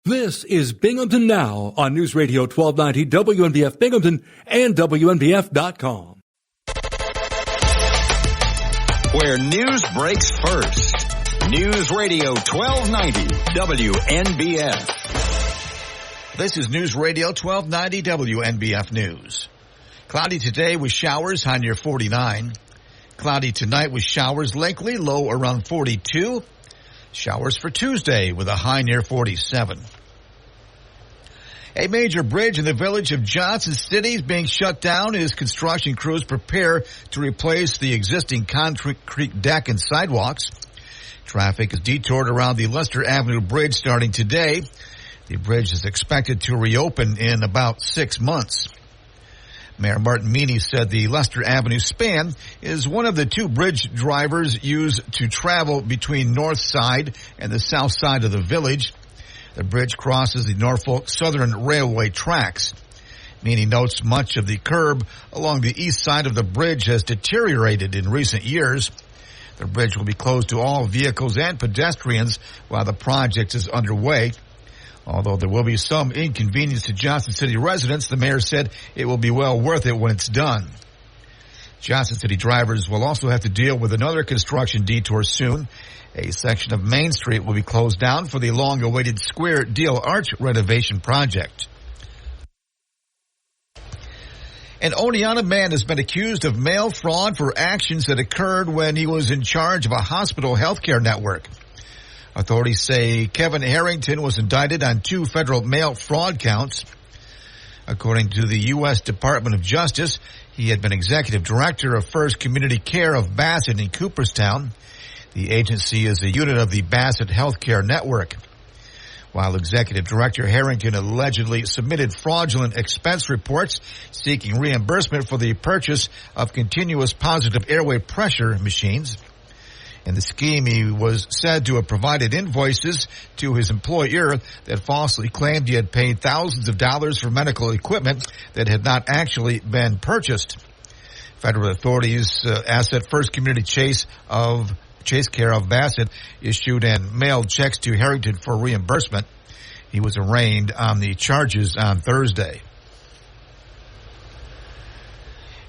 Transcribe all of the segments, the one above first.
This is Binghamton Now on News Radio 1290 WNBF Binghamton and WNBF.com. Where news breaks first. News Radio 1290 WNBF. This is News Radio 1290 WNBF News. Cloudy today with showers, high near 49. Cloudy tonight with showers, likely low around 42. Showers for Tuesday with a high near 47. A major bridge in the village of Johnson City is being shut down as construction crews prepare to replace the existing concrete deck and sidewalks. Traffic is detoured around the Lester Avenue Bridge starting today. The bridge is expected to reopen in about 6 months. Mayor Martin Meany said the Lester Avenue span is one of the two bridge drivers used to travel between north side and the south side of the village. The bridge crosses the Norfolk Southern Railway tracks. Meany notes much of the curb along the east side of the bridge has deteriorated in recent years. The bridge will be closed to all vehicles and pedestrians while the project is underway. Although there will be some inconvenience to Johnson City residents, the mayor said it will be well worth it when it's done. Johnson City drivers will also have to deal with another construction detour soon. A section of Main Street will be closed down for the long-awaited Square Deal Arch renovation project. An Oneonta man has been accused of mail fraud for actions that occurred when he was in charge of a hospital healthcare network. Authorities say Kevin Harrington was indicted on 2 federal mail fraud counts. According to the U.S. Department of Justice, he had been executive director of First Community Care of Bassett in Cooperstown. The agency is a unit of the Bassett Healthcare Network. While executive director, Harrington allegedly submitted fraudulent expense reports seeking reimbursement for the purchase of continuous positive airway pressure machines. In the scheme, he was said to have provided invoices to his employer that falsely claimed he had paid thousands of dollars for medical equipment that had not actually been purchased. Federal authorities asset First Community Chase Care of Bassett issued and mailed checks to Harrington for reimbursement. He was arraigned on the charges on Thursday.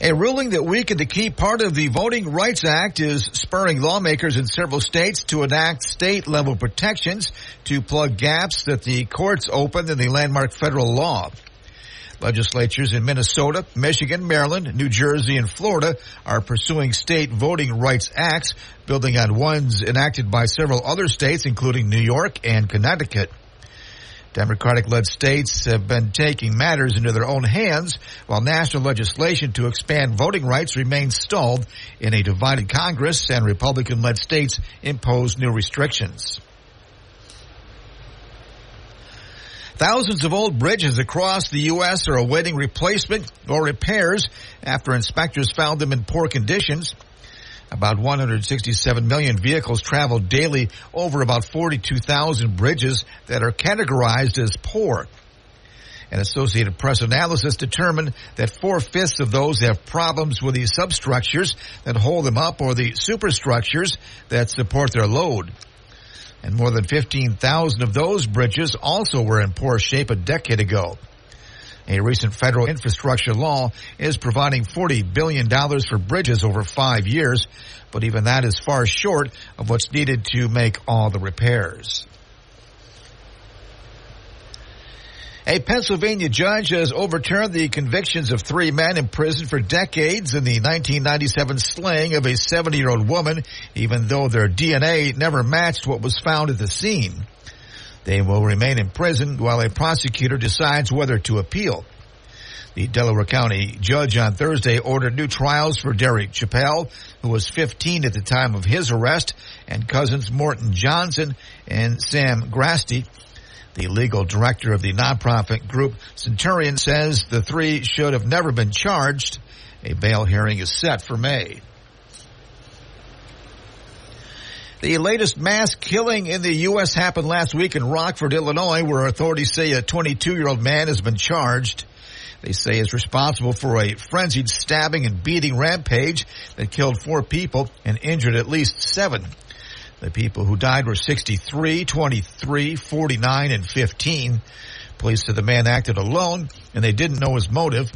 A ruling that weakened a key part of the Voting Rights Act is spurring lawmakers in several states to enact state-level protections to plug gaps that the courts opened in the landmark federal law. Legislatures in Minnesota, Michigan, Maryland, New Jersey, and Florida are pursuing state voting rights acts, building on ones enacted by several other states, including New York and Connecticut. Democratic-led states have been taking matters into their own hands, while national legislation to expand voting rights remains stalled in a divided Congress, and Republican-led states impose new restrictions. Thousands of old bridges across the U.S. are awaiting replacement or repairs after inspectors found them in poor conditions. About 167 million vehicles travel daily over about 42,000 bridges that are categorized as poor. An Associated Press analysis determined that 4/5 of those have problems with the substructures that hold them up or the superstructures that support their load. And more than 15,000 of those bridges also were in poor shape a decade ago. A recent federal infrastructure law is providing $40 billion for bridges over 5 years, but even that is far short of what's needed to make all the repairs. A Pennsylvania judge has overturned the convictions of 3 men in prison for decades in the 1997 slaying of a 70-year-old woman, even though their DNA never matched what was found at the scene. They will remain in prison while a prosecutor decides whether to appeal. The Delaware County judge on Thursday ordered new trials for Derek Chappelle, who was 15 at the time of his arrest, and cousins Morton Johnson and Sam Grasty. The legal director of the nonprofit group Centurion says the 3 should have never been charged. A bail hearing is set for May. The latest mass killing in the U.S. happened last week in Rockford, Illinois, where authorities say a 22-year-old man has been charged. They say is responsible for a frenzied stabbing and beating rampage that killed 4 people and injured at least 7. The people who died were 63, 23, 49, and 15. Police said the man acted alone, and they didn't know his motive.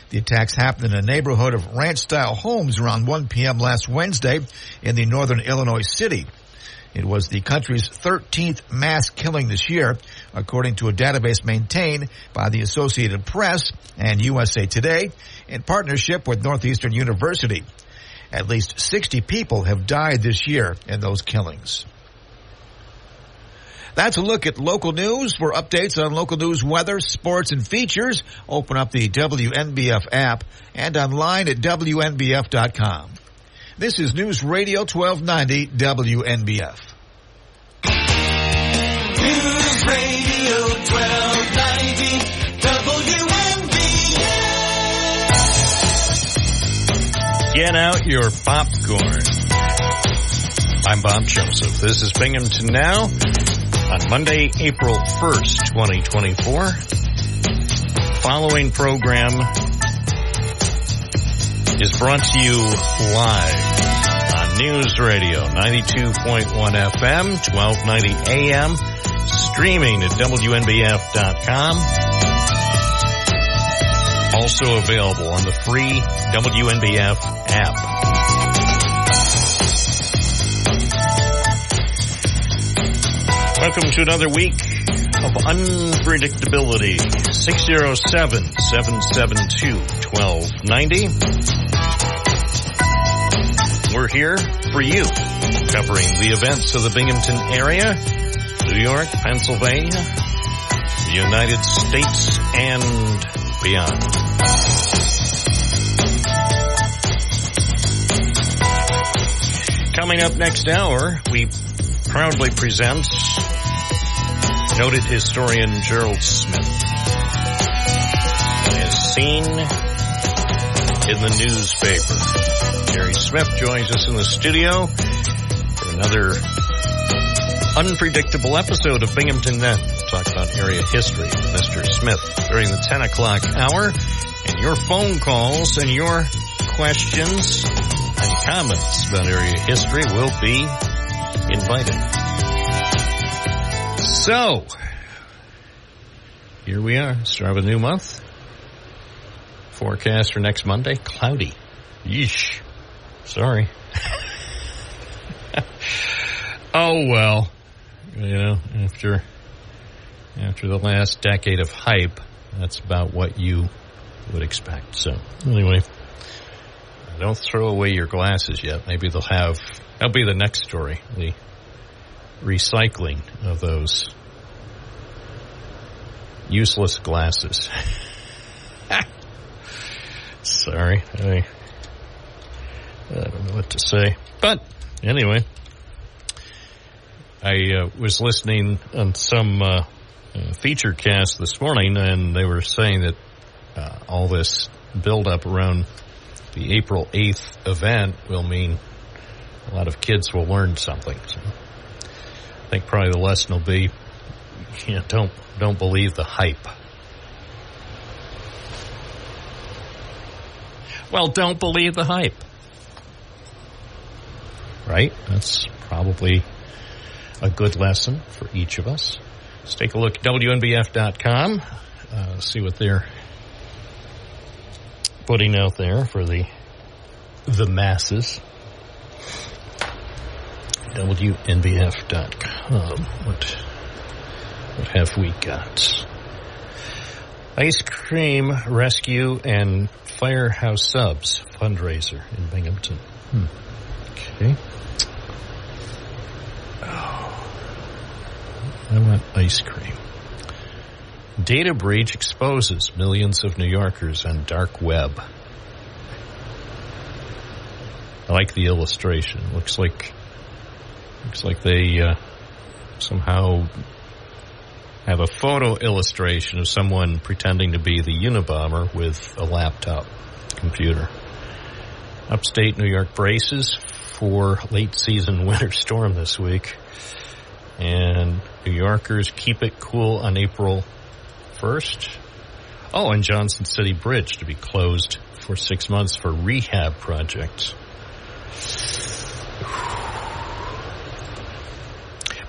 The attacks happened in a neighborhood of ranch-style homes around 1 p.m. last Wednesday in the northern Illinois city. It was the country's 13th mass killing this year, according to a database maintained by the Associated Press and USA Today in partnership with Northeastern University. At least 60 people have died this year in those killings. That's a look at local news. For updates on local news, weather, sports, and features, open up the WNBF app and online at WNBF.com. This is News Radio 1290 WNBF. News Radio 1290 WNBF. Get out your popcorn. I'm Bob Joseph. This is Binghamton Now on Monday, April 1st, 2024. Following program is brought to you live on News Radio 92.1 FM, 1290 AM, streaming at WNBF.com. Also available on the free WNBF app. Welcome to another week of unpredictability. 607-772-1290. We're here for you, covering the events of the Binghamton area, New York, Pennsylvania, the United States, and beyond. Coming up next hour, we proudly present noted historian Gerald Smith. As seen in the newspaper. Gary Smith joins us in the studio for another unpredictable episode of Binghamton Net. We'll talk about area history with Mr. Smith during the 10 o'clock hour. And your phone calls and your questions and comments about area history will be invited. So, here we are, start of a new month. Forecast for next Monday, cloudy. Yeesh. Sorry. Oh, well. You know, after the last decade of hype, that's about what you would expect. So, anyway, don't throw away your glasses yet. Maybe that'll be the next story. The recycling of those useless glasses. Sorry, I don't know what to say. But anyway, I was listening on some feature cast this morning, and they were saying that all this build-up around the April 8th event will mean a lot of kids will learn something. So I think probably the lesson will be, don't believe the hype. Well, don't believe the hype. Right? That's probably a good lesson for each of us. Let's take a look at WNBF.com, see what they're putting out there for the masses. WNBF.com. What have we got? Ice Cream Rescue and Firehouse Subs fundraiser in Binghamton. Okay. Oh, I want ice cream. Data breach exposes millions of New Yorkers on dark web. I like the illustration. Looks like they somehow have a photo illustration of someone pretending to be the Unabomber with a laptop computer. Upstate New York braces for late season winter storm this week. And New Yorkers keep it cool on April 1st. Oh, and Johnson City Bridge to be closed for 6 months for rehab projects.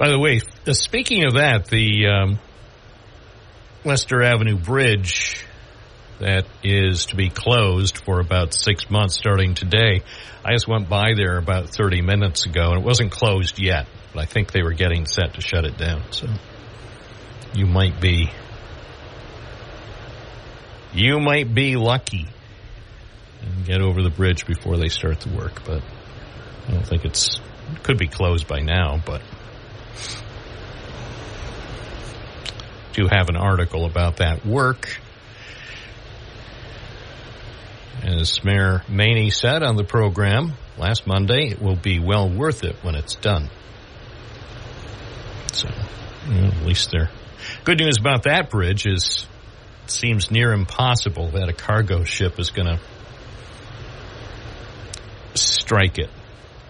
By the way, speaking of that, the Lester Avenue Bridge that is to be closed for about 6 months starting today, I just went by there about 30 minutes ago, and it wasn't closed yet, but I think they were getting set to shut it down. So you might be lucky and get over the bridge before they start the work, but I don't think it could be closed by now, but do have an article about that work. As Mayor Maney said on the program last Monday, it will be well worth it when it's done. So, at least there. Good news about that bridge is it seems near impossible that a cargo ship is going to strike it.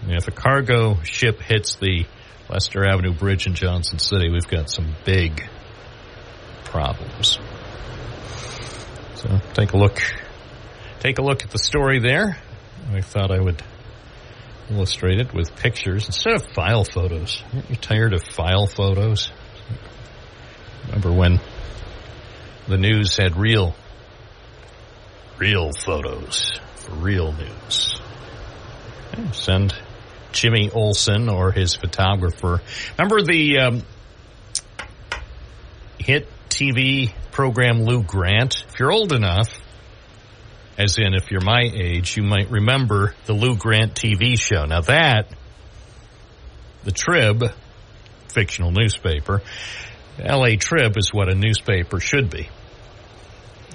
I mean, if a cargo ship hits the Lester Avenue Bridge in Johnson City, we've got some big problems. So take a look at the story there. I thought I would illustrate it with pictures instead of file photos. Aren't you tired of file photos? Remember when the news had real photos for real news? Send Jimmy Olsen or his photographer. Remember the hit TV program Lou Grant? If you're old enough, as in if you're my age, you might remember the Lou Grant TV show. Now that, the Trib, fictional newspaper, L.A. Trib is what a newspaper should be.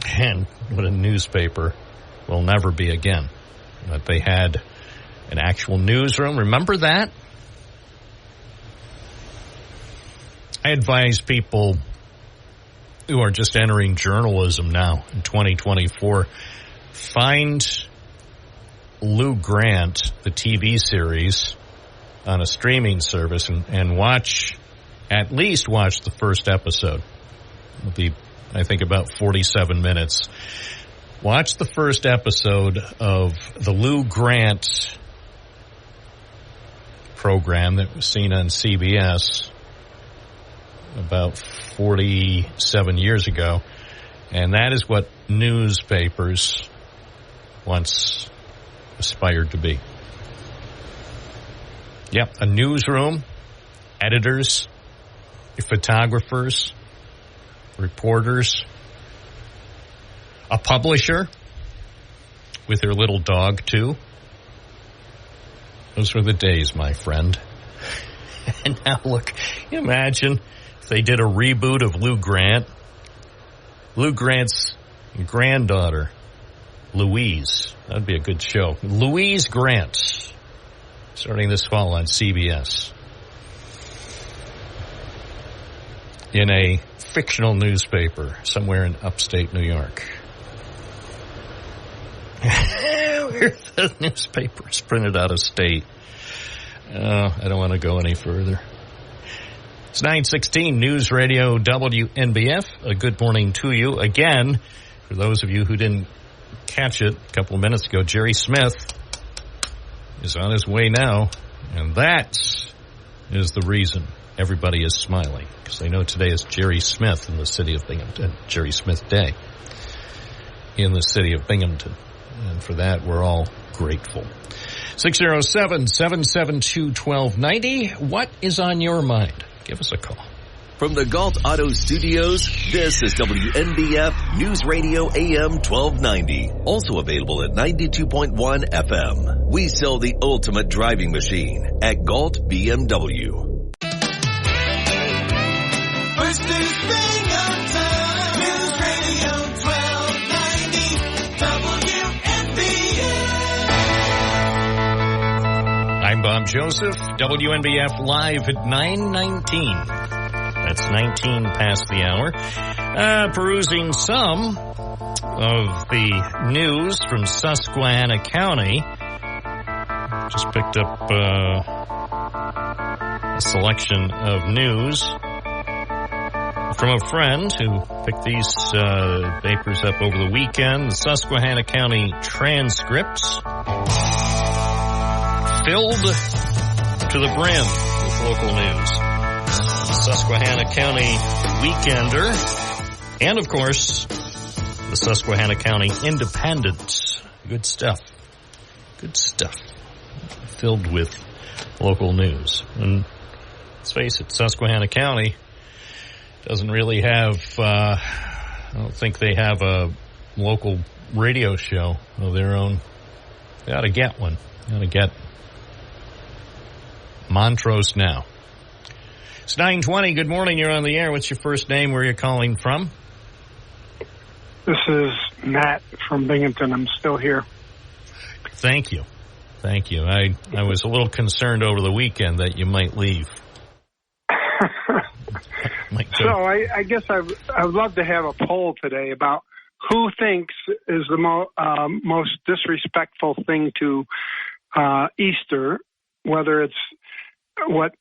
And what a newspaper will never be again. But they had an actual newsroom. Remember that? I advise people who are just entering journalism now in 2024, find Lou Grant, the TV series, on a streaming service and at least watch the first episode. It'll be, I think, about 47 minutes. Watch the first episode of the Lou Grant program that was seen on CBS about 47 years ago, and that is what newspapers once aspired to be. Yep, a newsroom, editors, photographers, reporters, a publisher with her little dog, too. Those were the days, my friend. And now look, imagine if they did a reboot of Lou Grant. Lou Grant's granddaughter, Louise. That'd be a good show. Louise Grant, starting this fall on CBS. In a fictional newspaper somewhere in upstate New York. Where the newspaper's printed out of state. I don't want to go any further. It's 9:16, News Radio WNBF. A good morning to you. Again, for those of you who didn't catch it a couple of minutes ago, Jerry Smith is on his way now, and that is the reason everybody is smiling, because they know today is Jerry Smith in the city of Binghamton, Jerry Smith Day in the city of Binghamton. And for that, we're all grateful. 607-772-1290. What is on your mind? Give us a call. From the Galt Auto Studios, this is WNBF News Radio AM 1290. Also available at 92.1 FM. We sell the ultimate driving machine at Galt BMW. First News Binghamton, News Radio 1290, WNBF. I'm Bob Joseph, WNBF live at 9:19. That's 19 past the hour. Perusing some of the news from Susquehanna County. Just picked up a selection of news from a friend who picked these papers up over the weekend. The Susquehanna County transcripts filled to the brim with local news. Susquehanna County Weekender, and of course, the Susquehanna County Independent. Good stuff. Good stuff. Filled with local news. And let's face it, Susquehanna County doesn't really have, I don't think they have a local radio show of their own. They ought to get one. They ought to get Montrose Now. It's 9:20. Good morning. You're on the air. What's your first name? Where are you calling from? This is Matt from Binghamton. I'm still here. Thank you. Thank you. I was a little concerned over the weekend that you might leave. So I guess I would love to have a poll today about who thinks is the most disrespectful thing to Easter, whether it's what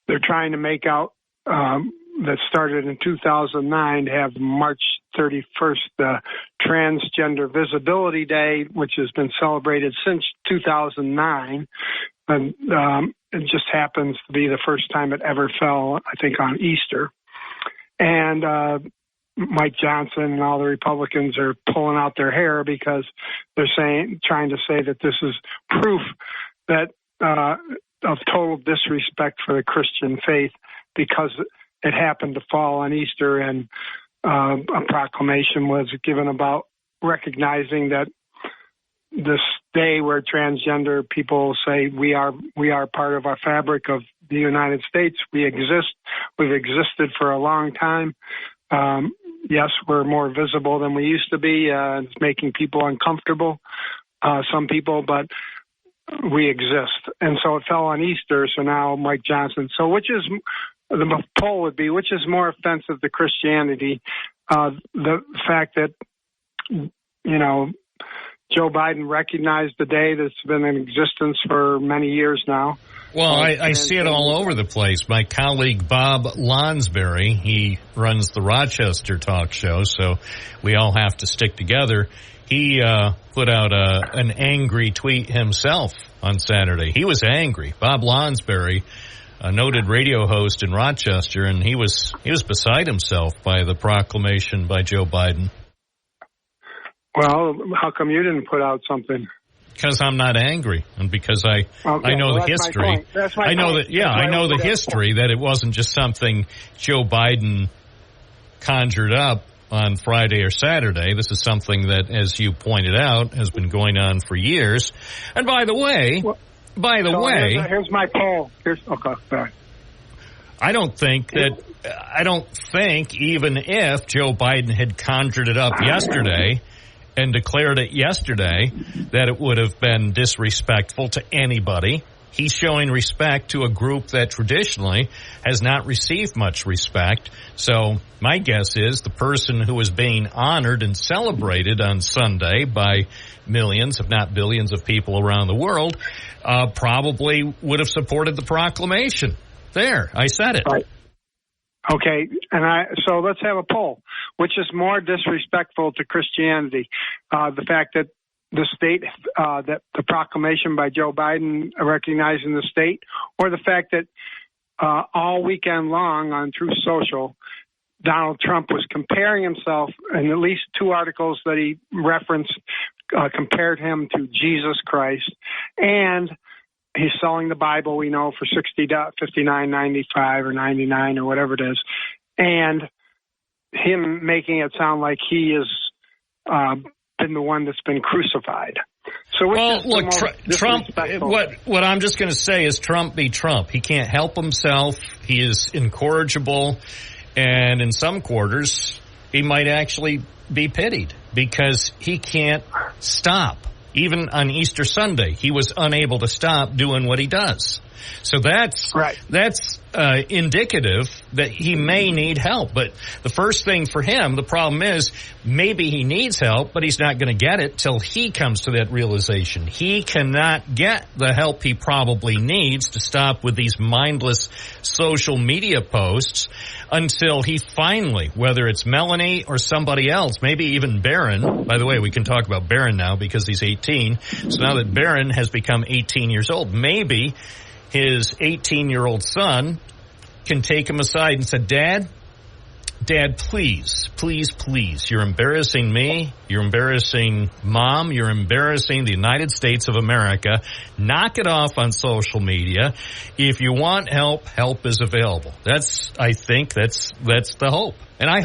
they're trying to make out that started in 2009 to have March 31st, the Transgender Visibility Day, which has been celebrated since 2009. And it just happens to be the first time it ever fell, I think, on Easter. And Mike Johnson and all the Republicans are pulling out their hair because they're trying to say that this is proof that of total disrespect for the Christian faith because it happened to fall on Easter, and a proclamation was given about recognizing that this day where transgender people say we are part of our fabric of the United States. We exist. We've existed for a long time. Yes, we're more visible than we used to be. It's making people uncomfortable, some people, but we exist. And so it fell on Easter, so now Mike Johnson. So the poll would be, which is more offensive to Christianity? The fact that, Joe Biden recognized the day that's been in existence for many years now. Well, I see it all over the place. My colleague Bob Lonsberry, he runs the Rochester talk show, so we all have to stick together. He put out an angry tweet himself on Saturday. He was angry. Bob Lonsberry, a noted radio host in Rochester, and he was beside himself by the proclamation by Joe Biden. Well, how come you didn't put out something? Because I'm not angry, and because I know the history. I know the history that it wasn't just something Joe Biden conjured up on Friday or Saturday. This is something that, as you pointed out, has been going on for years. And by the way, here's my poll. Sorry. I don't think even if Joe Biden had conjured it up yesterday and declared it yesterday that it would have been disrespectful to anybody. He's showing respect to a group that traditionally has not received much respect. So my guess is the person who is being honored and celebrated on Sunday by millions, if not billions of people around the world, probably would have supported the proclamation. There, I said it. Right. Okay, so let's have a poll. Which is more disrespectful to Christianity? The fact that the state, that the proclamation by Joe Biden recognizing the state, or the fact that all weekend long on Truth Social, Donald Trump was comparing himself, in at least two articles that he referenced, compared him to Jesus Christ, and he's selling the Bible, we know, for $59.95 or $99 or whatever it is, and him making it sound like he has been the one that's been crucified. So, look, Trump. What I'm just going to say is Trump be Trump. He can't help himself. He is incorrigible, and in some quarters, he might actually be pitied because he can't stop. Even on Easter Sunday, he was unable to stop doing what he does. So that's right. That's indicative that he may need help. But the first thing for him, the problem is maybe he needs help, but he's not going to get it till he comes to that realization. He cannot get the help he probably needs to stop with these mindless social media posts until he finally, whether it's Melanie or somebody else, maybe even Barron. By the way, we can talk about Barron now because he's 18. So now that Barron has become 18 years old, maybe his 18-year-old son can take him aside and say, Dad, please, you're embarrassing me, you're embarrassing Mom, you're embarrassing the United States of America. Knock it off on social media. If you want help is available. I think that's the hope. And I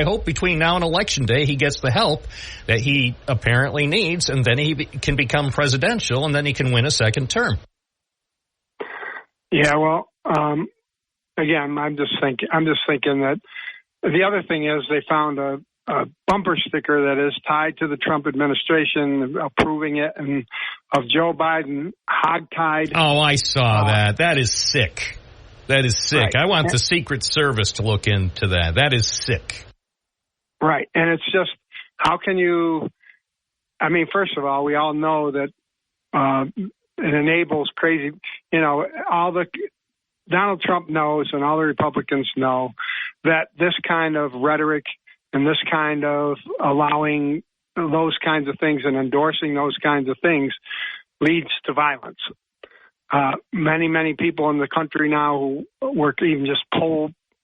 hope between now and Election Day he gets the help that he apparently needs, and then he can become presidential, and then he can win a second term. Yeah, well, again, I'm just thinking that the other thing is they found a bumper sticker that is tied to the Trump administration approving it, and of Joe Biden hogtied. Oh, I saw that. That is sick. That is sick. Right. I want the Secret Service to look into that. That is sick. Right. And it's just, how can you, I mean, first of all, we all know that it enables crazy, Donald Trump knows, and all the Republicans know, that this kind of rhetoric and this kind of allowing those kinds of things and endorsing those kinds of things leads to violence. Many people in the country now who work, even just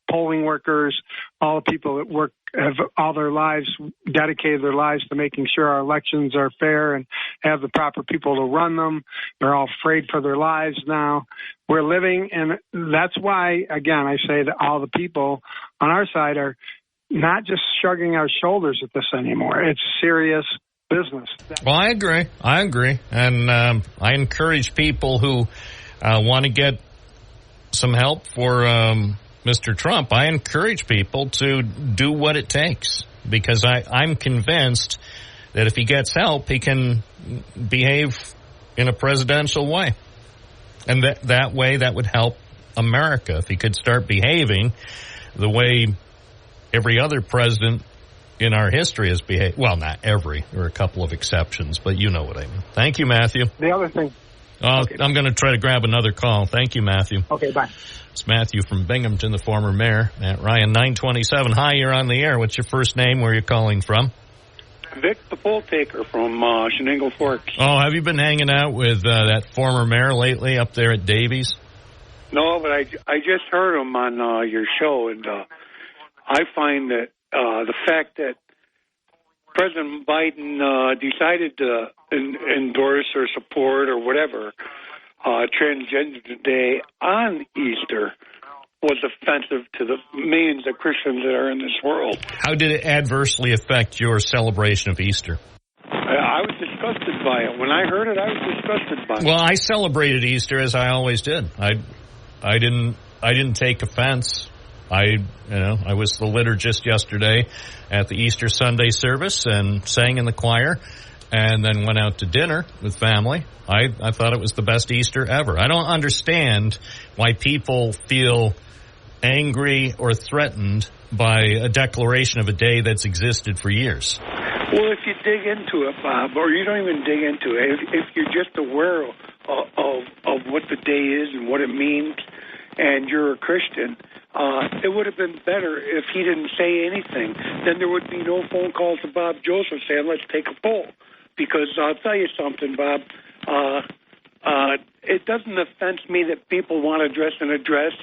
polling workers, all the people that work, have all their lives, dedicated their lives to making sure our elections are fair and have the proper people to run them. They're all afraid for their lives now. We're living, and that's why, again, I say that all the people on our side are not just shrugging our shoulders at this anymore. It's serious business. Well, I agree. And I encourage people who want to get some help for Mr. Trump. I encourage people to do what it takes, because I'm convinced that if he gets help, he can behave in a presidential way. And that way, that would help America. If he could start behaving the way every other president in our history has behaved. Well, not every. There are a couple of exceptions, but you know what I mean. Thank you, Matthew. The other thing. Okay. I'm going to try to grab another call. Thank you, Matthew. Okay, bye. It's Matthew from Binghamton, the former mayor. Matt Ryan, 927. Hi, you're on the air. What's your first name? Where are you calling from? Vic the Poll Taker from Shenango Forks. Oh, have you been hanging out with that former mayor lately up there at Davies? No, but I just heard him on your show, and I find that the fact that President Biden decided to endorse or support or whatever Transgender Day on Easter was offensive to the millions of Christians that are in this world. How did it adversely affect your celebration of Easter? I was disgusted by it. When I heard it, I was disgusted by it. Well, I celebrated Easter as I always did. I didn't take offense. I was the liturgist yesterday at the Easter Sunday service and sang in the choir, and then went out to dinner with family. I thought it was the best Easter ever. I don't understand why people feel angry or threatened by a declaration of a day that's existed for years. Well, if you dig into it, Bob, or you don't even dig into it, if you're just aware of what the day is and what it means, and you're a Christian, it would have been better if he didn't say anything. Then there would be no phone calls to Bob Joseph saying, let's take a poll. Because I'll tell you something, Bob, it doesn't offend me that people want to dress in a dress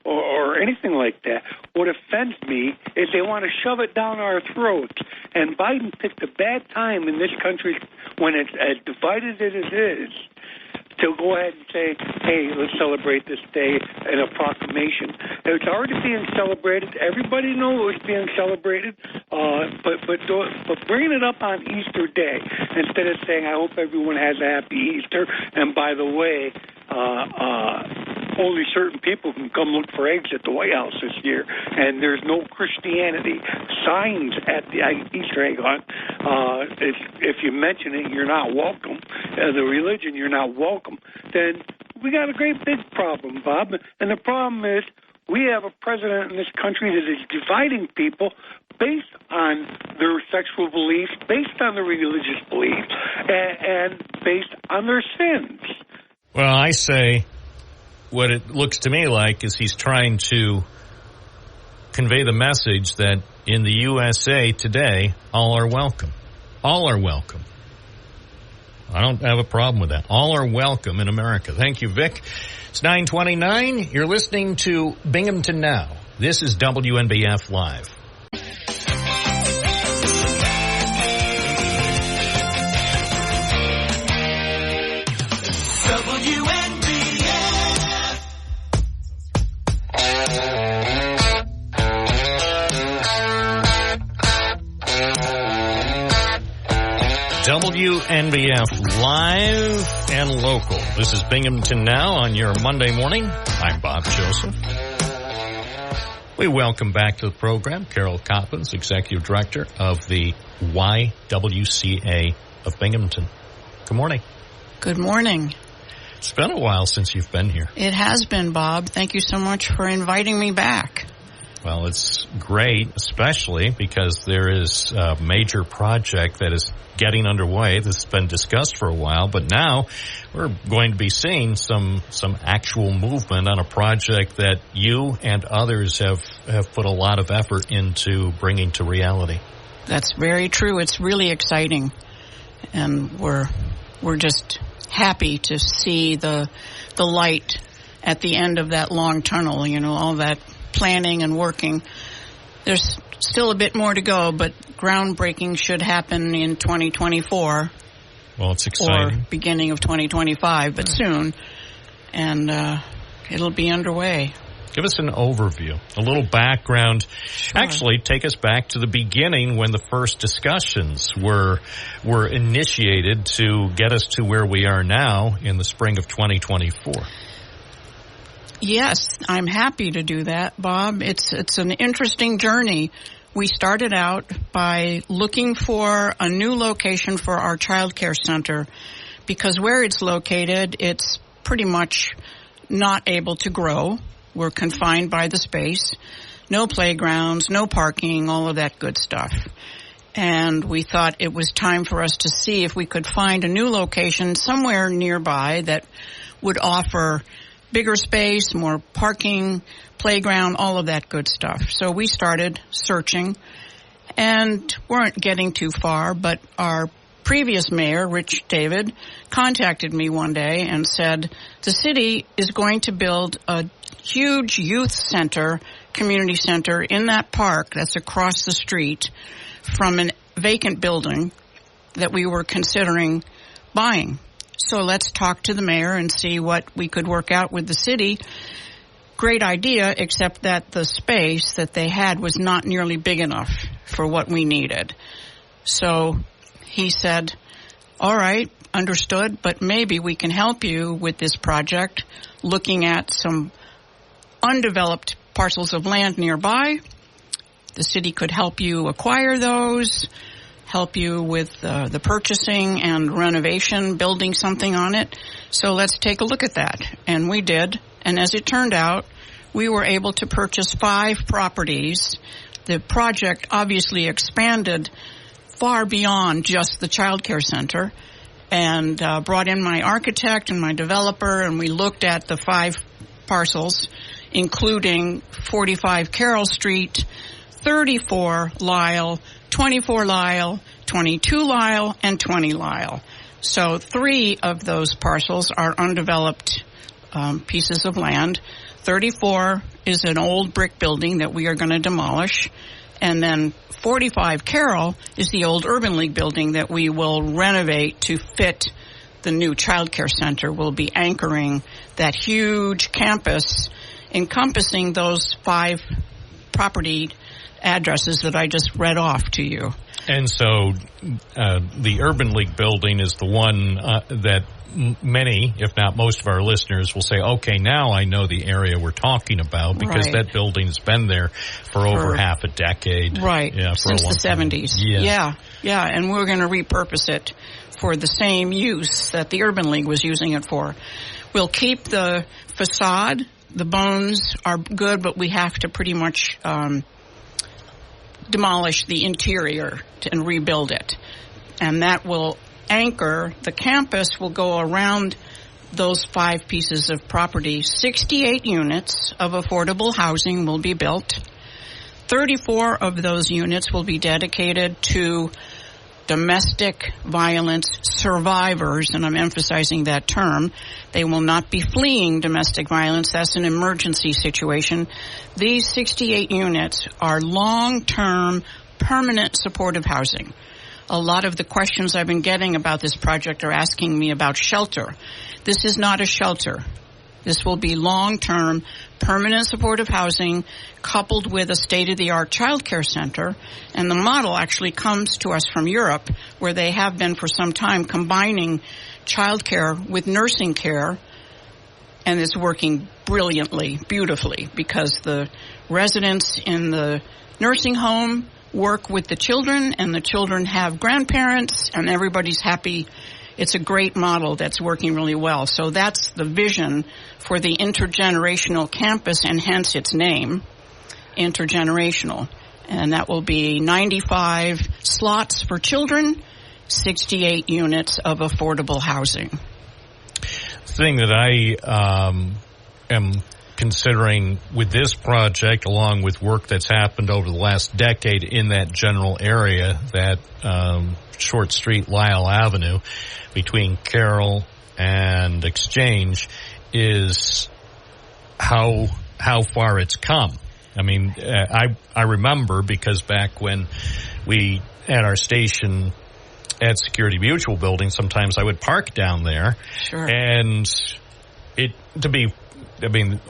or anything like that. What offends me is they want to shove it down our throats. And Biden picked a bad time in this country when it's as divided as it is to go ahead and say, hey, let's celebrate this day in a proclamation. It's already being celebrated. Everybody knows it's being celebrated. But bringing it up on Easter Day instead of saying, I hope everyone has a happy Easter. And by the way, only certain people can come look for eggs at the White House this year. And there's no Christianity signs at the Easter egg hunt. If you mention it, you're not welcome. The religion, you're not welcome. Then we got a great big problem, Bob. And the problem is we have a president in this country that is dividing people based on their sexual beliefs, based on their religious beliefs, and based on their sins. Well, I say what it looks to me like is he's trying to convey the message that in the USA today, all are welcome. All are welcome. I don't have a problem with that. All are welcome in America. Thank you, Vic. It's 9:29. You're listening to Binghamton Now. This is WNBF Live. WNBF Live and Local. This is Binghamton Now on your Monday morning. I'm Bob Joseph. We welcome back to the program Carol Coppins, Executive Director of the YWCA of Binghamton. Good morning. Good morning. It's been a while since you've been here. It has been, Bob. Thank you so much for inviting me back. Well, it's great, especially because there is a major project that is getting underway that's been discussed for a while, but now we're going to be seeing some actual movement on a project that you and others have put a lot of effort into bringing to reality. That's very true. It's really exciting, and we're just happy to see the light at the end of that long tunnel, you know, all that planning and working. There's still a bit more to go, but groundbreaking should happen in 2024. Well, it's exciting. Or beginning of 2025, but soon. And it'll be underway. Give us an overview, a little background. Sure. Actually, take us back to the beginning when the first discussions were initiated to get us to where we are now in the spring of 2024. Yes, I'm happy to do that, Bob. It's an interesting journey. We started out by looking for a new location for our child care center because where it's located, it's pretty much not able to grow. We're confined by the space. No playgrounds, no parking, all of that good stuff. And we thought it was time for us to see if we could find a new location somewhere nearby that would offer bigger space, more parking, playground, all of that good stuff. So we started searching and weren't getting too far, but our previous mayor, Rich David, contacted me one day and said, the city is going to build a huge youth center, community center in that park that's across the street from a vacant building that we were considering buying. So let's talk to the mayor and see what we could work out with the city. Great idea, except that the space that they had was not nearly big enough for what we needed. So he said, all right, understood, but maybe we can help you with this project, looking at some undeveloped parcels of land nearby. The city could help you acquire those, help you with the purchasing and renovation, building something on it. So let's take a look at that. And we did. And as it turned out, we were able to purchase 5 properties. The project obviously expanded far beyond just the child care center and brought in my architect and my developer, and we looked at the 5 parcels, including 45 Carroll Street, 34 Lyle, 24 Lyle, 22 Lyle, and 20 Lyle. So 3 of those parcels are undeveloped pieces of land. 34 is an old brick building that we are going to demolish. And then 45 Carroll is the old Urban League building that we will renovate to fit the new child care center. We'll be anchoring that huge campus encompassing those 5 property addresses that I just read off to you. And so the Urban League building is the one that many, if not most of our listeners will say, okay, now I know the area we're talking about because Right. that building has been there for over half a decade. Right, Yeah, for since a long the time. 70s. Yeah. Yeah, and we're going to repurpose it for the same use that the Urban League was using it for. We'll keep the facade. The bones are good, but we have to pretty much demolish the interior and rebuild it. And that will anchor, the campus will go around those 5 pieces of property. 68 units of affordable housing will be built. 34 of those units will be dedicated to domestic violence survivors, and I'm emphasizing that term. They will not be fleeing domestic violence. That's an emergency situation. These 68 units are long-term, permanent supportive housing. A lot of the questions I've been getting about this project are asking me about shelter. This is not a shelter. This will be long-term, permanent supportive housing coupled with a state-of-the-art child care center. And the model actually comes to us from Europe, where they have been for some time combining child care with nursing care. And it's working brilliantly, beautifully, because the residents in the nursing home work with the children, and the children have grandparents, and everybody's happy. It's a great model that's working really well. So that's the vision for the intergenerational campus, and hence its name, intergenerational. And that will be 95 slots for children, 68 units of affordable housing. The thing that I am considering with this project, along with work that's happened over the last decade in that general area, that short street, Lyle Avenue, between Carroll and Exchange, is how far it's come. I mean, I remember, because back when we had our station at Security Mutual Building, sometimes I would park down there. Sure. And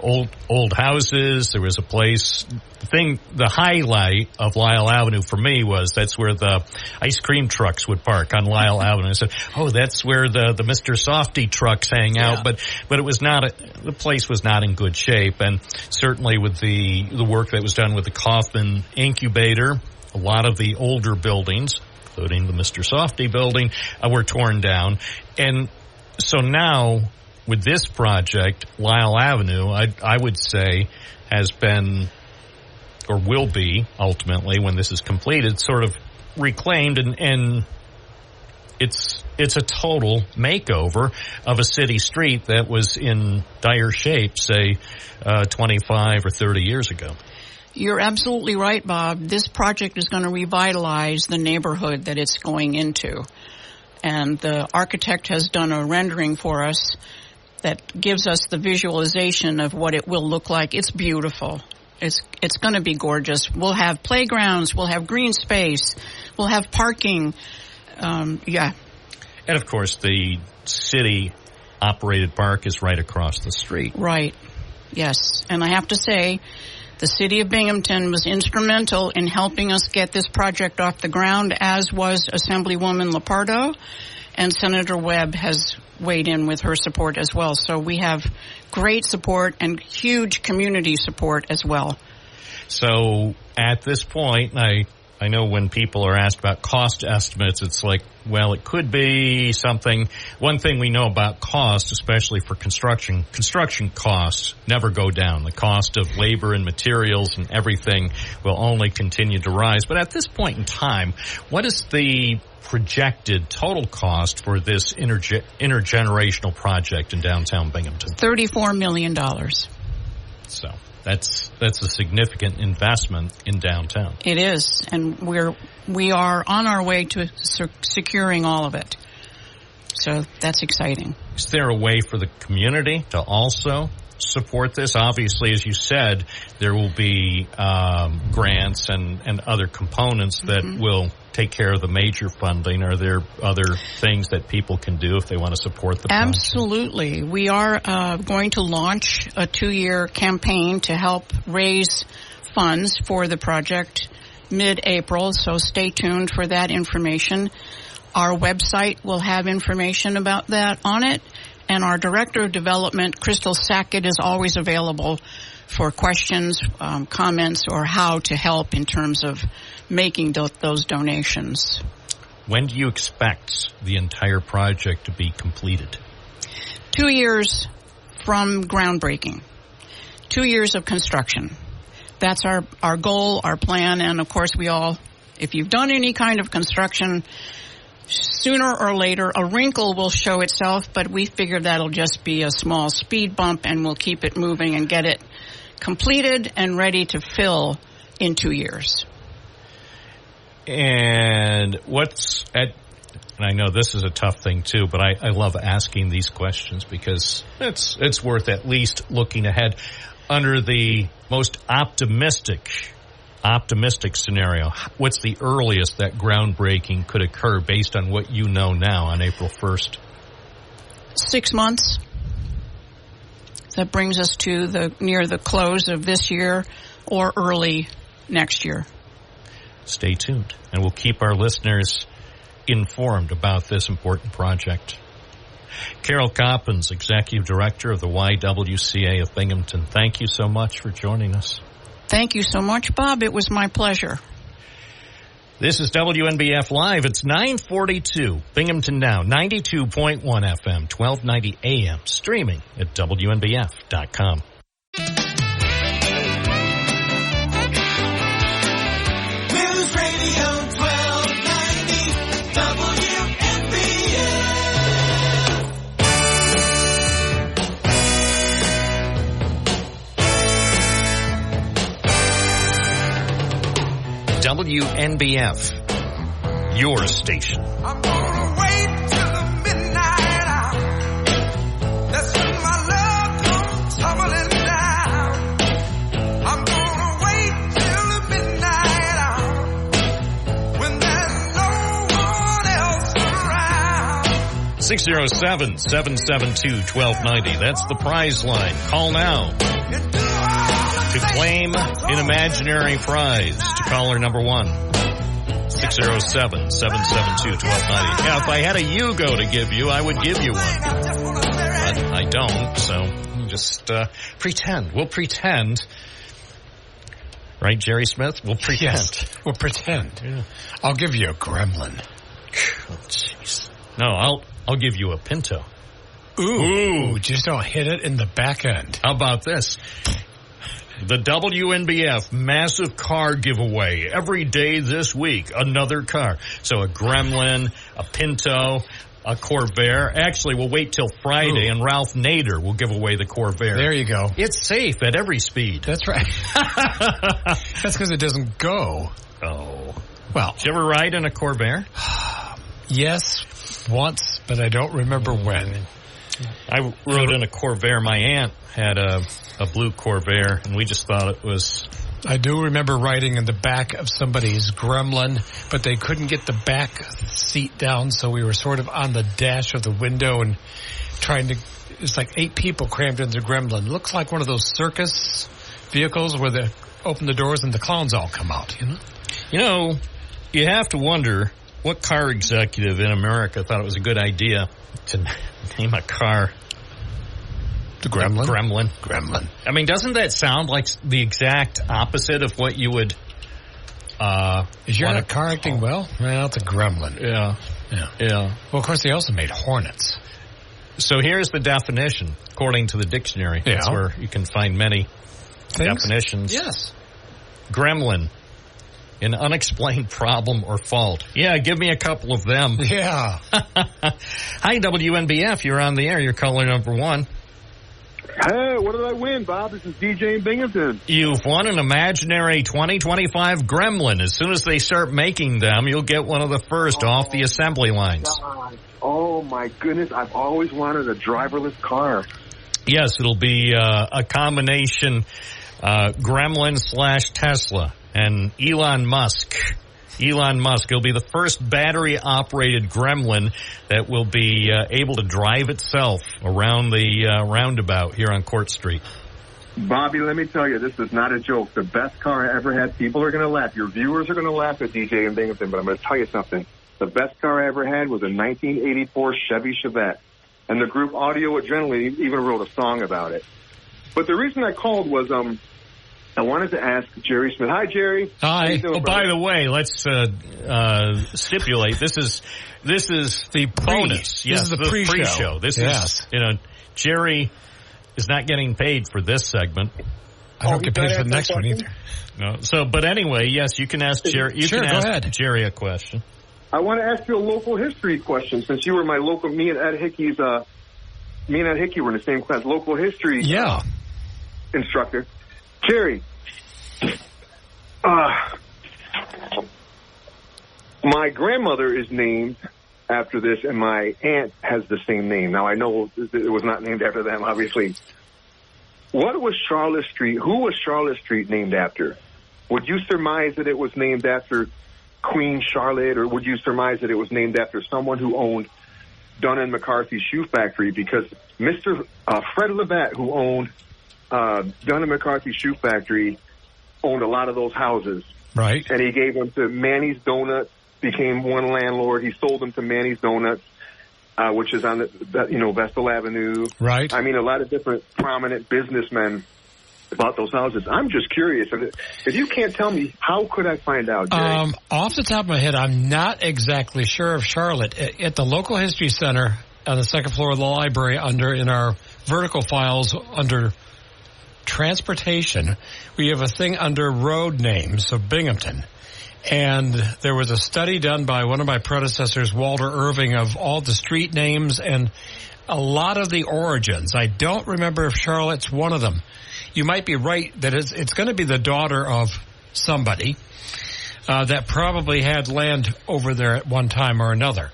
old houses, there was a place. The highlight of Lyle Avenue for me was that's where the ice cream trucks would park on Lyle Avenue. I said, oh, that's where the Mr. Softy trucks hang out. But it was not, the place was not in good shape. And certainly with the work that was done with the Kauffman incubator, a lot of the older buildings, including the Mr. Softy building, were torn down. And so now, with this project, Lyle Avenue, I would say, has been, or will be, ultimately, when this is completed, sort of reclaimed, and it's a total makeover of a city street that was in dire shape, say, 25 or 30 years ago. You're absolutely right, Bob. This project is going to revitalize the neighborhood that it's going into. And the architect has done a rendering for us that gives us the visualization of what it will look like. It's beautiful. It's going to be gorgeous. We'll have playgrounds. We'll have green space. We'll have parking. Yeah. And, of course, the city-operated park is right across the street. Right. Yes. And I have to say, the city of Binghamton was instrumental in helping us get this project off the ground, as was Assemblywoman Lepardo, and Senator Webb has weighed in with her support as well. So we have great support and huge community support as well. So at this point, I know when people are asked about cost estimates, it's like, well, it could be something. One thing we know about cost, especially for construction costs never go down. The cost of labor and materials and everything will only continue to rise. But at this point in time, what is the projected total cost for this intergenerational project in downtown Binghamton? $34 million. So that's a significant investment in downtown. It is, and we are on our way to securing all of it. So that's exciting. Is there a way for the community to also support this? Obviously, as you said, there will be grants and other components that will take care of the major funding. Are there other things that people can do if they want to support the project? Absolutely. We are going to launch a 2-year campaign to help raise funds for the project mid-April, so stay tuned for that information. Our website will have information about that on it, and our Director of Development, Crystal Sackett, is always available for questions, comments, or how to help in terms of making those donations. When do you expect the entire project to be completed? 2 years from groundbreaking. 2 years of construction. That's our goal, our plan, and of course if you've done any kind of construction, sooner or later a wrinkle will show itself, but we figure that'll just be a small speed bump, and we'll keep it moving and get it completed and ready to fill in 2 years. And and I know this is a tough thing too, but I love asking these questions because it's worth at least looking ahead. Under the most optimistic scenario, what's the earliest that groundbreaking could occur based on what you know now on April 1st? 6 months. That brings us to near the close of this year or early next year. Stay tuned, and we'll keep our listeners informed about this important project. Carol Coppins, Executive Director of the YWCA of Binghamton, thank you so much for joining us. Thank you so much, Bob. It was my pleasure. This is WNBF Live. It's 9:42. Binghamton Now, 92.1 FM, 1290 AM, streaming at WNBF.com. News Radio 1290 WNBF, your station. I'm gonna wait till the midnight hour. That's when my love comes tumbling down. I'm gonna wait till the midnight hour when there's no one else around. 607-772-1290. That's the prize line. Call now to claim an imaginary prize. To caller number 1, 607-772-1290. Yeah, if I had a Yugo to give you, I would give you one. But I don't, so just pretend. We'll pretend. Right, Jerry Smith? We'll pretend. Yes, we'll pretend. Yeah. I'll give you a gremlin. Oh, jeez. No, I'll give you a Pinto. Ooh, just don't hit it in the back end. How about this? The WNBF massive car giveaway. Every day this week, another car. So a Gremlin, a Pinto, a Corvair. Actually, we'll wait till Friday, and Ralph Nader will give away the Corvair. There you go. It's safe at every speed. That's right. That's because it doesn't go. Oh. Well. Did you ever ride in a Corvair? Yes, once, but I don't remember when. I rode in a Corvair. My aunt had a blue Corvair, and we just thought it was... I do remember riding in the back of somebody's Gremlin, but they couldn't get the back seat down, so we were sort of on the dash of the window and trying to... It's like 8 people crammed into the Gremlin. It looks like one of those circus vehicles where they open the doors and the clowns all come out, you know? You know, you have to wonder what car executive in America thought it was a good idea to name a car the Gremlin? Gremlin. I mean, doesn't that sound like the exact opposite of what you would... Is your car acting well? Well, it's a Gremlin. Yeah. Well, of course, they also made Hornets. So here's the definition, according to the dictionary. Yeah. That's where you can find many definitions. Yes. Gremlin. An unexplained problem or fault. Yeah, give me a couple of them. Yeah. Hi, WNBF. You're on the air. You're caller number 1. Hey, what did I win, Bob? This is DJ in Binghamton. You've won an imaginary 2025 Gremlin. As soon as they start making them, you'll get one of the first off the assembly lines. God. Oh, my goodness. I've always wanted a driverless car. Yes, it'll be a combination Gremlin/Tesla. And Elon Musk, he'll be the first battery-operated Gremlin that will be able to drive itself around the roundabout here on Court Street. Bobby, let me tell you, this is not a joke. The best car I ever had. People are going to laugh. Your viewers are going to laugh at DJ in Binghamton, but I'm going to tell you something. The best car I ever had was a 1984 Chevy Chevette. And the group Audio Adrenaline even wrote a song about it. But the reason I called was... I wanted to ask Jerry Smith. Hi, Jerry. Hi. Oh, by the way, let's stipulate this is the bonus. This is the pre-show. This is Jerry is not getting paid for this segment. I don't get paid for the next one either. No. So, but anyway, yes, you can ask Jerry. You can ask Jerry a question. I want to ask you a local history question since you were my local. Me and Ed Hickey were in the same class. Local history. Instructor. Jerry, My grandmother is named after this, and my aunt has the same name. Now, I know it was not named after them, obviously. What was Charlotte Street? Who was Charlotte Street named after? Would you surmise that it was named after Queen Charlotte, or would you surmise that it was named after someone who owned Dun & McCarthy Shoe Factory? Because Mr. Fred Levette, who owned Dun & McCarthy Shoe Factory, owned a lot of those houses. Right. And he gave them to Manny's Donuts, became one landlord. He sold them to Manny's Donuts, which is on Vestal Avenue. Right. I mean, a lot of different prominent businessmen bought those houses. I'm just curious. If you can't tell me, how could I find out, Jerry? Off the top of my head, I'm not exactly sure of Charlotte. At the local history center on the second floor of the library, in our vertical files under transportation, we have a thing under road names of Binghamton. And there was a study done by one of my predecessors, Walter Irving, of all the street names and a lot of the origins. I don't remember if Charlotte's one of them. You might be right that it's going to be the daughter of somebody that probably had land over there at one time or another.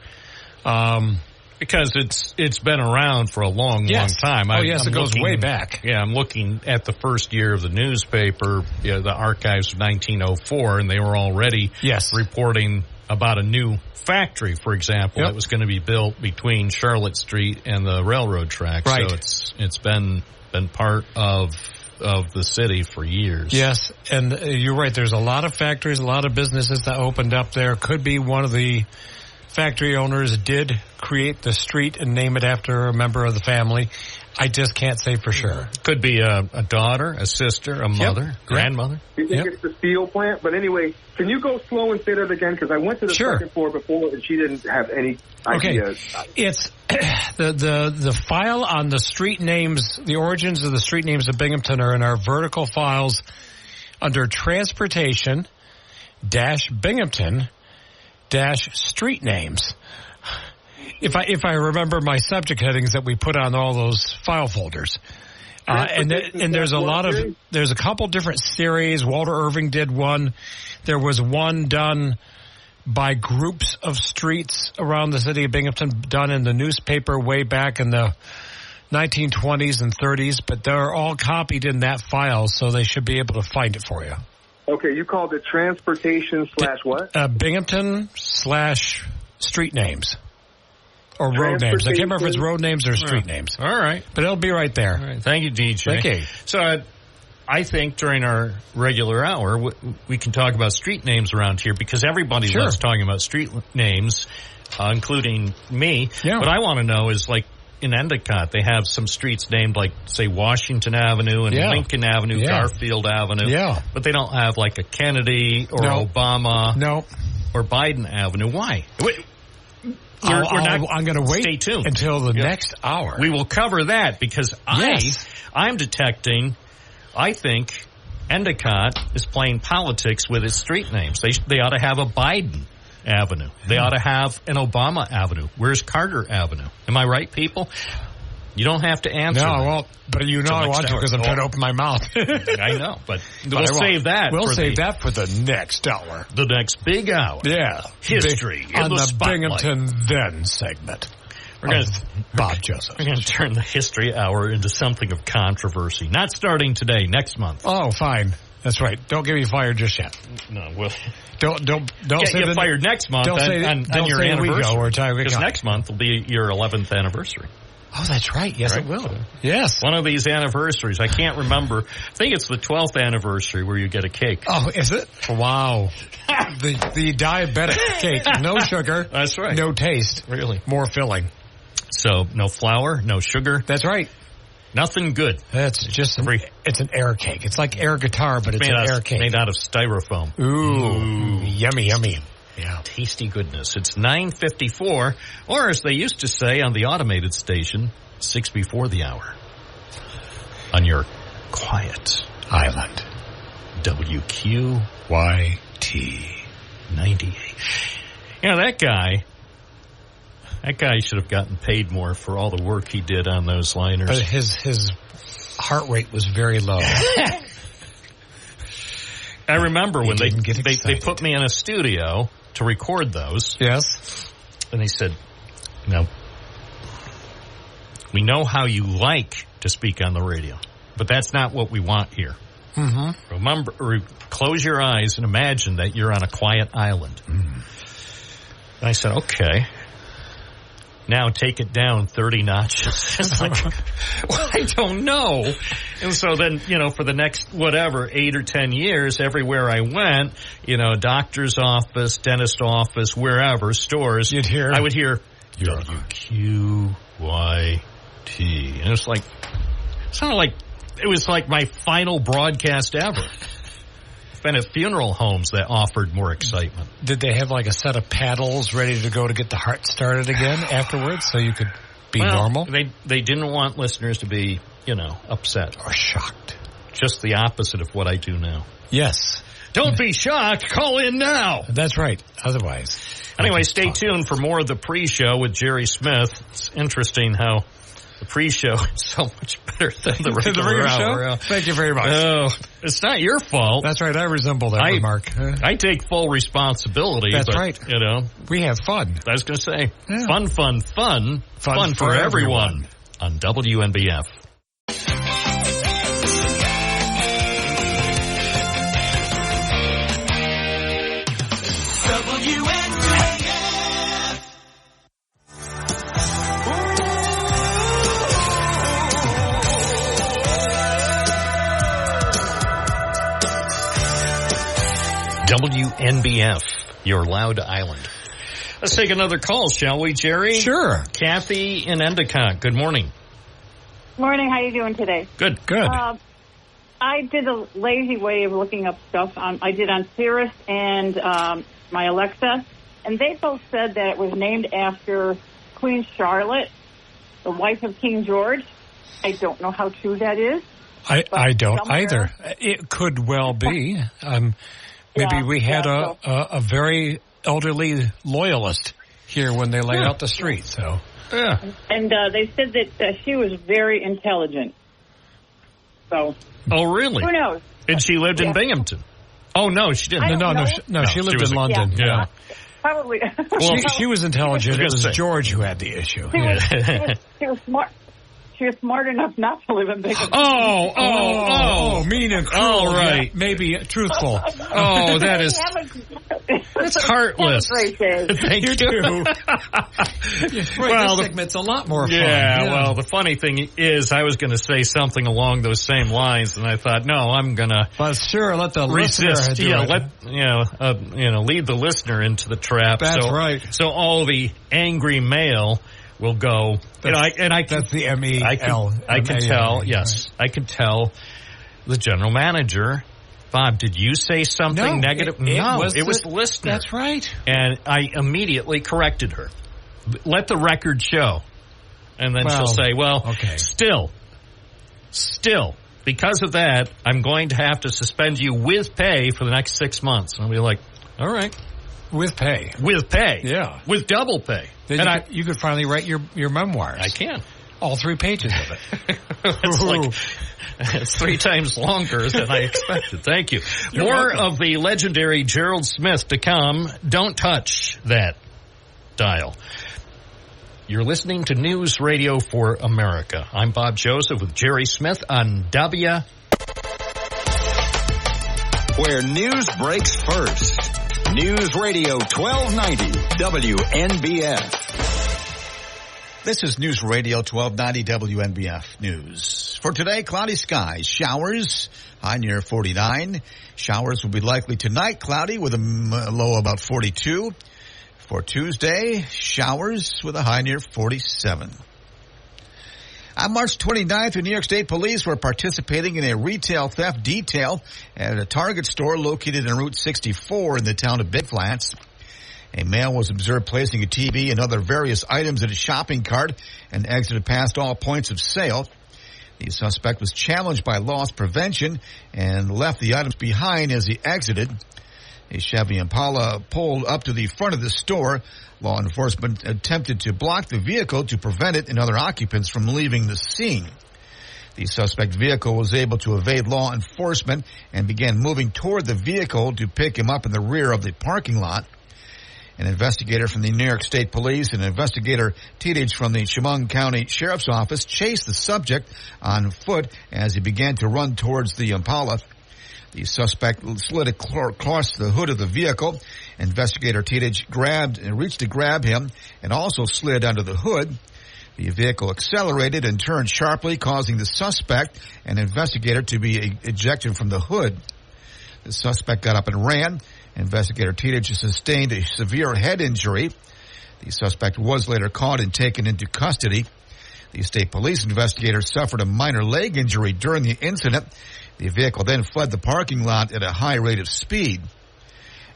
Because it's been around for a long time. It goes way back. Yeah, I'm looking at the first year of the newspaper, the archives of 1904, and they were already reporting about a new factory, for example, that was going to be built between Charlotte Street and the railroad tracks. Right. So it's been part of the city for years. Yes, and you're right. There's a lot of factories, a lot of businesses that opened up there. Could be one of the factory owners did create the street and name it after a member of the family. I just can't say for sure. Could be a daughter, a sister, a mother, grandmother. You think it's the steel plant? But anyway, can you go slow and say that again? Because I went to the second floor before, and she didn't have any idea. Okay. It's the file on the street names, the origins of the street names of Binghamton are in our vertical files under transportation -Binghamton -street names. If I remember my subject headings that we put on all those file folders. And there's there's a couple different series. Walter Irving did one. There was one done by groups of streets around the city of Binghamton, done in the newspaper way back in the 1920s and 30s, but they're all copied in that file, so they should be able to find it for you. Okay, you called it transportation / what? Binghamton / street names. Or road names. I can't remember if it's road names or street names. All right. But it'll be right there. All right. Thank you, DJ. Thank you. So I think during our regular hour, we can talk about street names around here because everybody loves talking about street names, including me. Yeah. What I want to know is, like, in Endicott, they have some streets named, like, say, Washington Avenue and Lincoln Avenue, Garfield Avenue. Yeah. But they don't have, like, a Kennedy or Obama or Biden Avenue. Why? I'm going to wait Stay tuned. until the next hour. We will cover that because I'm detecting, I think Endicott is playing politics with its street names. They ought to have a Biden Avenue. They ought to have an Obama Avenue. Where's Carter Avenue? Am I right, people? You don't have to answer. No, well, but I want to because I'm trying to open my mouth. I know, but we'll save that. We'll save that for the next hour. The next big hour. Yeah. History on the spotlight. Binghamton Then segment. Bob Joseph. We're going to turn the history hour into something of controversy. Not starting today, next month. Oh, fine. That's right. Don't get me fired just yet. No, well, don't say get fired next month on your anniversary. Because next month will be your 11th anniversary. Oh, that's right. Yes, it will. Yes. One of these anniversaries. I can't remember. I think it's the 12th anniversary where you get a cake. Oh, is it? Wow. the diabetic cake. No sugar. That's right. No taste. Really. More filling. So, no flour, no sugar. That's right. Nothing good. That's just it's an air cake. It's like air guitar, but it's an air cake. Made out of styrofoam. Ooh. Yummy, yummy. Yeah. Tasty goodness. It's 9:54, or as they used to say on the automated station, 6 before the hour. On your quiet island. WQYT 98. You know, that guy should have gotten paid more for all the work he did on those liners. But his heart rate was very low. I remember when they put me in a studio to record those. Yes. And they said, we know how you like to speak on the radio, but that's not what we want here. Mm-hmm. Remember, close your eyes and imagine that you're on a quiet island. And I said, okay. Now take it down 30 notches. It's like, well, I don't know. And so then, for the next, 8 or 10 years, everywhere I went, doctor's office, dentist office, wherever, stores, I would hear WQYT. And it sounded like it was like my final broadcast ever. Been at funeral homes that offered more excitement. Did they have like a set of paddles ready to go to get the heart started again afterwards so you could be normal? They didn't want listeners to be, upset. Or shocked. Just the opposite of what I do now. Yes. Don't be shocked. Call in now. That's right. Otherwise. Anyway, stay tuned for more of the pre-show with Jerry Smith. It's interesting how the pre-show is so much better than the regular hour. Thank you very much. Oh, it's not your fault. That's right. I resemble that remark. I take full responsibility. That's right. We have fun. I was going to say, fun for everyone on WNBF. WNBF, your loud island. Let's take another call, shall we, Jerry? Sure. Kathy in Endicott, good morning. Morning, how you doing today? Good. I did a lazy way of looking up stuff. I did on Cirrus and my Alexa, and they both said that it was named after Queen Charlotte, the wife of King George. I don't know how true that is. I don't either. It could well be. Maybe we had a very elderly loyalist here when they laid out the street. So, and they said that she was very intelligent. So, oh really? Who knows? And she lived in Binghamton. Oh no, she didn't. No, she lived in London. Yeah. Probably. Well, she was intelligent. It was George who had the issue. She was smart. She was smart enough not to live in Binghamton. Oh, mean and cruel. All right. Yeah, maybe truthful. Oh, that's heartless. Have a great day. Thank you. Too. Well, this segment's a lot more fun. Yeah, well, the funny thing is I was going to say something along those same lines, and I thought, no, I'm going to let the resist. listener do it. Lead the listener into the trap. That's right. So all the angry male will go. That's the MEL. I can tell. Yes, right. I can tell the general manager. Bob, did you say something negative? It was the listener. That's right. And I immediately corrected her. Let the record show. And then she'll say, okay. Still, because of that, I'm going to have to suspend you with pay for the next 6 months. And I'll be like, all right. With pay. Yeah. With double pay. Then you could finally write your memoirs. I can. All 3 pages of it. It's 3 times longer than I expected. Thank you. More of the legendary Gerald Smith to come. Don't touch that dial. You're listening to News Radio for America. I'm Bob Joseph with Jerry Smith on Where news breaks first. News Radio 1290 WNBF. This is News Radio 1290 WNBF News. For today, cloudy skies, showers, high near 49. Showers will be likely tonight, cloudy with a low about 42. For Tuesday, showers with a high near 47. On March 29th, the New York State Police were participating in a retail theft detail at a Target store located on Route 64 in the town of Big Flats. A male was observed placing a TV and other various items in a shopping cart and exited past all points of sale. The suspect was challenged by loss prevention and left the items behind as he exited. A Chevy Impala pulled up to the front of the store. Law enforcement attempted to block the vehicle to prevent it and other occupants from leaving the scene. The suspect vehicle was able to evade law enforcement and began moving toward the vehicle to pick him up in the rear of the parking lot. An investigator from the New York State Police and investigator Titich from the Chemung County Sheriff's Office chased the subject on foot as he began to run towards the Impala. The suspect slid across the hood of the vehicle. Investigator Titich reached to grab him and also slid under the hood. The vehicle accelerated and turned sharply, causing the suspect and investigator to be ejected from the hood. The suspect got up and ran. Investigator Titich sustained a severe head injury. The suspect was later caught and taken into custody. The state police investigator suffered a minor leg injury during the incident. The vehicle then fled the parking lot at a high rate of speed.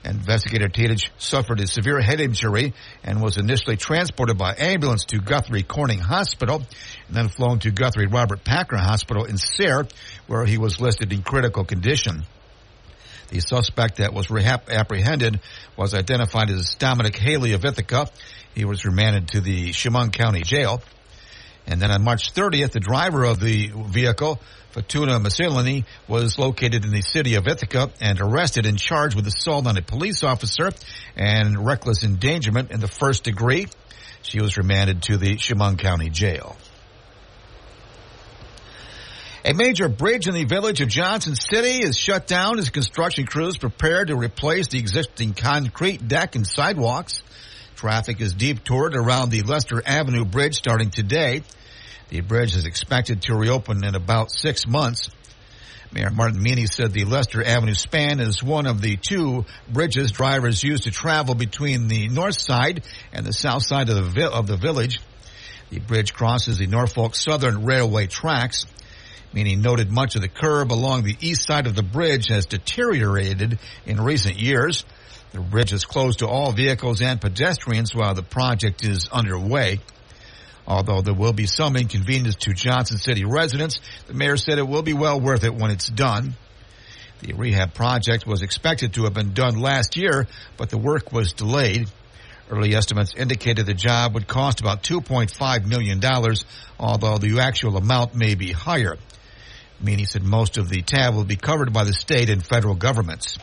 Investigator Titich suffered a severe head injury and was initially transported by ambulance to Guthrie Corning Hospital and then flown to Guthrie Robert Packer Hospital in Sayre, where he was listed in critical condition. The suspect that was apprehended was identified as Dominic Haley of Ithaca. He was remanded to the Chemung County Jail. And then on March 30th, the driver of the vehicle, Fatuna Masilani, was located in the city of Ithaca and arrested and charged with assault on a police officer and reckless endangerment in the first degree. She was remanded to the Chemung County Jail. A major bridge in the village of Johnson City is shut down as construction crews prepare to replace the existing concrete deck and sidewalks. Traffic is detoured around the Lester Avenue Bridge starting today. The bridge is expected to reopen in about 6 months. Mayor Martin Meany said the Lester Avenue span is one of the two bridges drivers use to travel between the north side and the south side of the village. The bridge crosses the Norfolk Southern Railway tracks. Meany noted much of the curb along the east side of the bridge has deteriorated in recent years. The bridge is closed to all vehicles and pedestrians while the project is underway. Although there will be some inconvenience to Johnson City residents, the mayor said it will be well worth it when it's done. The rehab project was expected to have been done last year, but the work was delayed. Early estimates indicated the job would cost about $2.5 million, although the actual amount may be higher. Meany said most of the tab will be covered by the state and federal governments.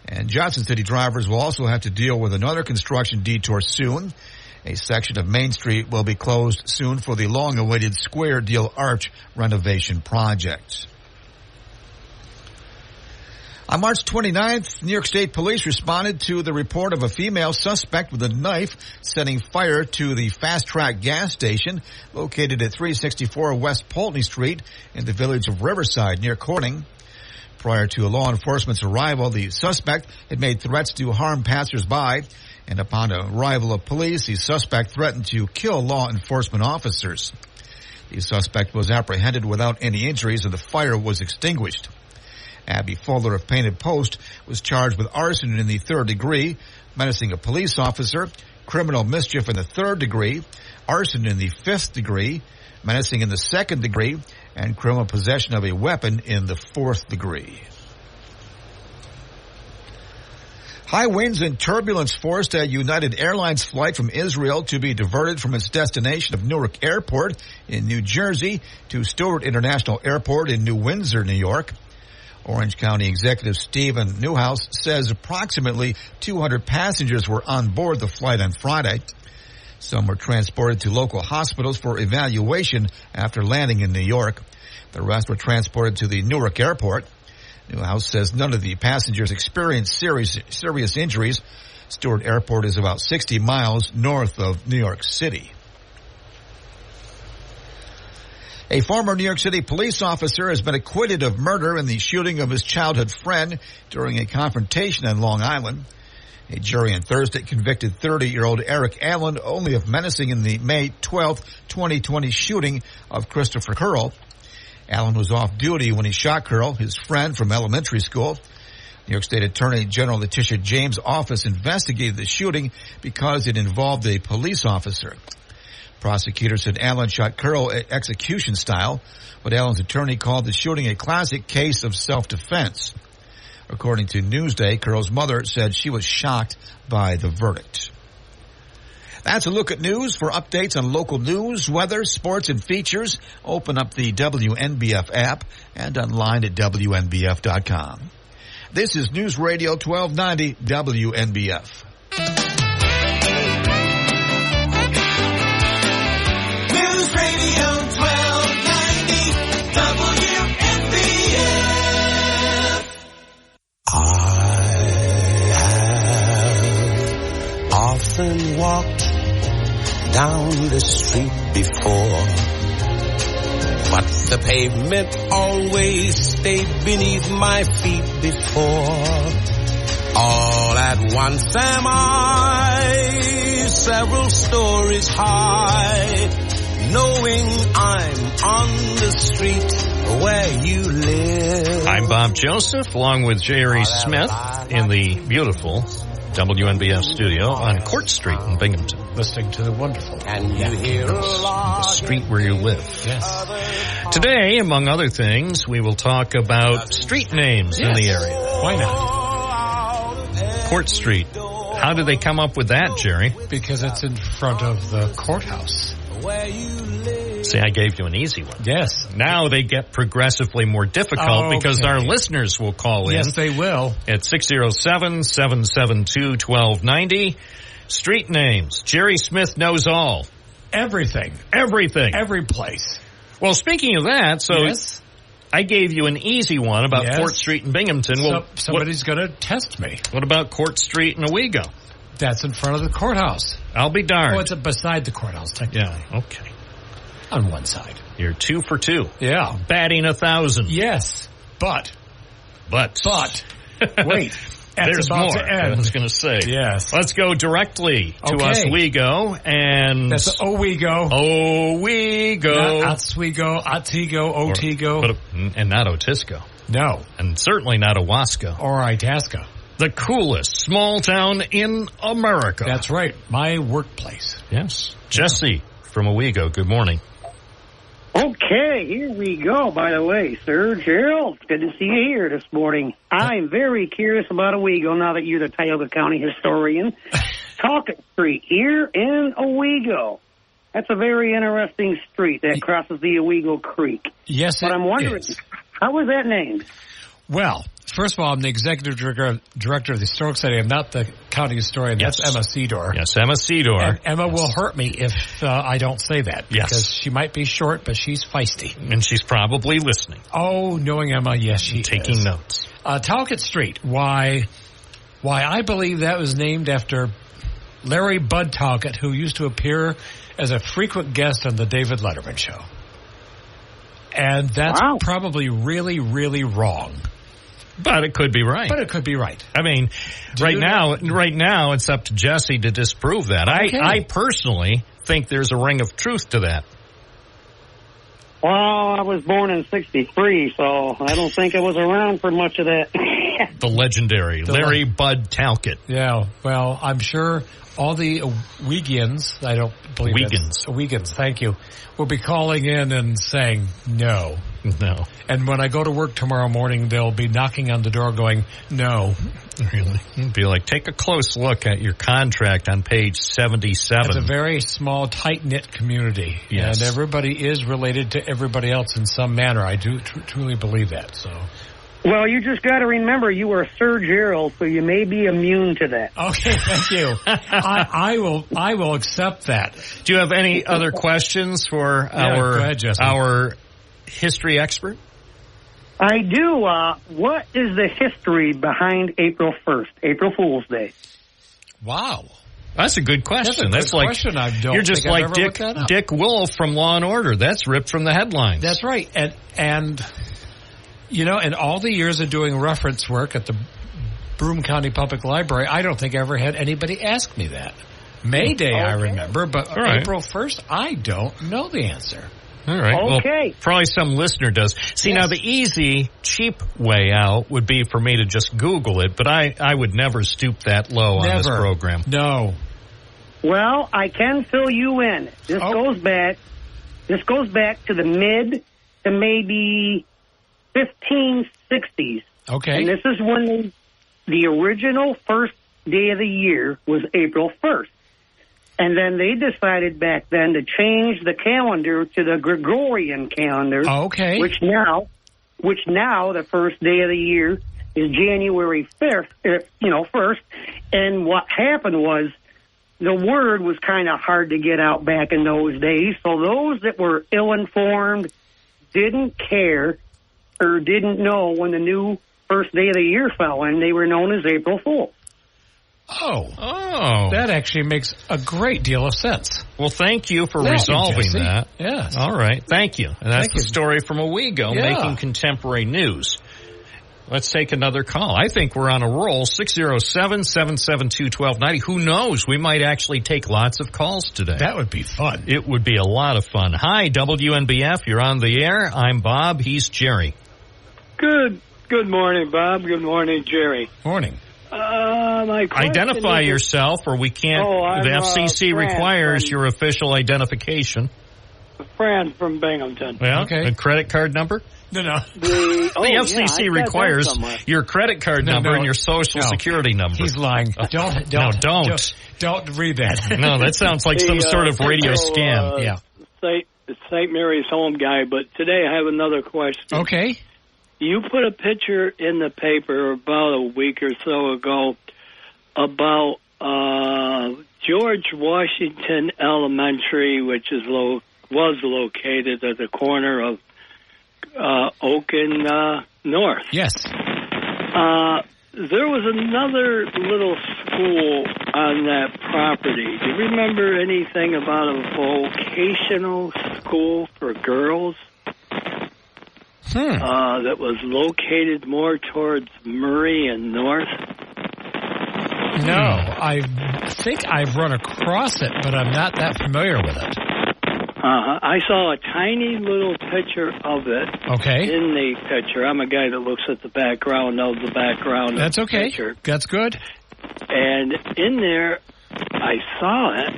And Johnson City drivers will also have to deal with another construction detour soon. A section of Main Street will be closed soon for the long-awaited Square Deal Arch renovation project. On March 29th, New York State Police responded to the report of a female suspect with a knife setting fire to the Fast Track gas station located at 364 West Pulteney Street in the village of Riverside near Corning. Prior to law enforcement's arrival, the suspect had made threats to harm passersby, and upon arrival of police, the suspect threatened to kill law enforcement officers. The suspect was apprehended without any injuries and the fire was extinguished. Abby Fuller of Painted Post was charged with arson in the third degree, menacing a police officer, criminal mischief in the third degree, arson in the fifth degree, menacing in the second degree, and criminal possession of a weapon in the fourth degree. High winds and turbulence forced a United Airlines flight from Israel to be diverted from its destination of Newark Airport in New Jersey to Stewart International Airport in New Windsor, New York. Orange County Executive Stephen Newhouse says approximately 200 passengers were on board the flight on Friday. Some were transported to local hospitals for evaluation after landing in New York. The rest were transported to the Newark Airport. Newhouse says none of the passengers experienced serious injuries. Stewart Airport is about 60 miles north of New York City. A former New York City police officer has been acquitted of murder in the shooting of his childhood friend during a confrontation on Long Island. A jury on Thursday convicted 30-year-old Eric Allen only of menacing in the May 12, 2020 shooting of Christopher Curl. Allen was off duty when he shot Curl, his friend from elementary school. New York State Attorney General Letitia James' office investigated the shooting because it involved a police officer. Prosecutors said Allen shot Curl execution style, but Allen's attorney called the shooting a classic case of self-defense. According to Newsday, Curl's mother said she was shocked by the verdict. That's a look at news. For updates on local news, weather, sports, and features, open up the WNBF app and online at WNBF.com. This is News Radio 1290 WNBF. walked down the street before, but the pavement always stayed beneath my feet before. All at once am I several stories high, knowing I'm on the street where you live. I'm Bob Joseph, along with Jerry Smith in the beautiful WNBF studio on Court Street in Binghamton. Listening to the wonderful. And you hear the street where you live. Yes. Today, among other things, we will talk about street names in the area. Why not? Court Street. How did they come up with that, Jerry? Because it's in front of the courthouse. See, I gave you an easy one. Yes. Now they get progressively more difficult because our listeners will call in. Yes, they will. At 607-772-1290. Street names. Jerry Smith knows all. Everything. Everything. Every place. Well, speaking of that, yes. I gave you an easy one about Court Street in Binghamton. Well, somebody's going to test me. What about Court Street in Owego? That's in front of the courthouse. I'll be darned. Oh, it's beside the courthouse, technically. Yeah, okay. On one side. You're 2 for 2. Yeah. Batting 1,000. Yes, but. Wait. There's about more. To end. I was going to say. Yes. Let's go directly to Oswego and... That's Owego. Owego. Not Oswego, Otsego, Otsego. And not Otisco. No. And certainly not Owasco. Or Itasca. The coolest small town in America. That's right. My workplace. Yes. Jesse from Owego, good morning. Okay, here we go, by the way, sir. Gerald, good to see you here this morning. I'm very curious about Owego now that you're the Tioga County historian. Talcott Street here in Owego. That's a very interesting street that crosses the Owego Creek. Yes, but I'm wondering, how was that named? Well, first of all, I'm the executive director of the Historic Society. I'm not the county historian. Yes. That's Emma Sedor. Yes, Emma Sedor. And Emma will hurt me if I don't say that. Yes. Because she might be short, but she's feisty. And she's probably listening. Oh, knowing Emma, yes, she is. Taking notes. Talcott Street. Why I believe that was named after Larry Bud Talcott, who used to appear as a frequent guest on the David Letterman show. And that's probably really, really wrong. But it could be right. I mean, right now, it's up to Jesse to disprove that. Okay. I personally think there's a ring of truth to that. Well, I was born in 63, so I don't think I was around for much of that. The legendary Larry Bud Talcott. Yeah, well, I'm sure all the Owegians, I don't believe Owegians, thank you, will be calling in and saying no. No. And when I go to work tomorrow morning, they'll be knocking on the door going, no. Really? It'd be like, take a close look at your contract on page 77. It's a very small, tight-knit community. Yes. And everybody is related to everybody else in some manner. I do truly believe that, so... Well, you just got to remember you are Sir Gerald, so you may be immune to that. Okay, thank you. I will accept that. Do you have any other questions for go ahead, Jesse. our history expert? I do. What is the history behind April 1st, April Fool's Day? Wow. That's a good question. That's like question. You're just like Dick Wolf from Law and Order. That's ripped from the headlines. That's right. And you know, in all the years of doing reference work at the Broome County Public Library, I don't think I ever had anybody ask me that. May Day, I remember, but April 1st, I don't know the answer. All right. Okay. Well, probably some listener does. See, now the easy, cheap way out would be for me to just Google it, but I would never stoop that low on this program. No. Well, I can fill you in. This goes back to the mid to maybe 1560s. Okay. And this is when the original first day of the year was April 1st. And then they decided back then to change the calendar to the Gregorian calendar. Okay. Which now the first day of the year is January 1st. And what happened was the word was kind of hard to get out back in those days. So those that were ill-informed, didn't care, or didn't know when the new first day of the year fell in, they were known as April Fools. Oh. That actually makes a great deal of sense. Well, thank you for resolving Jesse. that. Yes. All right. Thank you. And that's Thank the you. story from a week ago, Yeah. making contemporary news. Let's take another call. I think we're on a roll. 607-772-1290. Who knows? We might actually take lots of calls today. That would be fun. It would be a lot of fun. Hi, WNBF. You're on the air. I'm Bob. He's Jerry. Good morning, Bob. Good morning, Jerry. Morning. My question Identify is- yourself, or we can't. I'm, the FCC Fran requires from- your official identification. Fran from Binghamton. Well, a credit card number? No. The FCC requires your credit card number and your social security number. He's lying. Don't read that. No, that sounds like some sort of radio scam. Yeah. St. Mary's home guy, but today I have another question. Okay. You put a picture in the paper about a week or so ago about George Washington Elementary, which was located at the corner of Oak and North. Yes. There was another little school on that property. Do you remember anything about a vocational school for girls? That was located more towards Murray and North? No, I think I've run across it, but I'm not that familiar with it. I saw a tiny little picture of it. Okay. In the picture. I'm a guy that looks at the background, knows the background That's of the okay. picture. That's good. And in there, I saw it,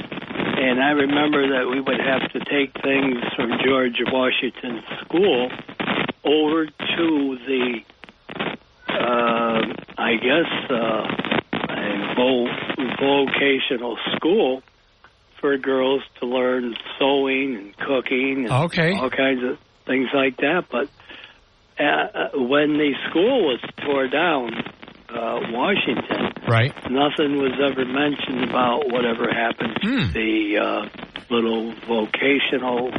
and I remember that we would have to take things from George Washington School over to the, vocational school for girls to learn sewing and cooking and all kinds of things like that. But when the school was tore down, Washington, right, nothing was ever mentioned about whatever happened to the little vocational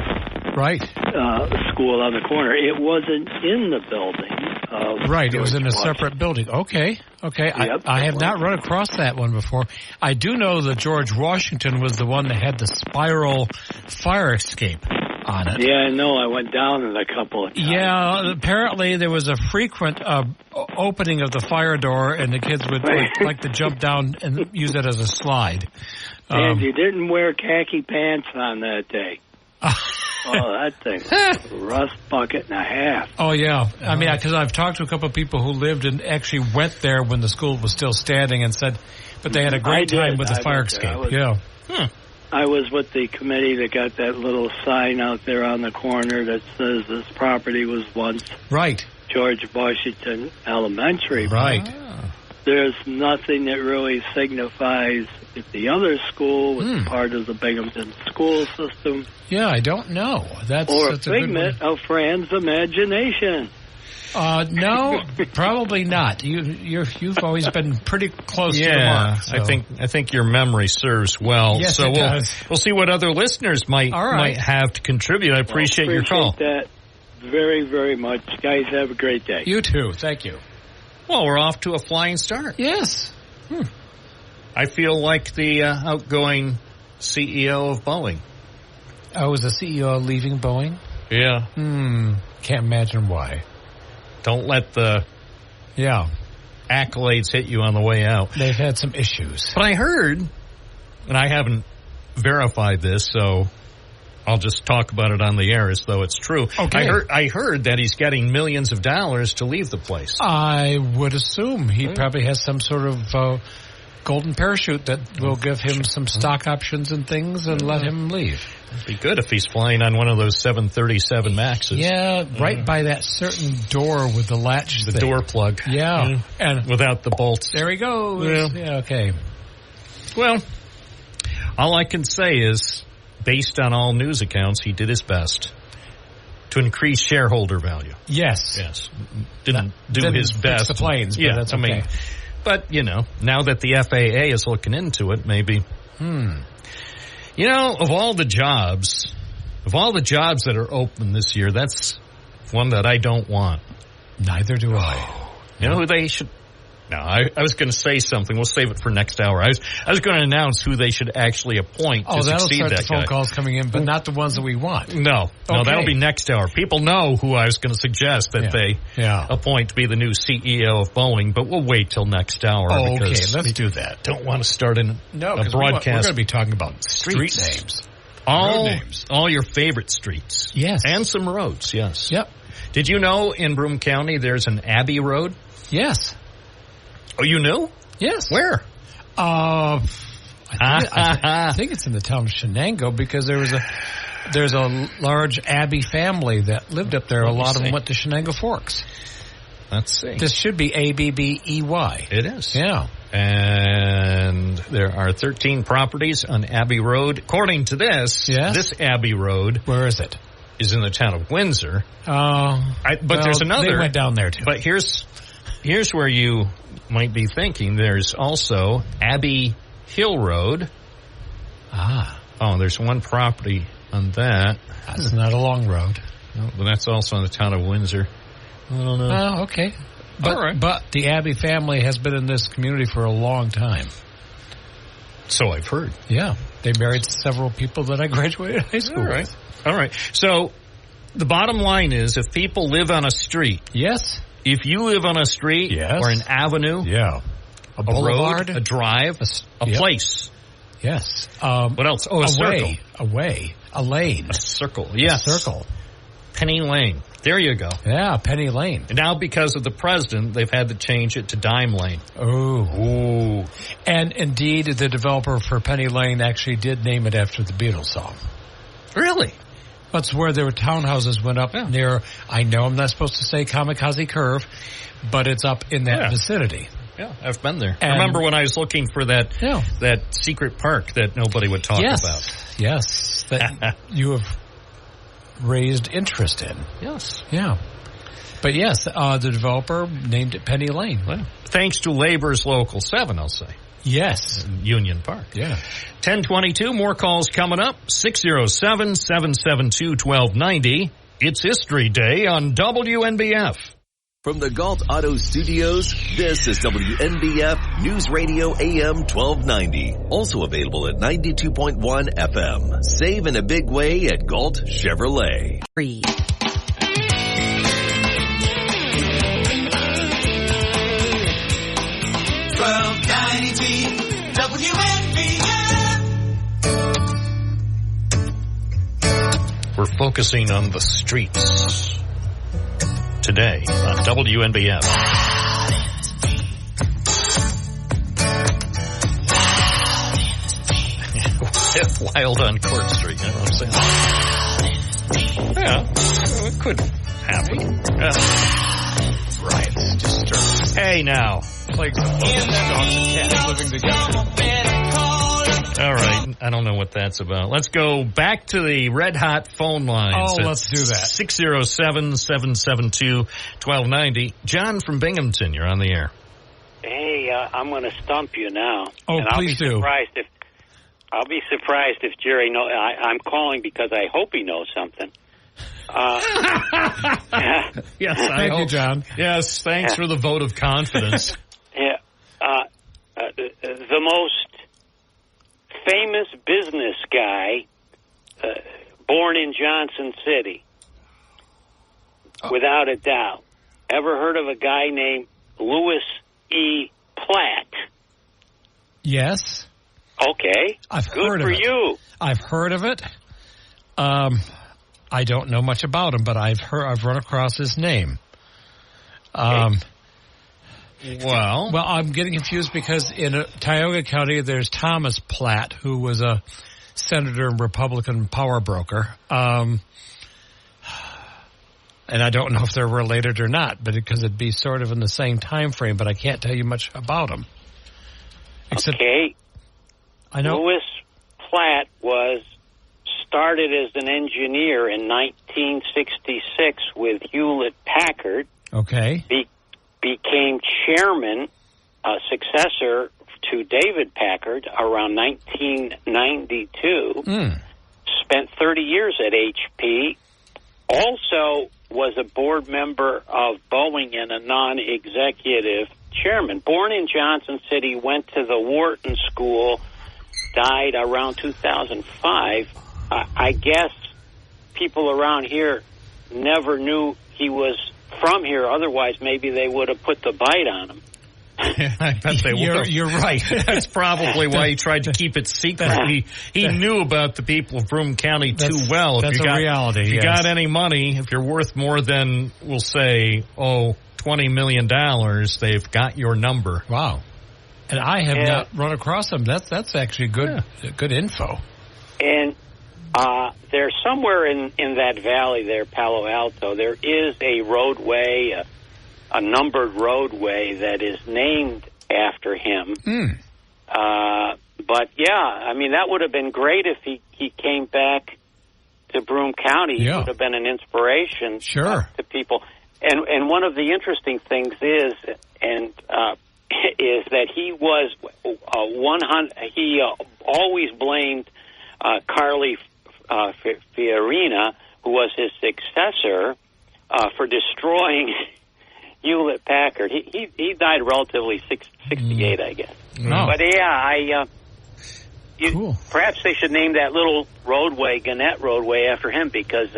school on the corner. It wasn't in the building. Right, it was in a separate building. Okay. Yep, I have not run across that one before. I do know that George Washington was the one that had the spiral fire escape on it. Yeah, I know. I went down it a couple of times. Yeah, apparently there was a frequent opening of the fire door, and the kids would like to jump down and use it as a slide. And you didn't wear khaki pants on that day. That thing was a rust bucket and a half. Oh, yeah. I mean, because I've talked to a couple of people who lived and actually went there when the school was still standing and said, but they had a great time with the fire escape. I was with the committee that got that little sign out there on the corner that says this property was once George Washington Elementary. Right. There's nothing that really signifies if the other school was part of the Binghamton school system. Yeah, I don't know. That's a good one. figment of Fran's imagination. No, probably not. You've always been pretty close to the mark. So. I think your memory serves well. Yes, so it does. We'll see what other listeners might have to contribute. I appreciate your call. That very, very much. Guys, have a great day. You too. Thank you. Well, we're off to a flying start. Yes. I feel like the outgoing CEO of Boeing. Oh, was the CEO leaving Boeing? Yeah. Can't imagine why. Don't let the accolades hit you on the way out. They've had some issues. But I heard, and I haven't verified this, so I'll just talk about it on the air as though it's true. Okay. I heard that he's getting millions of dollars to leave the place. I would assume he probably has some sort of golden parachute that will give him some stock options and things and let him leave. It'd be good if he's flying on one of those 737 Maxes. Yeah, right by that certain door with the latch The thing. door plug. Yeah. And without the bolts. There he goes. Yeah, okay. Well, all I can say is, based on all news accounts, he did his best to increase shareholder value. Yes. Didn't do his best. The planes, but that's okay. But, now that the FAA is looking into it, maybe. Of all the jobs that are open this year, that's one that I don't want. Neither do I. You know who they should No, I was going to say something. We'll save it for next hour. I was going to announce who they should actually appoint to succeed that'll start that the phone guy. calls coming in, but not the ones that we want. No, that'll be next hour. People know who I was going to suggest that they appoint to be the new CEO of Boeing, but we'll wait till next hour. Okay, because let's do that. Don't want to start a broadcast. We're going to be talking about street names. All Road names. All your favorite streets. Yes. And some roads, yes. Yep. Did you know in Broome County there's an Abbey Road? Yes. Oh, you knew? Yes. Where? I think it's in the town of Shenango because there's a large Abbey family that lived up there. A lot of them went to Shenango Forks. Let's see. This should be Abbey. It is. Yeah. And there are 13 properties on Abbey Road. According to this, this Abbey Road. Where is it? Is in the town of Windsor. But there's another. They went down there too. But here's where you might be thinking. There's also Abbey Hill Road. Oh, there's one property on that. That's not a long road. No, but that's also in the town of Windsor. I don't know. Oh, okay. But the Abbey family has been in this community for a long time. So I've heard. Yeah. They married several people that I graduated high school with. All right. So the bottom line is if people live on a street. Yes. If you live on a street or an avenue. Yeah. A boulevard. road, a drive, a place. Yes. What else? Oh, a circle. A lane. A circle. Yes. A circle. Penny Lane. There you go. Yeah, Penny Lane. And now because of the president, they've had to change it to Dime Lane. Ooh. And indeed, the developer for Penny Lane actually did name it after the Beatles song. Really? That's where there were townhouses went up near, I know I'm not supposed to say Kamikaze Curve, but it's up in that vicinity. Yeah, I've been there. And remember when I was looking for that secret park that nobody would talk about? Yes, that you have raised interest in. Yes. Yeah. But yes, the developer named it Penny Lane. Well, thanks to Labor's Local 7, I'll say. Yes. Union Park. Yeah. 1022, more calls coming up. 607-772-1290. It's History Day on WNBF. From the Galt Auto Studios, this is WNBF News Radio AM 1290. Also available at 92.1 FM. Save in a big way at Galt Chevrolet. Free. We're focusing on the streets today on WNBF. Wild on Court Street, you know what I'm saying? Yeah, it could happen. Riots, disturbance. Hey, now. Plagues of dogs and cats living together. All right, I don't know what that's about. Let's go back to the red-hot phone lines. Oh, let's do that. 607-772-1290. John from Binghamton, you're on the air. Hey, I'm going to stump you now. Oh, and please do. I'll be surprised if Jerry knows. I'm calling because I hope he knows something. Yes, Thank you, John. Yes, thanks for the vote of confidence. Yeah, the most famous business guy born in Johnson City, without a doubt. Ever heard of a guy named Louis E. Platt? Yes. Okay. I've Good heard for of it. you. I've heard of it. I don't know much about him, but I've run across his name. Well, I'm getting confused because in Tioga County, there's Thomas Platt, who was a senator and Republican power broker. And I don't know if they're related or not, but because it'd be sort of in the same time frame, but I can't tell you much about him. Okay. I know. Louis Platt started as an engineer in 1966 with Hewlett-Packard. Okay. Became chairman, successor to David Packard around 1992. Spent 30 years at HP. Also was a board member of Boeing and a non-executive chairman. Born in Johnson City, went to the Wharton School, died around 2005. I guess people around here never knew he was from here. Otherwise, maybe they would have put the bite on him. I bet they would. You're right. That's probably why he tried to keep it secret. He knew about the people of Broome County too well. That's a reality. If you yes. got any money, if you're worth more than, we'll say, $20 million, they've got your number. Wow. And I have not run across them. That's actually good info. And there's somewhere in that valley there, Palo Alto, there is a roadway, a numbered roadway that is named after him. But yeah, I mean, that would have been great if he came back to Broome County. He would have been an inspiration to people. And one of the interesting things is that he was 100. He always blamed Carly Fiorina, who was his successor, for destroying Hewlett Packard. He died relatively 68, I guess. No. But yeah, cool. Perhaps they should name that little roadway Gannett Roadway after him because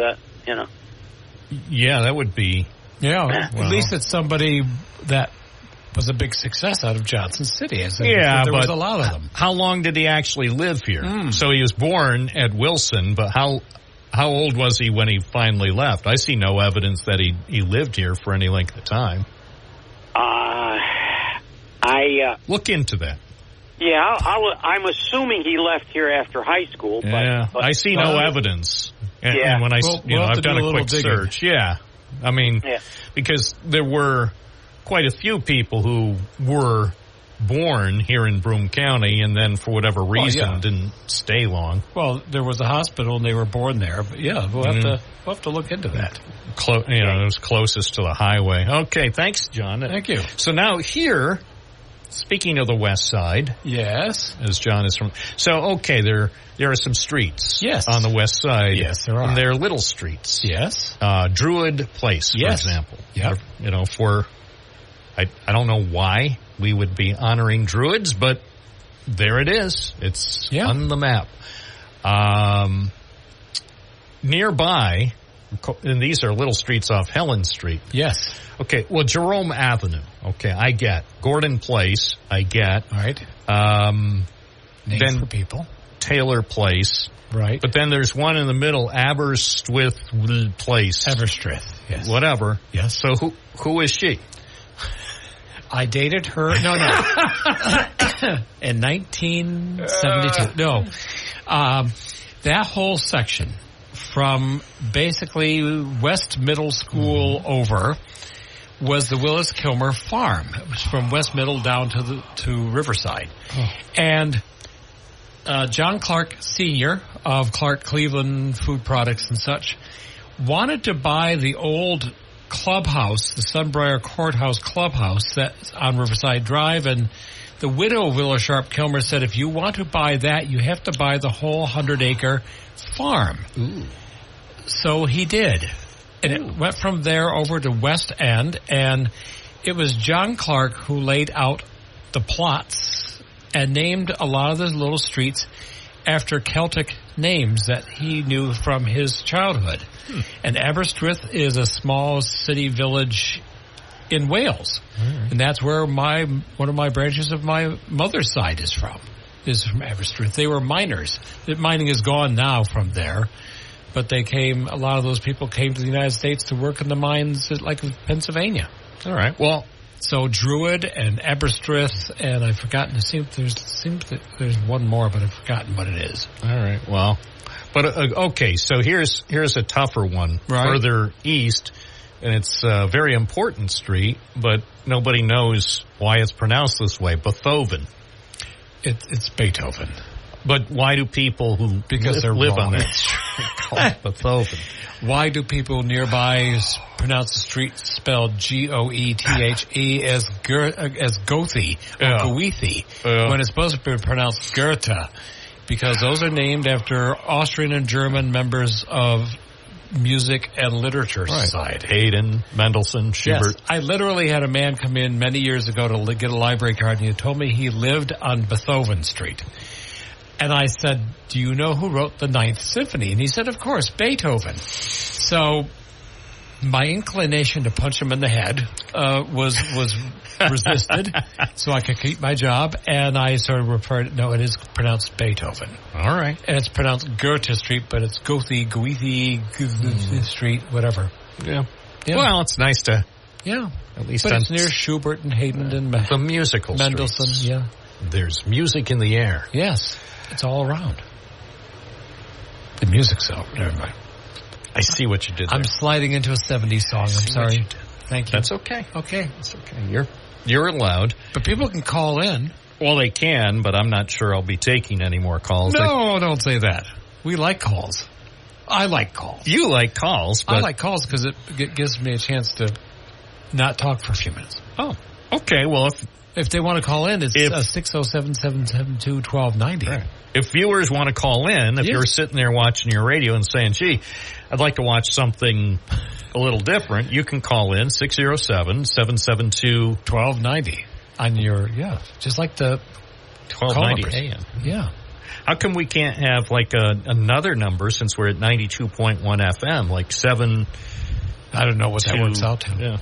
Yeah, that would be. Yeah, at least it's somebody that was a big success out of Johnson City. There was a lot of them. How long did he actually live here? So he was born at Wilson, but how old was he when he finally left? I see no evidence that he lived here for any length of time. Look into that. Yeah, I'm assuming he left here after high school. But I see no evidence. And when I've done a quick search. Yeah, I mean, because there were quite a few people who were born here in Broome County and then for whatever reason didn't stay long. Well, there was a hospital and they were born there. But yeah, we'll have to look into that. It was closest to the highway. Okay, thanks, John. Thank you. So now here, speaking of the West Side, yes, as John is from. So okay, there are some streets, on the West Side. Yes, there are. And they're little streets. Yes, Druid Place, for example. Yeah, I don't know why we would be honoring Druids, but there it is. It's on the map. Nearby, and these are little streets off Helen Street. Yes. Okay, well, Jerome Avenue. Okay, I get. Gordon Place, I get. All right. Then for people. Taylor Place. Right. But then there's one in the middle, Aberystwyth Place. Aberystwyth, yes. Whatever. Yes. So who is she? I dated her. No. In 1972. No. That whole section from basically West Middle School over was the Willis Kilmer Farm. It was from West Middle down to Riverside. Oh. And John Clark Sr. of Clark Cleveland Food Products and such wanted to buy the old clubhouse, the Sunbriar Courthouse clubhouse that's on Riverside Drive, and the widow of Willa Sharp Kilmer said, if you want to buy that, you have to buy the whole 100-acre farm. Ooh. So he did. And it went from there over to West End, and it was John Clark who laid out the plots and named a lot of the little streets after Celtic names that he knew from his childhood. And Aberystwyth is a small city village in Wales. And that's where one of my branches of my mother's side is from Aberystwyth. They were miners. Mining is gone now from there. But a lot of those people came to the United States to work in the mines like Pennsylvania. All right. Well, so Druid and Aberystwyth, and I've forgotten, there's one more, but I've forgotten what it is. All right. Well, but okay, so here's a tougher one further east, and it's a very important street, but nobody knows why it's pronounced this way. Beethoven. It's Beethoven. But why do people who live on that street call it Beethoven? Why do people nearby pronounce the street spelled Goethe as Goethe or Goethe when it's supposed to be pronounced Goethe? Because those are named after Austrian and German members of Music and Literature Society. Haydn, Mendelssohn, Schubert. Yes. I literally had a man come in many years ago to get a library card, and he told me he lived on Beethoven Street. And I said, do you know who wrote the Ninth Symphony? And he said, of course, Beethoven. So my inclination to punch him in the head was resisted, so I could keep my job, and I sort of referred, no, it is pronounced Beethoven. All right. And it's pronounced Goethe Street, but it's Goethe Street, whatever. Yeah. Well, it's nice to... Yeah. At least but it's near Schubert and Haydn and the musical Mendelssohn, streets. There's music in the air. Yes. It's all around. The music's out. Never mind. I see what you did there. I'm sliding into a 70s song. I'm sorry. Thank you. That's okay. Okay. That's okay. You're allowed. But people can call in. Well, they can, but I'm not sure I'll be taking any more calls. No, don't say that. We like calls. I like calls. You like calls, but... I like calls because it gives me a chance to not talk for a few minutes. Oh, okay. Well, if they want to call in, it's 607-772-1290. Right. If viewers want to call in, if you're sitting there watching your radio and saying, gee, I'd like to watch something a little different, you can call in 607-772-1290. On your, just like the 1290 AM. Yeah. How come we can't have like another number since we're at 92.1 FM, like 7... I don't know what that works out to. Yeah.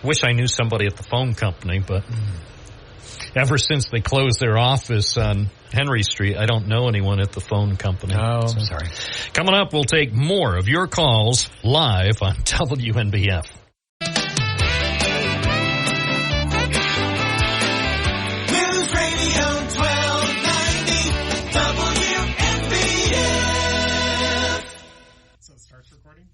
Wish I knew somebody at the phone company, but ever since they closed their office on Henry Street, I don't know anyone at the phone company. Oh, I'm sorry. Coming up, we'll take more of your calls live on WNBF. News Radio 1290 WNBF. So it starts recording?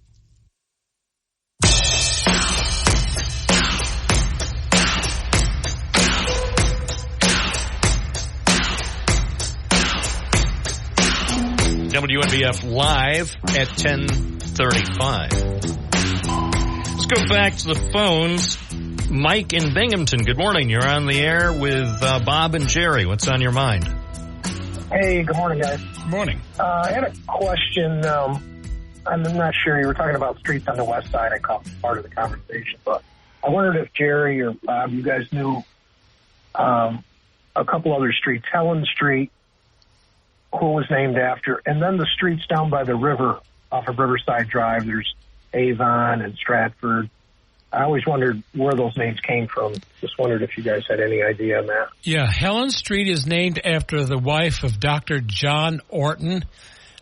WNBF live at 10:35. Let's go back to the phones. Mike in Binghamton, good morning. You're on the air with Bob and Jerry. What's on your mind? Hey, good morning, guys. Good morning. I had a question. I'm not sure. You were talking about streets on the west side. I caught part of the conversation, but I wondered if Jerry or Bob, you guys knew a couple other streets. Helen Street, who was named after, and then the streets down by the river off of Riverside Drive. There's Avon and Stratford. I always wondered where those names came from. Just wondered if you guys had any idea on that. Yeah, Helen Street is named after the wife of Dr. John Orton,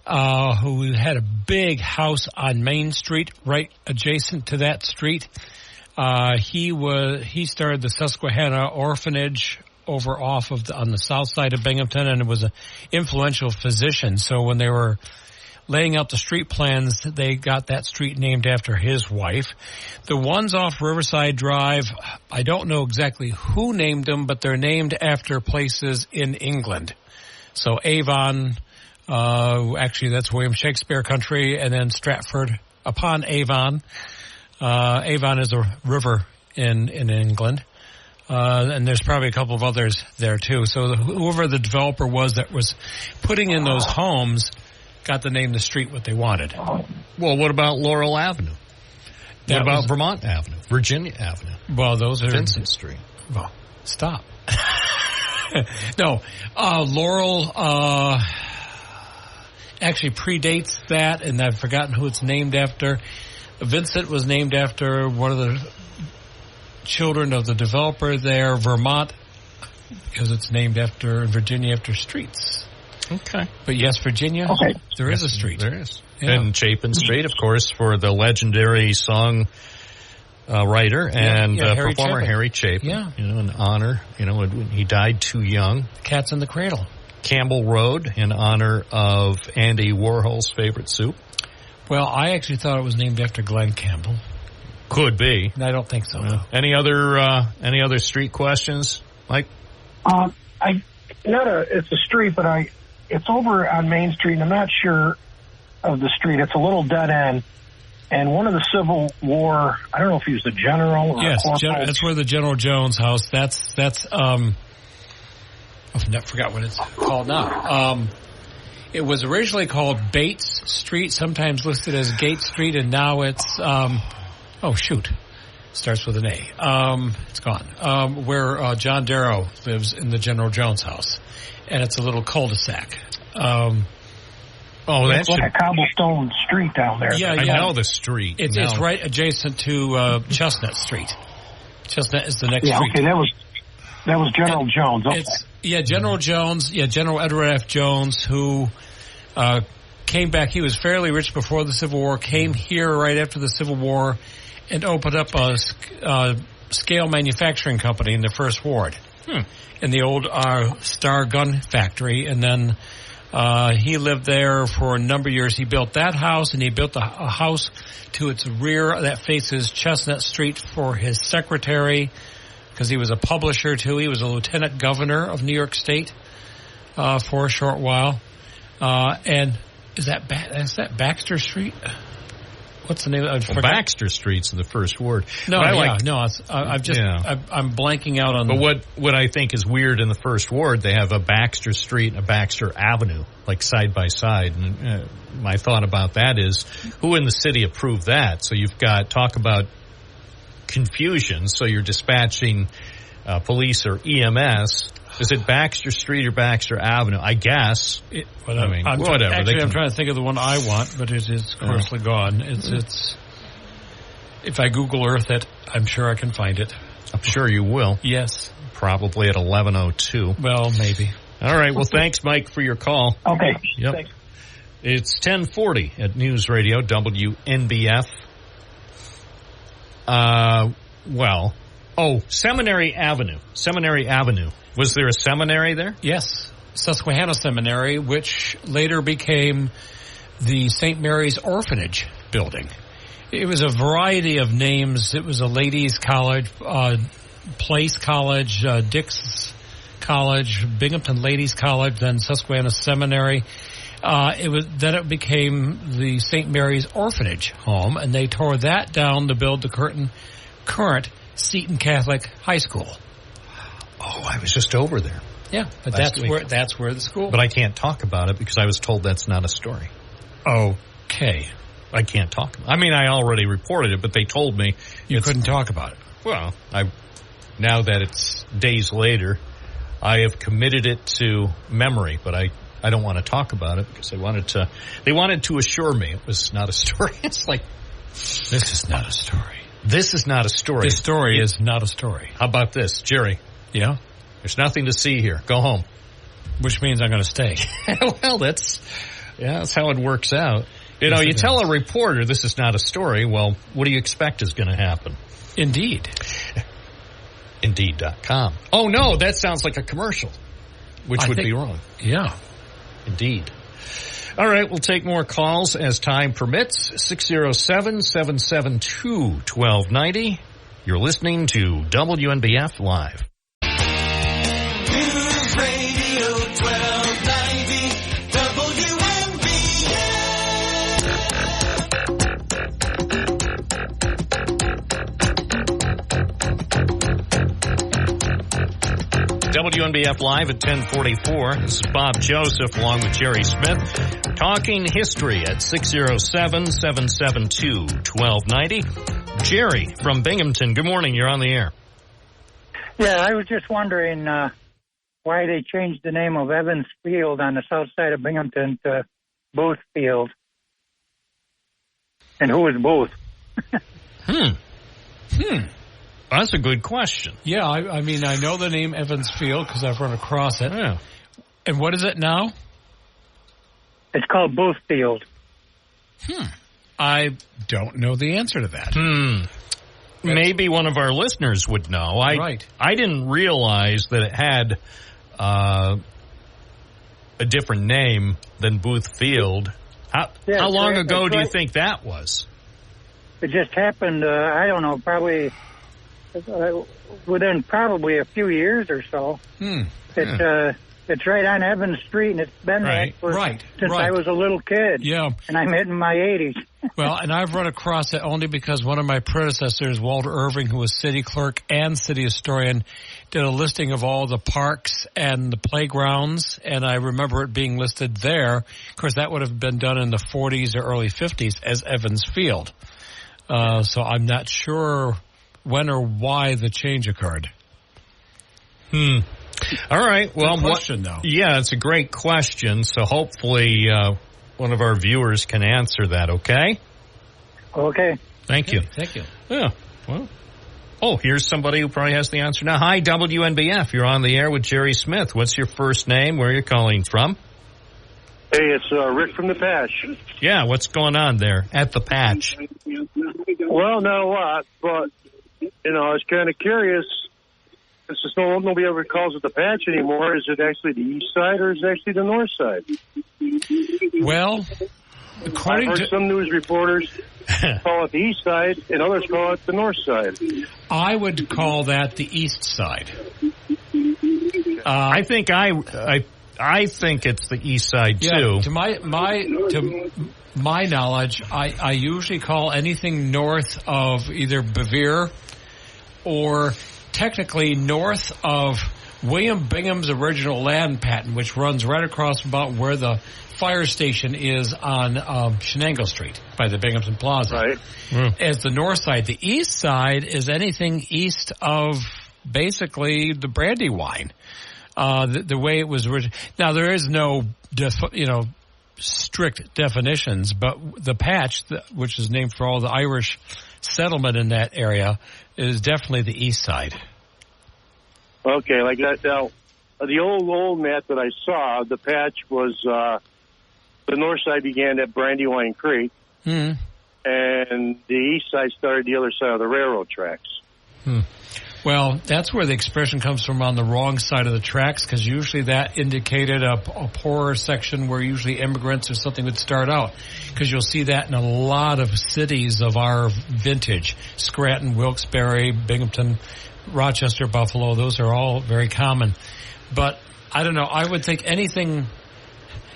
who had a big house on Main Street right adjacent to that street. He started the Susquehanna Orphanage over off of on the south side of Binghamton, and it was an influential physician. So when they were laying out the street plans, they got that street named after his wife. The ones off Riverside Drive, I don't know exactly who named them, but they're named after places in England. So Avon, actually that's William Shakespeare country, and then Stratford upon Avon. Avon is a river in England. And there's probably a couple of others there too. So whoever the developer was that was putting in those homes got to name the street what they wanted. Well, what about Laurel Avenue? What about Vermont Avenue? Virginia Avenue? Well, those are... Vincent Street. Well, stop. No, Laurel actually predates that, and I've forgotten who it's named after. Vincent was named after one of the children of the developer there. Vermont, because it's named after Virginia after streets. Okay. But yes, Virginia, okay. There is a street. There is. Yeah. And Chapin Street, of course, for the legendary song writer and Harry performer Chapin. Harry Chapin. Yeah. In honor, when he died too young. Cat's in the Cradle. Campbell Road, in honor of Andy Warhol's favorite soup. Well, I actually thought it was named after Glenn Campbell. Could be. I don't think so. No. Any other street questions, Mike? It's a street, but it's over on Main Street, and I'm not sure of the street. It's a little dead end. And one of the Civil War, I don't know if he was a general or a corporal. That's where the General Jones house. I forgot what it's called now. It was originally called Bates Street, sometimes listed as Gate Street, and now it's, starts with an A. It's gone. Where John Darrow lives in the General Jones house. And it's a little cul-de-sac. It's like a cobblestone street down there. Yeah, I know the street. It's right adjacent to Chestnut Street. Chestnut is the next street. Okay, that was General Jones. Okay. General Jones. Yeah, General Edward F. Jones, who came back. He was fairly rich before the Civil War, came here right after the Civil War, and opened up a scale manufacturing company in the First Ward in the old Star Gun Factory. And then he lived there for a number of years. He built that house, and he built a house to its rear that faces Chestnut Street for his secretary, because he was a publisher, too. He was a lieutenant governor of New York State for a short while. And is that Baxter Street? What's the name of it? Baxter Street's in the First Ward. I'm blanking out on. But what I think is weird in the First Ward, they have a Baxter Street and a Baxter Avenue, like side by side. And my thought about that is, who in the city approved that? So you've got talk about confusion. So you're dispatching police or EMS. Is it Baxter Street or Baxter Avenue? I guess. Whatever. I'm trying to think of the one I want, but it is coarsely gone. It's. If I Google Earth it, I'm sure I can find it. I'm sure you will. Yes. Probably at 11:02. Well, maybe. All right. Well, thanks, Mike, for your call. Okay. Yep. Thanks. It's 10:40 at News Radio WNBF. Seminary Avenue. Seminary Avenue. Was there a seminary there? Yes. Susquehanna Seminary, which later became the St. Mary's Orphanage building. It was a variety of names. It was a ladies' college, Place College, Dix College, Binghamton Ladies' College, then Susquehanna Seminary. It became the St. Mary's Orphanage Home, and they tore that down to build the current Seton Catholic High School. Oh, I was just over there. Yeah, but that's where the school. But I can't talk about it because I was told that's not a story. Okay. I can't talk. I mean, I already reported it, but they told me you couldn't talk about it. Well, now that it's days later, I have committed it to memory, but I don't want to talk about it because they wanted to assure me it was not a story. It's like, this is not a story. This is not a story. This story is not a story. How about this, Jerry? Yeah? There's nothing to see here. Go home. Which means I'm going to stay. Well, that's how it works out. You tell a reporter this is not a story, well, what do you expect is going to happen? Indeed. Indeed.com. Oh, no, that sounds like a commercial, which would be wrong. Yeah. Indeed. All right, we'll take more calls as time permits. 607-772-1290. You're listening to WNBF Live. News Radio 1290 WNBF Live at 1044. This is Bob Joseph along with Jerry Smith. Talking history at 607-772-1290. Jerry from Binghamton, good morning. You're on the air. Yeah, I was just wondering why they changed the name of Evans Field on the south side of Binghamton to Booth Field. And who is Booth? That's a good question. Yeah, I mean, I know the name Evans Field because I've run across it. Yeah. And what is it now? It's called Booth Field. I don't know the answer to that. Maybe one of our listeners would know. Right. I didn't realize that it had a different name than Booth Field. How long ago do you think that was? It just happened, I don't know, probably within probably a few years or so. It's right on Evans Street, and it's been that since I was a little kid. Yeah. And I'm hitting my 80s. Well, and I've run across it only because one of my predecessors, Walter Irving, who was city clerk and city historian, did a listing of all the parks and the playgrounds, and I remember it being listed there. Of course, that would have been done in the 40s or early 50s as Evans Field. So I'm not sure when or why the change occurred. All right. Well, good question, though. Yeah, it's a great question. So hopefully one of our viewers can answer that, okay? Okay. Thank you. Thank you. Yeah. Well. Oh, here's somebody who probably has the answer now. Hi, WNBF. You're on the air with Jerry Smith. What's your first name? Where are you calling from? Hey, it's Rick from the Patch. Yeah, what's going on there at the Patch? Well, not a lot, but, I was kind of curious. Since nobody ever calls it the Patch anymore, is it actually the east side or is it actually the north side? Well, according I've heard some news reporters call it the east side and others call it the north side. I would call that the east side. I think it's the east side too. To my knowledge, I usually call anything north of either Bevere or technically north of William Bingham's original land patent, which runs right across about where the fire station is on Shenango Street by the Binghamton Plaza. Right. As the north side. The east side is anything east of basically the Brandywine. The way it was written. Now, there is no, strict definitions, but the Patch, which is named for all the Irish settlement in that area, is definitely the east side. Okay, like that. Now, the old map that I saw, the Patch was the north side began at Brandywine Creek, and the east side started the other side of the railroad tracks. Well, that's where the expression comes from, on the wrong side of the tracks, because usually that indicated a poorer section where usually immigrants or something would start out. Because you'll see that in a lot of cities of our vintage. Scranton, Wilkes-Barre, Binghamton, Rochester, Buffalo, those are all very common. But I don't know, I would think anything,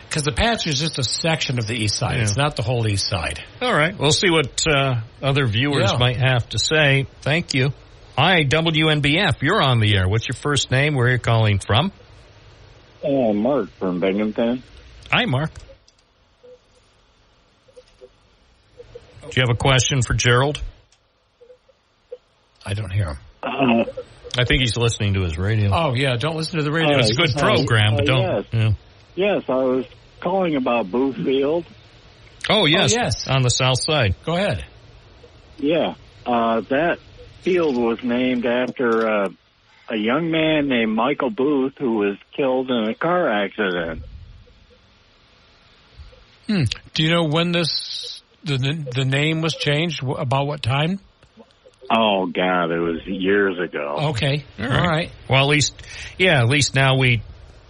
because the Patch is just a section of the east side. Yeah. It's not the whole east side. All right, we'll see what other viewers might have to say. Thank you. Hi, WNBF. You're on the air. What's your first name? Where are you calling from? Mark from Binghamton. Hi, Mark. Do you have a question for Gerald? I don't hear him. I think he's listening to his radio. Oh, yeah. Don't listen to the radio. It's a good program, but don't. Yes. Yes, I was calling about Booth Field. Oh, yes. On the south side. Go ahead. Yeah. That field was named after a young man named Michael Booth who was killed in a car accident. Do you know when the name was changed? About what time? Oh God, it was years ago. Okay, all right. Well, at least now we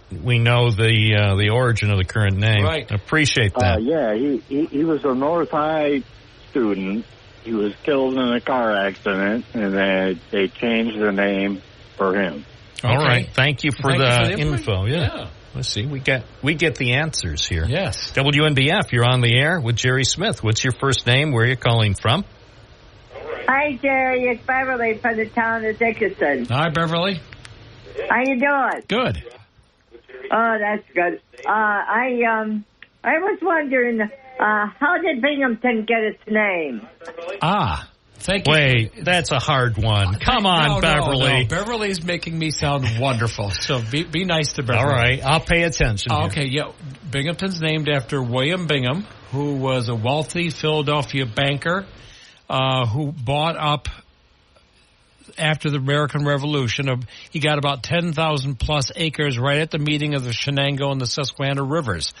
know the origin of the current name. Right. I appreciate that. Yeah, he was a North High student. He was killed in a car accident, and then they changed the name for him. Okay. All right. Thank you for the info. Yeah. Let's see. We get the answers here. Yes. WNBF, you're on the air with Jerry Smith. What's your first name? Where are you calling from? Hi, Jerry. It's Beverly from the town of Dickinson. Hi, Beverly. How you doing? Good. Oh, that's good. I was wondering, how did Binghamton get its name? Thank you. Wait, that's a hard one. Come on, Beverly. No. Beverly's making me sound wonderful, so be nice to Beverly. All right, I'll pay attention. Okay, yeah. Binghamton's named after William Bingham, who was a wealthy Philadelphia banker who bought up, after the American Revolution, he got about 10,000 plus acres right at the meeting of the Shenango and the Susquehanna rivers.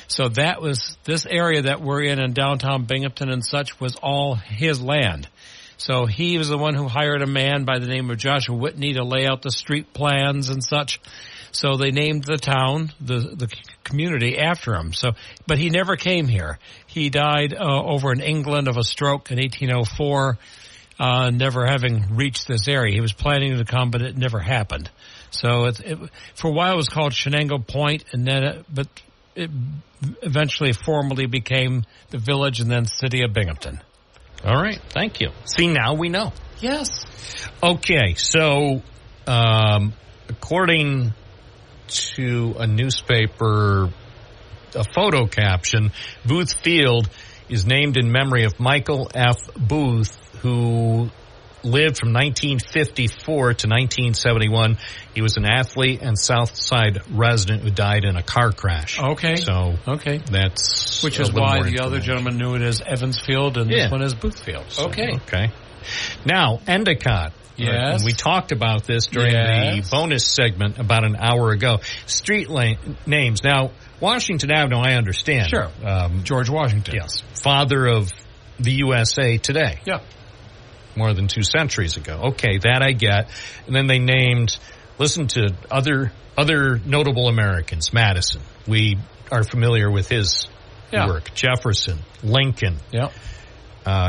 So that was, this area that we're in downtown Binghamton and such, was all his land. So he was the one who hired a man by the name of Joshua Whitney to lay out the street plans and such. So they named the town, the community, after him. So, but he never came here. He died over in England of a stroke in 1804, never having reached this area. He was planning to come, but it never happened. So for a while it was called Shenango Point, and then but it eventually formally became the village and then city of Binghamton. All right. Thank you. See, now we know. Yes. Okay. So, according to a newspaper, a photo caption, Booth Field is named in memory of Michael F. Booth, who lived from 1954 to 1971. He was an athlete and South Side resident who died in a car crash. Okay. So that's which is why the other gentleman knew it as Evans Field and this one is Booth Field. Okay. Okay. Now, Endicott. Yes. And we talked about this during the bonus segment about an hour ago. Street names. Now, Washington Avenue, I understand. Sure. George Washington. Yes. Father of the USA today. Yeah. More than 2 centuries ago. Okay, that I get. And then they named, listen to other notable Americans. Madison. We are familiar with his work. Jefferson. Lincoln. Yeah.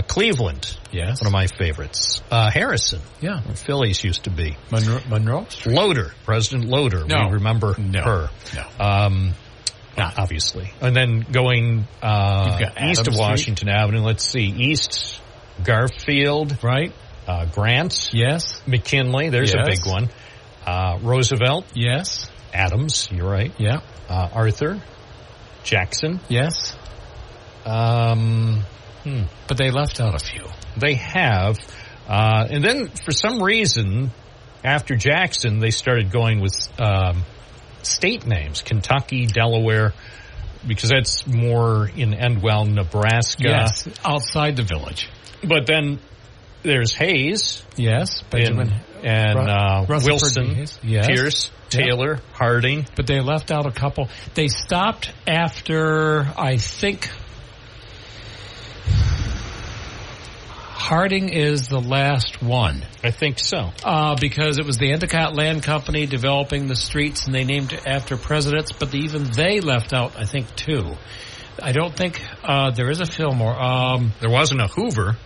Cleveland. Yes. One of my favorites. Harrison. Yeah. Where Phillies used to be. Monroe? Loader. President Loader. No. We remember her. No. Obviously. And then going east of Washington Avenue, let's see. East Garfield. Right. Grant. Yes. McKinley. There's a big one. Roosevelt. Yes. Adams. You're right. Yeah. Arthur. Jackson. Yes. But they left out a few. They have. And then for some reason, after Jackson, they started going with state names. Kentucky, Delaware, because that's more in Endwell, Nebraska. Yes, outside the village. But then there's Hayes. Yes. And Wilson, Hayes. Yes. Pierce, Taylor, Harding. But they left out a couple. They stopped after, I think, Harding is the last one. I think so. Because it was the Endicott Land Company developing the streets, and they named it after presidents, but even they left out, I think, 2. I don't think there is a Fillmore. There wasn't a Hoover.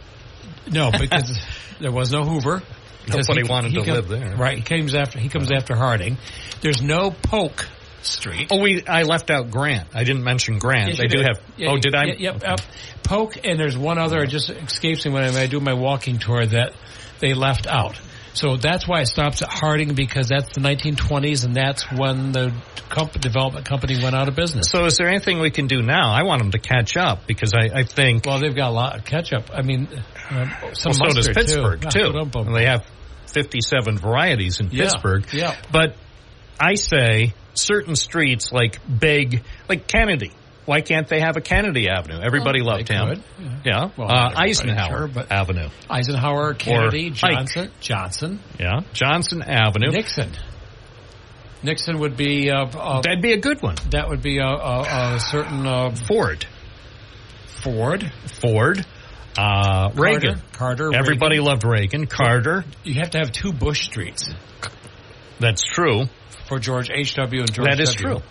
No, because there was no Hoover. Nobody wanted to live there. Right. He comes after Harding. There's no Polk Street. Oh, I left out Grant. I didn't mention Grant. Yes, they do have. Yeah, did I? Yep. Polk, and there's one other. It just escapes me when I do my walking tour that they left out. So that's why it stops at Harding, because that's the 1920s, and that's when the development company went out of business. So is there anything we can do now? I want them to catch up, because I think. Well, they've got a lot of catch up. I mean, so does Pittsburgh too. And they have 57 varieties in Pittsburgh. Yeah. But I say certain streets like Kennedy. Why can't they have a Kennedy Avenue? Everybody loved him. Could. Yeah. Well, Eisenhower Avenue. Eisenhower, Kennedy, Johnson. Yeah. Johnson Avenue. Nixon would be... that'd be a good one. That would be a certain... Ford. Reagan. Carter. Everybody Reagan. loved Reagan. Carter. You have to have 2 Bush streets. That's true. For George H.W. and George That is W. true.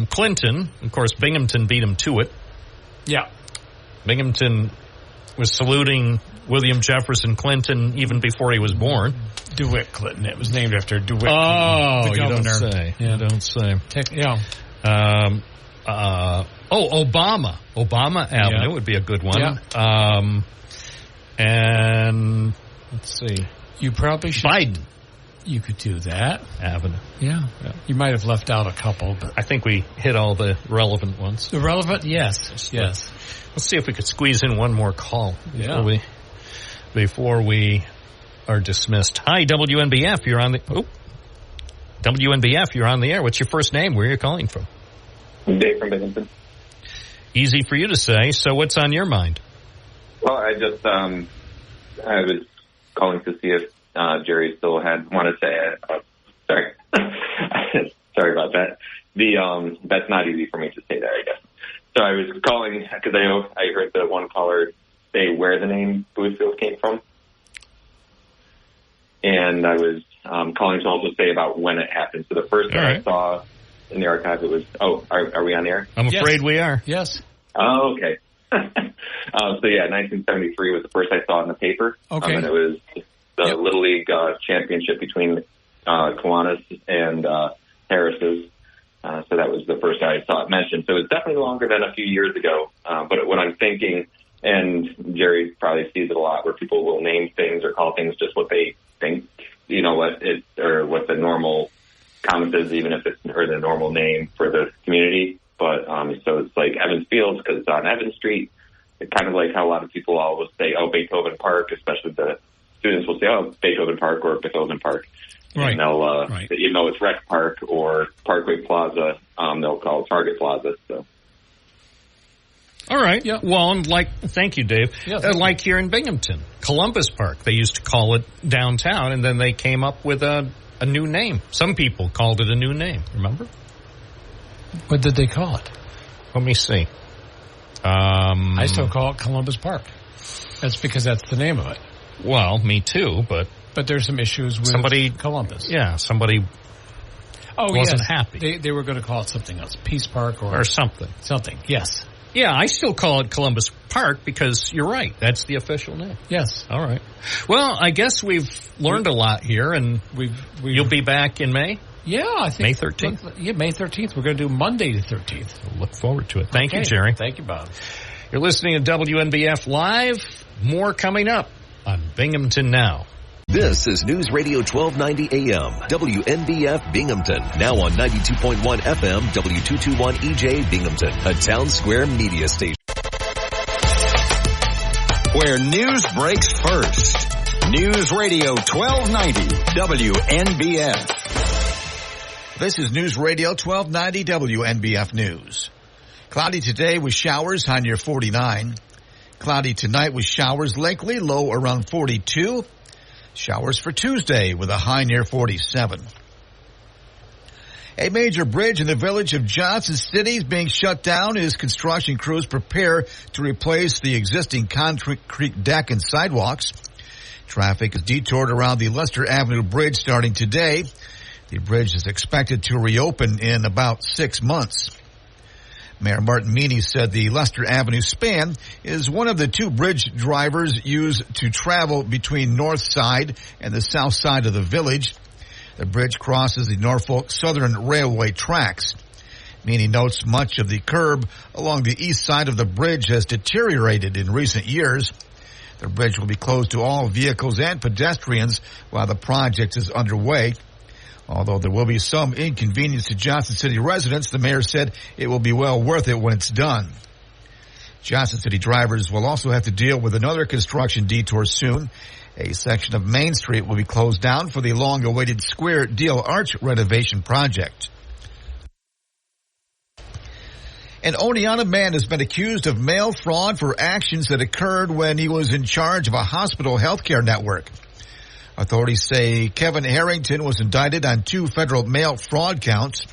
Clinton, of course, Binghamton beat him to it. Yeah. Binghamton was saluting William Jefferson Clinton even before he was born. DeWitt Clinton. It was named after DeWitt Clinton, the governor. You don't say. Yeah. You don't say. Yeah. Obama Avenue would be a good one. Yeah. And let's see. You probably should. Biden. You could do that. Avenue. Yeah. You might have left out a couple, but I think we hit all the relevant ones. The relevant? Yes. Yes. Let's see if we could squeeze in one more call before we are dismissed. Hi, WNBF. You're on the WNBF. You're on the air. What's your first name? Where are you calling from? Dave from Binghamton. Easy for you to say. So, what's on your mind? Well, I just I was calling to see if Jerry still wanted to. Sorry, sorry about that. That's not easy for me to say that, I guess. So I was calling because I heard the one caller say where the name Boothfield came from, and I was calling to also say about when it happened. So the first time I saw in the archive, it was. Oh, are we on the air? I'm afraid we are. Yes. Oh, okay. So yeah, 1973 was the first I saw in the paper. Okay. And it was the Little League championship between Kiwanis and Harris's. So that was the first I saw it mentioned. So it's definitely longer than a few years ago. But what I'm thinking, and Jerry probably sees it a lot, where people will name things or call things just what they think, what the normal comment is, even if it's or the normal name for the community. But so it's like Evans Fields because it's on Evans Street. It's kind of like how a lot of people always say, Beethoven Park, especially the students will say, Beethoven Park or Beethoven Park. Right. And they'll, even though it's Rec Park or Parkway Plaza, they'll call it Target Plaza. So. All right. Yeah. Well, thank you, Dave. Yeah, like here in Binghamton, Columbus Park, they used to call it downtown, and then they came up with a new name. Some people called it a new name. Remember? What did they call it? Let me see. I still call it Columbus Park. That's because that's the name of it. Well, me too, but there's some issues with Columbus. Yeah, somebody wasn't happy. They were going to call it something else, Peace Park or something. Something, yes. Yeah, I still call it Columbus Park because you're right. That's the official name. Yes. All right. Well, I guess we've learned a lot here, and you'll be back in May? Yeah, I think. May 13th? Yeah, May 13th. We're going to do Monday the 13th. We'll look forward to it. Thank you, Jerry. Thank you, Bob. You're listening to WNBF Live. More coming up on Binghamton Now. This is News Radio 1290 AM, WNBF Binghamton. Now on 92.1 FM, W221 EJ Binghamton, a Town Square media station. Where news breaks first. News Radio 1290, WNBF. This is News Radio 1290 WNBF News. Cloudy today with showers, high near 49. Cloudy tonight with showers likely, low around 42. Showers for Tuesday with a high near 47. A major bridge in the village of Johnson City is being shut down as construction crews prepare to replace the existing concrete deck and sidewalks. Traffic is detoured around the Lester Avenue Bridge starting today. The bridge is expected to reopen in about 6 months. Mayor Martin Meany said the Lester Avenue span is one of the two bridge drivers used to travel between north side and the south side of the village. The bridge crosses the Norfolk Southern Railway tracks. Meany notes much of the curb along the east side of the bridge has deteriorated in recent years. The bridge will be closed to all vehicles and pedestrians while the project is underway. Although there will be some inconvenience to Johnson City residents, the mayor said it will be well worth it when it's done. Johnson City drivers will also have to deal with another construction detour soon. A section of Main Street will be closed down for the long-awaited Square Deal Arch renovation project. An Oneonta man has been accused of mail fraud for actions that occurred when he was in charge of a hospital healthcare network. Authorities say Kevin Harrington was indicted on 2 federal mail fraud counts.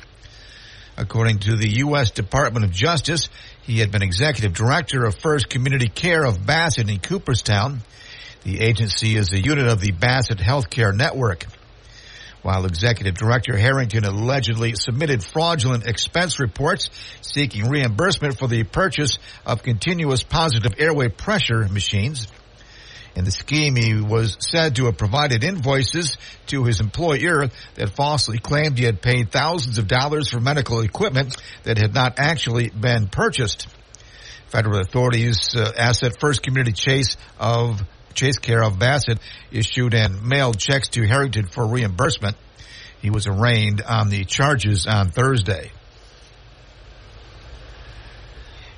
According to the U.S. Department of Justice, he had been executive director of First Community Care of Bassett in Cooperstown. The agency is a unit of the Bassett Healthcare Network. While executive director, Harrington allegedly submitted fraudulent expense reports seeking reimbursement for the purchase of continuous positive airway pressure machines. In the scheme, he was said to have provided invoices to his employer that falsely claimed he had paid thousands of dollars for medical equipment that had not actually been purchased. Federal authorities asset First Community Chase Care of Bassett issued and mailed checks to Harrington for reimbursement. He was arraigned on the charges on Thursday.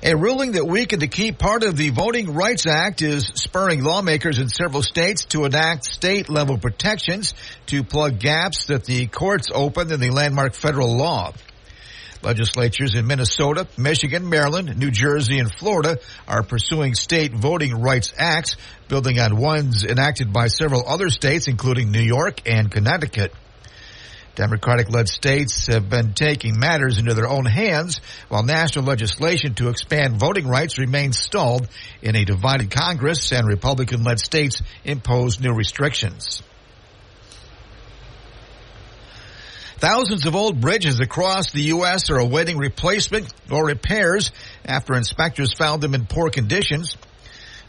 A ruling that weakened a key part of the Voting Rights Act is spurring lawmakers in several states to enact state-level protections to plug gaps that the courts opened in the landmark federal law. Legislatures in Minnesota, Michigan, Maryland, New Jersey, and Florida are pursuing state voting rights acts, building on ones enacted by several other states, including New York and Connecticut. Democratic-led states have been taking matters into their own hands, while national legislation to expand voting rights remains stalled in a divided Congress, and Republican-led states impose new restrictions. Thousands of old bridges across the U.S. are awaiting replacement or repairs after inspectors found them in poor conditions.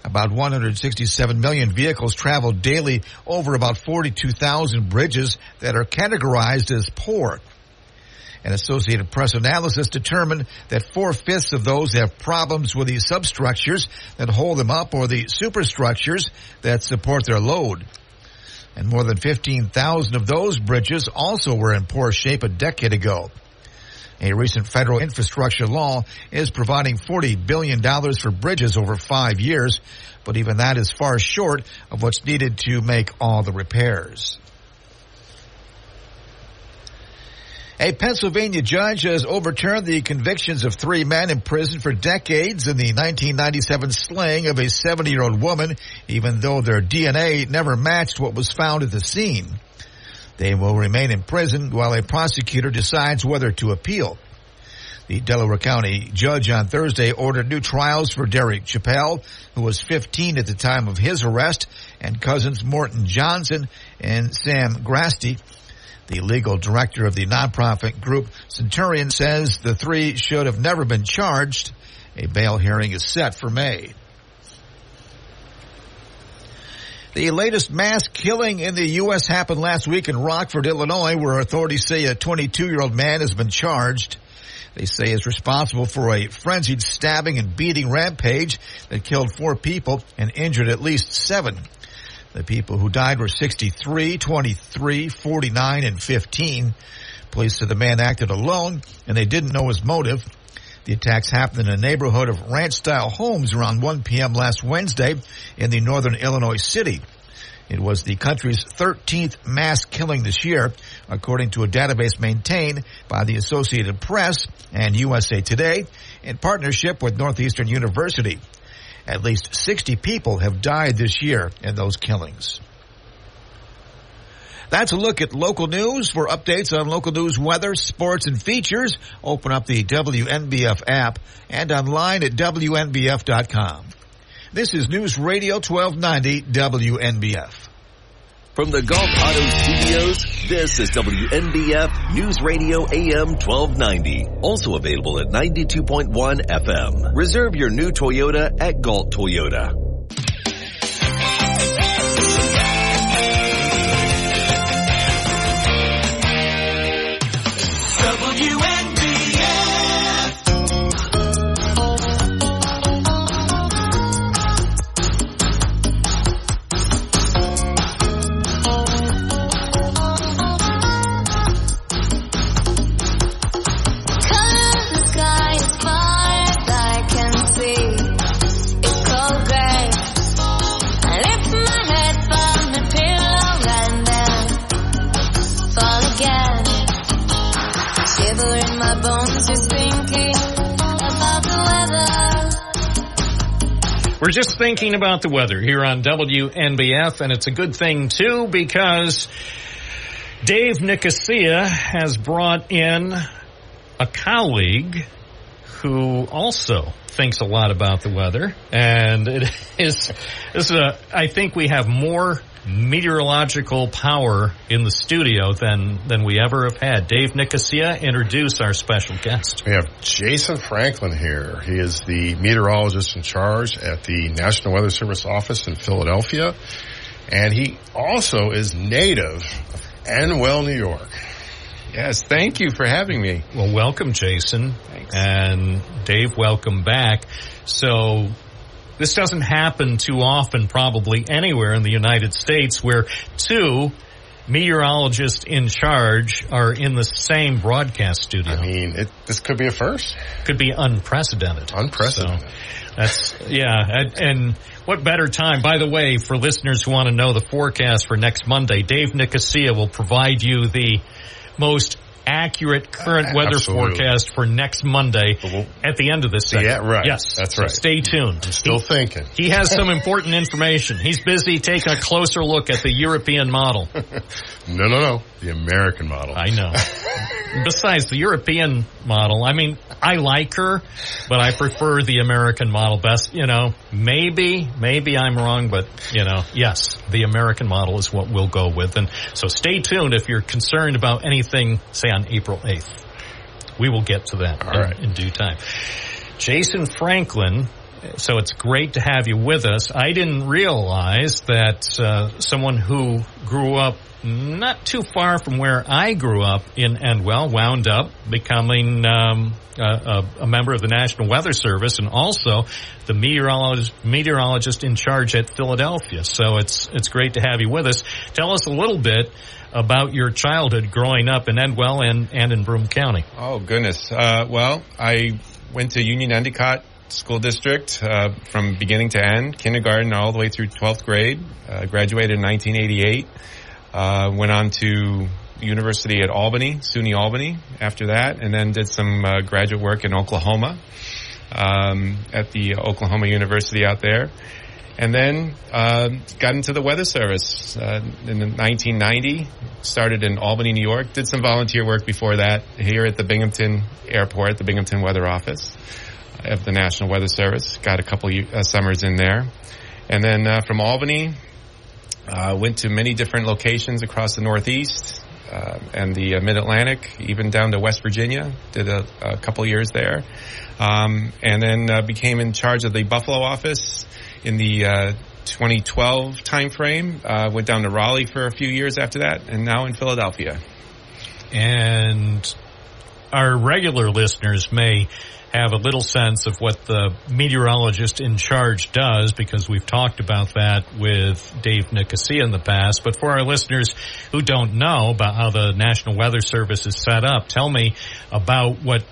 About 167 million vehicles travel daily over about 42,000 bridges that are categorized as poor. An Associated Press analysis determined that 4/5 of those have problems with the substructures that hold them up or the superstructures that support their load. And more than 15,000 of those bridges also were in poor shape a decade ago. A recent federal infrastructure law is providing $40 billion for bridges over 5 years, but even that is far short of what's needed to make all the repairs. A Pennsylvania judge has overturned the convictions of 3 men in prison for decades in the 1997 slaying of a 70-year-old woman, even though their DNA never matched what was found at the scene. They will remain in prison while a prosecutor decides whether to appeal. The Delaware County judge on Thursday ordered new trials for Derek Chappelle, who was 15 at the time of his arrest, and cousins Morton Johnson and Sam Grasty. The legal director of the nonprofit group Centurion says the 3 should have never been charged. A bail hearing is set for May. The latest mass killing in the U.S. happened last week in Rockford, Illinois, where authorities say a 22-year-old man has been charged. They say he's responsible for a frenzied stabbing and beating rampage that killed 4 people and injured at least 7. The people who died were 63, 23, 49, and 15. Police said the man acted alone, and they didn't know his motive. The attacks happened in a neighborhood of ranch-style homes around 1 p.m. last Wednesday in the northern Illinois city. It was the country's 13th mass killing this year, according to a database maintained by the Associated Press and USA Today in partnership with Northeastern University. At least 60 people have died this year in those killings. That's a look at local news. For updates on local news, weather, sports, and features, open up the WNBF app and online at WNBF.com. This is News Radio 1290 WNBF. From the Gulf Auto Studios, this is WNBF News Radio AM 1290. Also available at 92.1 FM. Reserve your new Toyota at Galt Toyota. We're just thinking about the weather here on WNBF, and it's a good thing, too, because Dave Nicosia has brought in a colleague who also thinks a lot about the weather, and I think we have more meteorological power in the studio than we ever have had. Dave Nicosia, introduce our special guest. We have Jason Franklin here. He is the meteorologist in charge at the National Weather Service office in Philadelphia, and he also is native of Enwell, New York. Yes, thank you for having me. Well, welcome, Jason. Thanks. And Dave, welcome back. So this doesn't happen too often, probably anywhere in the United States, where 2 meteorologists in charge are in the same broadcast studio. I mean, this could be a first. Could be unprecedented. Unprecedented. So that's, yeah. And what better time, by the way, for listeners who want to know the forecast for next Monday, Dave Nicosia will provide you the most accurate current weather forecast for next Monday at the end of this segment. Yeah, right. Yes. That's so right. Stay tuned. I'm still thinking. He has some important information. He's busy taking a closer look at the European model. No. The American model. I know. Besides the European model, I mean, I like her, but I prefer the American model best. You know, maybe I'm wrong, but, you know, yes, the American model is what we'll go with. And so stay tuned if you're concerned about anything, say, on April 8th. We will get to that in due time. Jason Franklin So it's great to have you with us. I didn't realize that someone who grew up not too far from where I grew up in Endwell wound up becoming a member of the National Weather Service and also the meteorologist in charge at Philadelphia. So it's great to have you with us. Tell us a little bit about your childhood growing up in Endwell and in Broome County. Oh, goodness. Well, I went to Union Endicott School District from beginning to end, kindergarten all the way through 12th grade. Graduated in 1988. Went on to University at Albany, SUNY Albany after that, and then did some graduate work in Oklahoma at the Oklahoma University out there. And then got into the Weather Service in 1990, started in Albany, New York, did some volunteer work before that here at the Binghamton Airport, the Binghamton Weather Office of the National Weather Service. Got a couple summers in there. And then from Albany, went to many different locations across the Northeast and the Mid-Atlantic, even down to West Virginia. Did a couple years there. And then became in charge of the Buffalo office in the 2012 timeframe. Went down to Raleigh for a few years after that, and now in Philadelphia. And our regular listeners may have a little sense of what the meteorologist in charge does, because we've talked about that with Dave Nicosia in the past. But for our listeners who don't know about how the National Weather Service is set up, tell me about what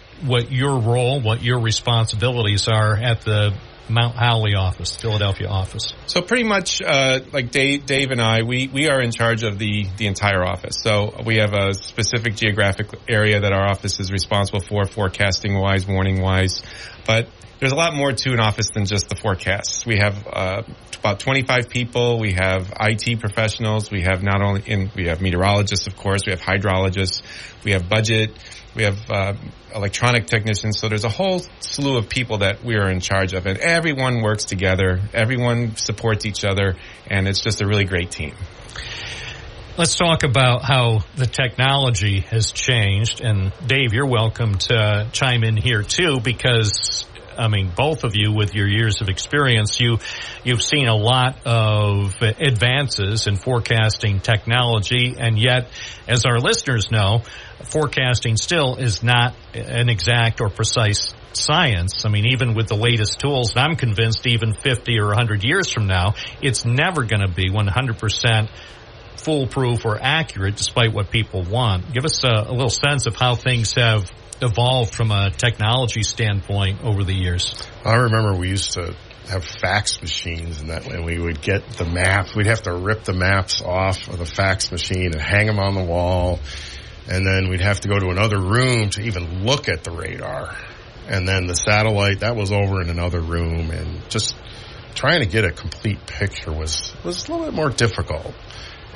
your role, what your responsibilities are at the Mount Holly office, Philadelphia office. So pretty much like Dave and I, we are in charge of the entire office. So we have a specific geographic area that our office is responsible for, forecasting-wise, warning-wise. But there's a lot more to an office than just the forecasts. We have about 25 people. We have IT professionals. We have we have meteorologists, of course. We have hydrologists. We have budget. We have electronic technicians. So there's a whole slew of people that we are in charge of. And everyone works together. Everyone supports each other. And it's just a really great team. Let's talk about how the technology has changed. And Dave, you're welcome to chime in here too, because I mean, both of you with your years of experience, you've seen a lot of advances in forecasting technology, and yet, as our listeners know, forecasting still is not an exact or precise science. I mean, even with the latest tools, and I'm convinced even 50 or 100 years from now, it's never going to be 100% foolproof or accurate, despite what people want. Give us a little sense of how things have evolved from a technology standpoint over the years. I remember we used to have fax machines, and that when we would get the maps, we'd have to rip the maps off of the fax machine and hang them on the wall, and then we'd have to go to another room to even look at the radar. And then the satellite, that was over in another room, and just trying to get a complete picture was a little bit more difficult.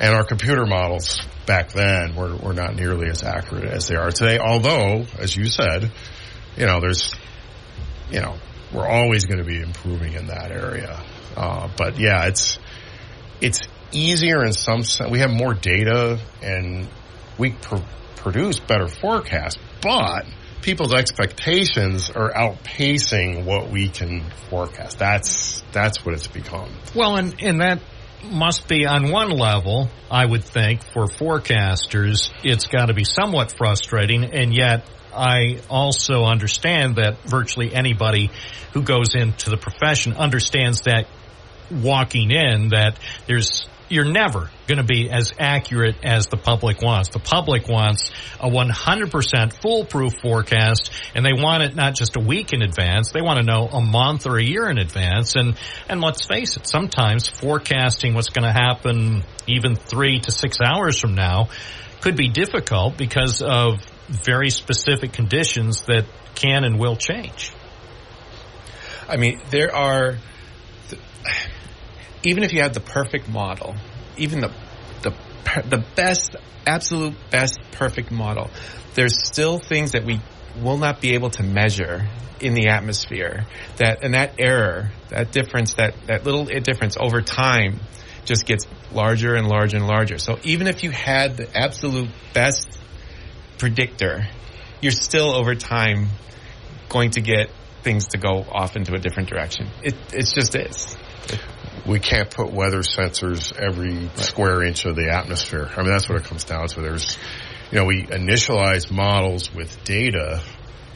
And our computer models back then were not nearly as accurate as they are today. Although, as you said, we're always going to be improving in that area. But yeah, it's easier in some sense. We have more data and we produce better forecasts, but people's expectations are outpacing what we can forecast. That's what it's become. Well, and that must be, on one level, I would think, for forecasters, it's got to be somewhat frustrating, and yet I also understand that virtually anybody who goes into the profession understands that walking in, that you're never going to be as accurate as the public wants. The public wants a 100% foolproof forecast, and they want it not just a week in advance. They want to know a month or a year in advance. And let's face it, sometimes forecasting what's going to happen even 3 to 6 hours from now could be difficult because of very specific conditions that can and will change. I mean, there are... Even if you have the perfect model, even the best, absolute best perfect model, there's still things that we will not be able to measure in the atmosphere. That error, that difference, that little difference over time just gets larger and larger and larger. So even if you had the absolute best predictor, you're still over time going to get things to go off into a different direction. It's just is. We can't put weather sensors every square inch of the atmosphere. I mean, that's what it comes down to. There's, we initialize models with data,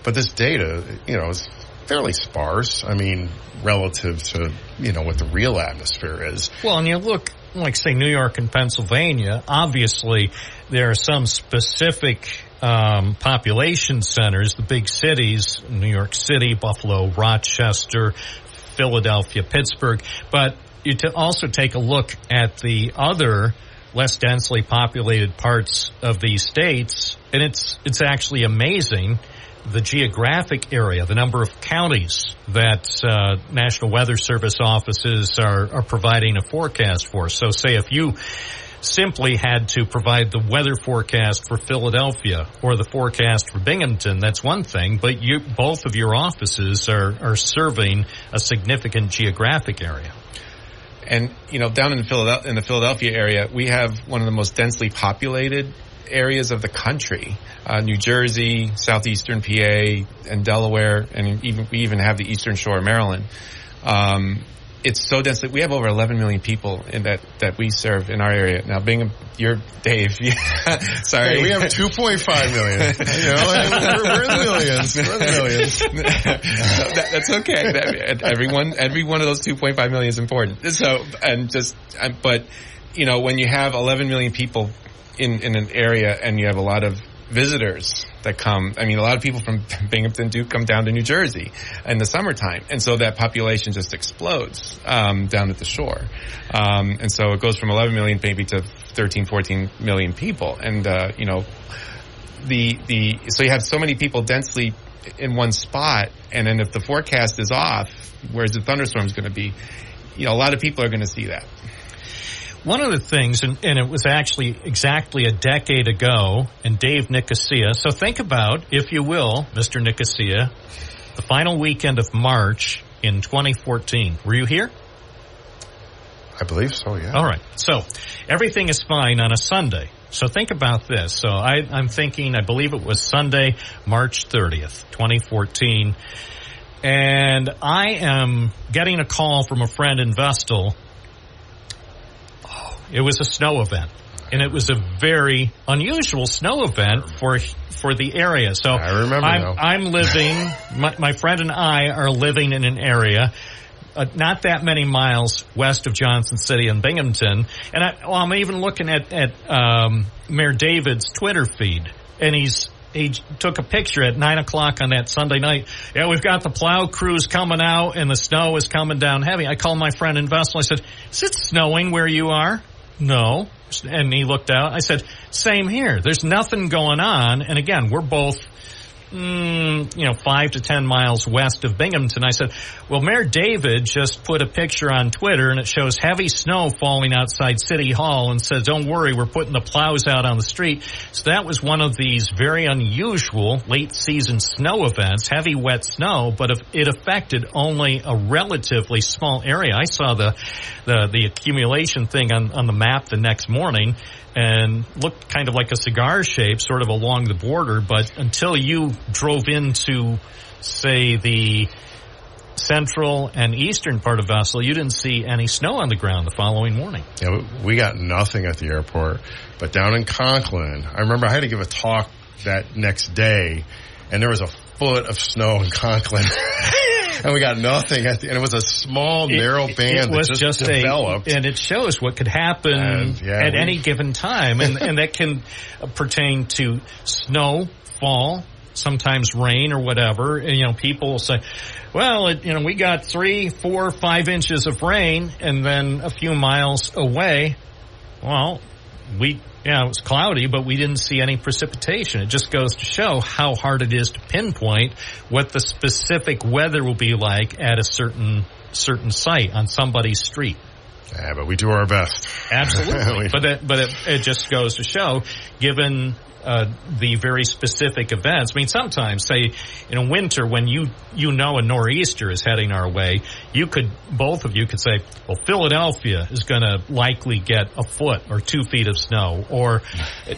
but this data, is fairly sparse. I mean, relative to, what the real atmosphere is. Well, and you look, like, say, New York and Pennsylvania, obviously there are some specific population centers, the big cities, New York City, Buffalo, Rochester, Philadelphia, Pittsburgh, but you also take a look at the other less densely populated parts of these states, and it's actually amazing the geographic area, the number of counties that National Weather Service offices are providing a forecast for. So say if you simply had to provide the weather forecast for Philadelphia or the forecast for Binghamton, that's one thing, but both of your offices are serving a significant geographic area. And, down in the Philadelphia area, we have one of the most densely populated areas of the country. New Jersey, southeastern PA, and Delaware, and we even have the eastern shore of Maryland. It's so dense that we have over 11 million people in that we serve in our area. Now, Bingham, you're Dave. Yeah, sorry. Hey, we have 2.5 million. We're in the millions. We're in the millions. That's okay. Every one of those 2.5 million is important. So, but when you have 11 million people in an area and you have a lot of visitors that come. I mean, a lot of people from Binghamton do come down to New Jersey in the summertime. And so that population just explodes down at the shore. And so it goes from 11 million maybe to 13, 14 million people. And, so you have so many people densely in one spot. And then if the forecast is off, where's the thunderstorm is going to be, a lot of people are going to see that. One of the things, and it was actually exactly a decade ago, and Dave Nicosia, so think about, if you will, Mr. Nicosia, the final weekend of March in 2014. Were you here? I believe so, yeah. All right. So everything is fine on a Sunday. So think about this. So I'm thinking, I believe it was Sunday, March 30th, 2014. And I am getting a call from a friend in Vestal. It was a snow event, and it was a very unusual snow event for the area. So I remember I'm living, my friend and I are living in an area not that many miles west of Johnson City and Binghamton, and I'm even looking at Mayor David's Twitter feed, and he took a picture at 9 o'clock on that Sunday night. Yeah, we've got the plow crews coming out, and the snow is coming down heavy. I called my friend in Vestal. I said, is it snowing where you are? No. And he looked out. I said, same here. There's nothing going on. And again, we're both, 5 to 10 miles west of Binghamton. I said, well, Mayor David just put a picture on Twitter, and it shows heavy snow falling outside City Hall and says, don't worry, we're putting the plows out on the street. So that was one of these very unusual late season snow events, heavy wet snow, but it affected only a relatively small area. I saw the accumulation thing on the map the next morning, and looked kind of like a cigar shape sort of along the border, but until you drove into, say, the central and eastern part of Vestal, you didn't see any snow on the ground the following morning. Yeah, we got nothing at the airport, but down in Conklin, I remember I had to give a talk that next day, and there was a foot of snow in Conklin. And we got nothing and it was a small, narrow band that just developed. And it shows what could happen at any given time. And that can pertain to snow, fall, sometimes rain or whatever. And, people will say, well, we got 3, 4, 5 inches of rain, and then a few miles away, well, it was cloudy, but we didn't see any precipitation. It just goes to show how hard it is to pinpoint what the specific weather will be like at a certain site on somebody's street. Yeah, but we do our best. Absolutely. But it just goes to show, given the very specific events. I mean, sometimes, say, in a winter when you know a nor'easter is heading our way, both of you could say, well, Philadelphia is going to likely get a foot or 2 feet of snow, or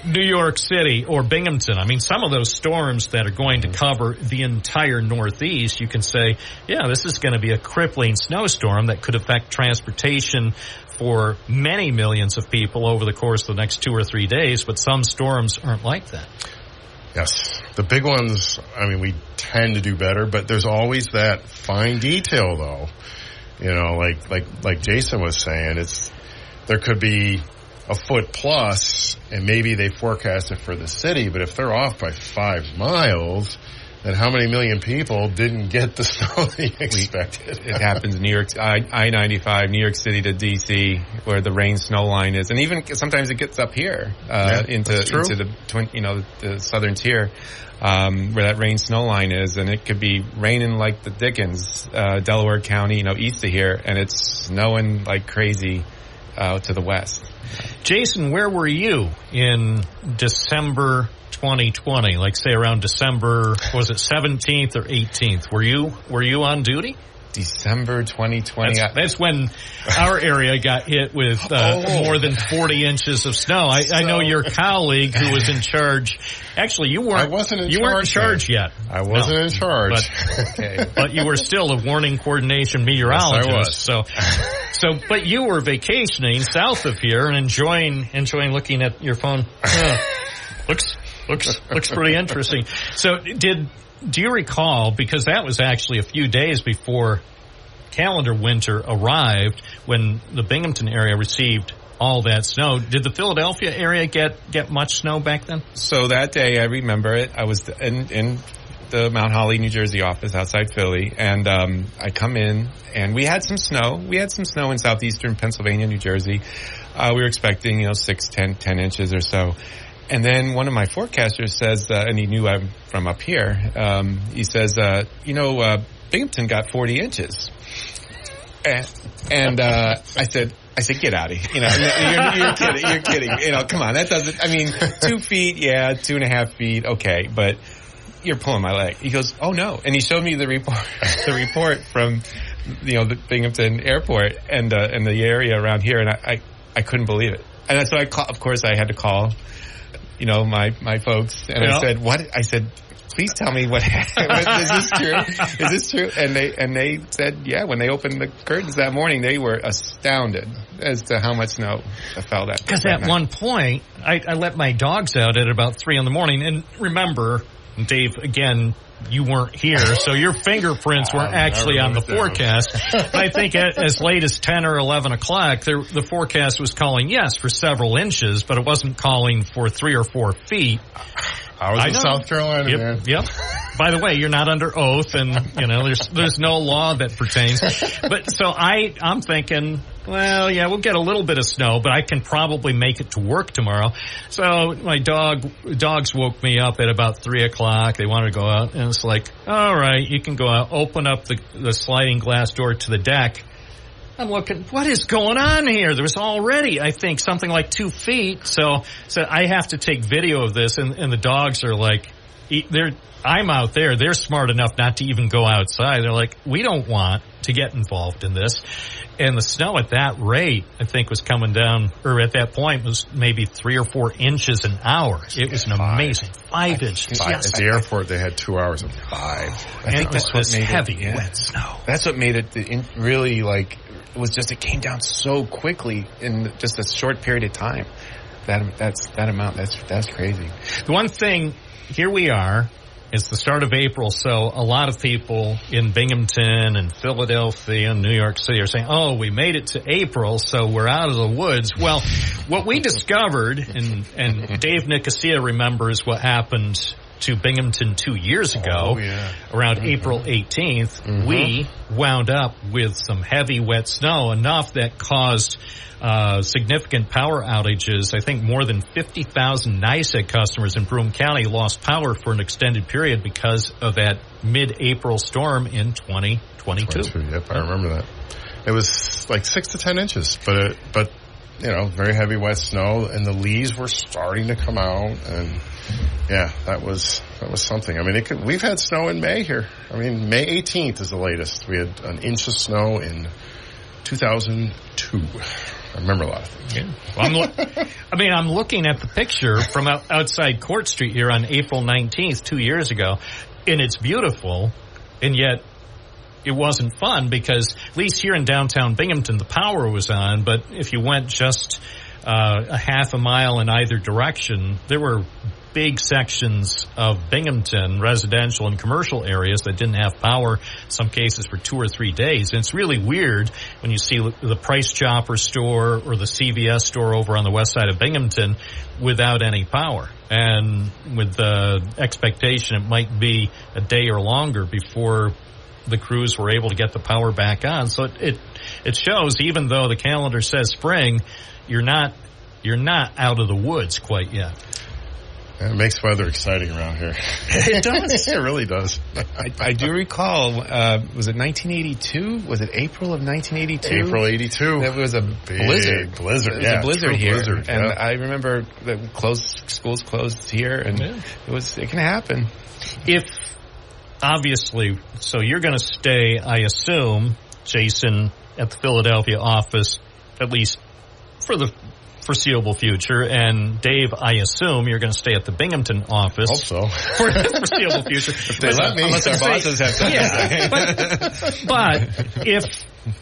New York City or Binghamton. I mean, some of those storms that are going to cover the entire Northeast, you can say, yeah, this is going to be a crippling snowstorm that could affect transportation for many millions of people over the course of the next 2 or 3 days, but some storms aren't like that. Yes. The big ones, I mean, we tend to do better, but there's always that fine detail, though. You know, like Jason was saying, there could be a foot plus, and maybe they forecast it for the city, but if they're off by 5 miles, then how many million people didn't get the snow they expected? It happens in New York, I-95, New York City to D.C., where the rain snow line is, and even sometimes it gets up here into the southern tier, where that rain snow line is, and it could be raining like the Dickens, Delaware County, east of here, and it's snowing like crazy to the west. Jason, where were you in December 2020? Like, say, around December, was it 17th or 18th? Were you on duty? December 2020. That's when our area got hit with more than 40 inches of snow. I know your colleague who was in charge. Actually, you weren't. I wasn't in charge. You weren't in charge yet. I wasn't in charge. But you were still a warning coordination meteorologist. Yes, I was. But you were vacationing south of here and enjoying looking at your phone. Looks pretty interesting. So do you recall, because that was actually a few days before calendar winter arrived, when the Binghamton area received all that snow, did the Philadelphia area get much snow back then? So that day, I remember it. I was in the Mount Holly, New Jersey office outside Philly, and I come in, and we had some snow. We had some snow in southeastern Pennsylvania, New Jersey. We were expecting, 6, 10 inches or so. And then one of my forecasters says, and he knew I'm from up here, he says, Binghamton got 40 inches. And I said, get out of here. You're kidding. Come on. That doesn't, 2 feet, 2.5 feet, okay, but you're pulling my leg. He goes, oh no. And he showed me the report from, the Binghamton airport and the area around here, and I couldn't believe it. And so of course I had to call, my folks, and I said, what? I said, please tell me what happened. Is this true? Is this true? And they said, yeah, when they opened the curtains that morning, they were astounded as to how much snow fell that. Because at one point, I let my dogs out at about 3 a.m, and remember, Dave, again, you weren't here, so your fingerprints weren't actually on the forecast. I think as late as 10 or 11 o'clock, the forecast was calling, yes, for several inches, but it wasn't calling for 3 or 4 feet. I was in South Carolina, man. Yep. By the way, you're not under oath, and there's no law that pertains. But so I'm thinking, well, yeah, we'll get a little bit of snow, but I can probably make it to work tomorrow. So my dogs woke me up at about 3 o'clock. They wanted to go out, and it's like, all right, you can go out, open up the sliding glass door to the deck. I'm looking, what is going on here? There was already, I think, something like 2 feet. So I have to take video of this, and the dogs are like, I'm out there. They're smart enough not to even go outside. They're like, we don't want to get involved in this. And the snow at that rate, I think, was coming down, or at that point was maybe 3 or 4 inches an hour. It was an amazing 5 inches. Yes. At the airport, they had 2 hours of 5. I think that's what made heavy, wet snow. That's what made it really it came down so quickly in just a short period of time. That's crazy. The one thing, here we are, it's the start of April, so a lot of people in Binghamton and Philadelphia and New York City are saying, oh, we made it to April, so we're out of the woods. Well, what we discovered, and Dave Nicosia remembers what happened to Binghamton 2 years ago, around April 18th, we wound up with some heavy wet snow, enough that caused significant power outages. I think more than 50,000 NYSEG customers in Broome County lost power for an extended period because of that mid-April storm in 2022. Yep, I remember that. It was like 6 to 10 inches, but very heavy wet snow, and the leaves were starting to come out, and yeah, that was something. I mean, we've had snow in May here. I mean, May 18th is the latest. We had an inch of snow in 2002. I remember a lot of things. Yeah. Well, I'm looking at the picture from outside Court Street here on April 19th, 2 years ago, and it's beautiful, and yet it wasn't fun because at least here in downtown Binghamton, the power was on, but if you went just a half a mile in either direction, there were big sections of Binghamton, residential and commercial areas, that didn't have power, in some cases for 2 or 3 days. And it's really weird when you see the Price Chopper store or the CVS store over on the west side of Binghamton without any power. And with the expectation it might be a day or longer before the crews were able to get the power back on. So it shows, even though the calendar says spring, you're not out of the woods quite yet. It makes weather exciting around here. It does. It really does. I do recall, was it 1982? Was it April of 1982? April 82. That was a blizzard. It was a blizzard here. Blizzard, and I remember the schools closed here, and it can happen. Obviously, so you're going to stay, I assume, Jason, at the Philadelphia office, at least for the foreseeable future, and Dave, I assume you're going to stay at the Binghamton office. Hope so. For the foreseeable future. If they let me. Unless our bosses have to. Yeah, but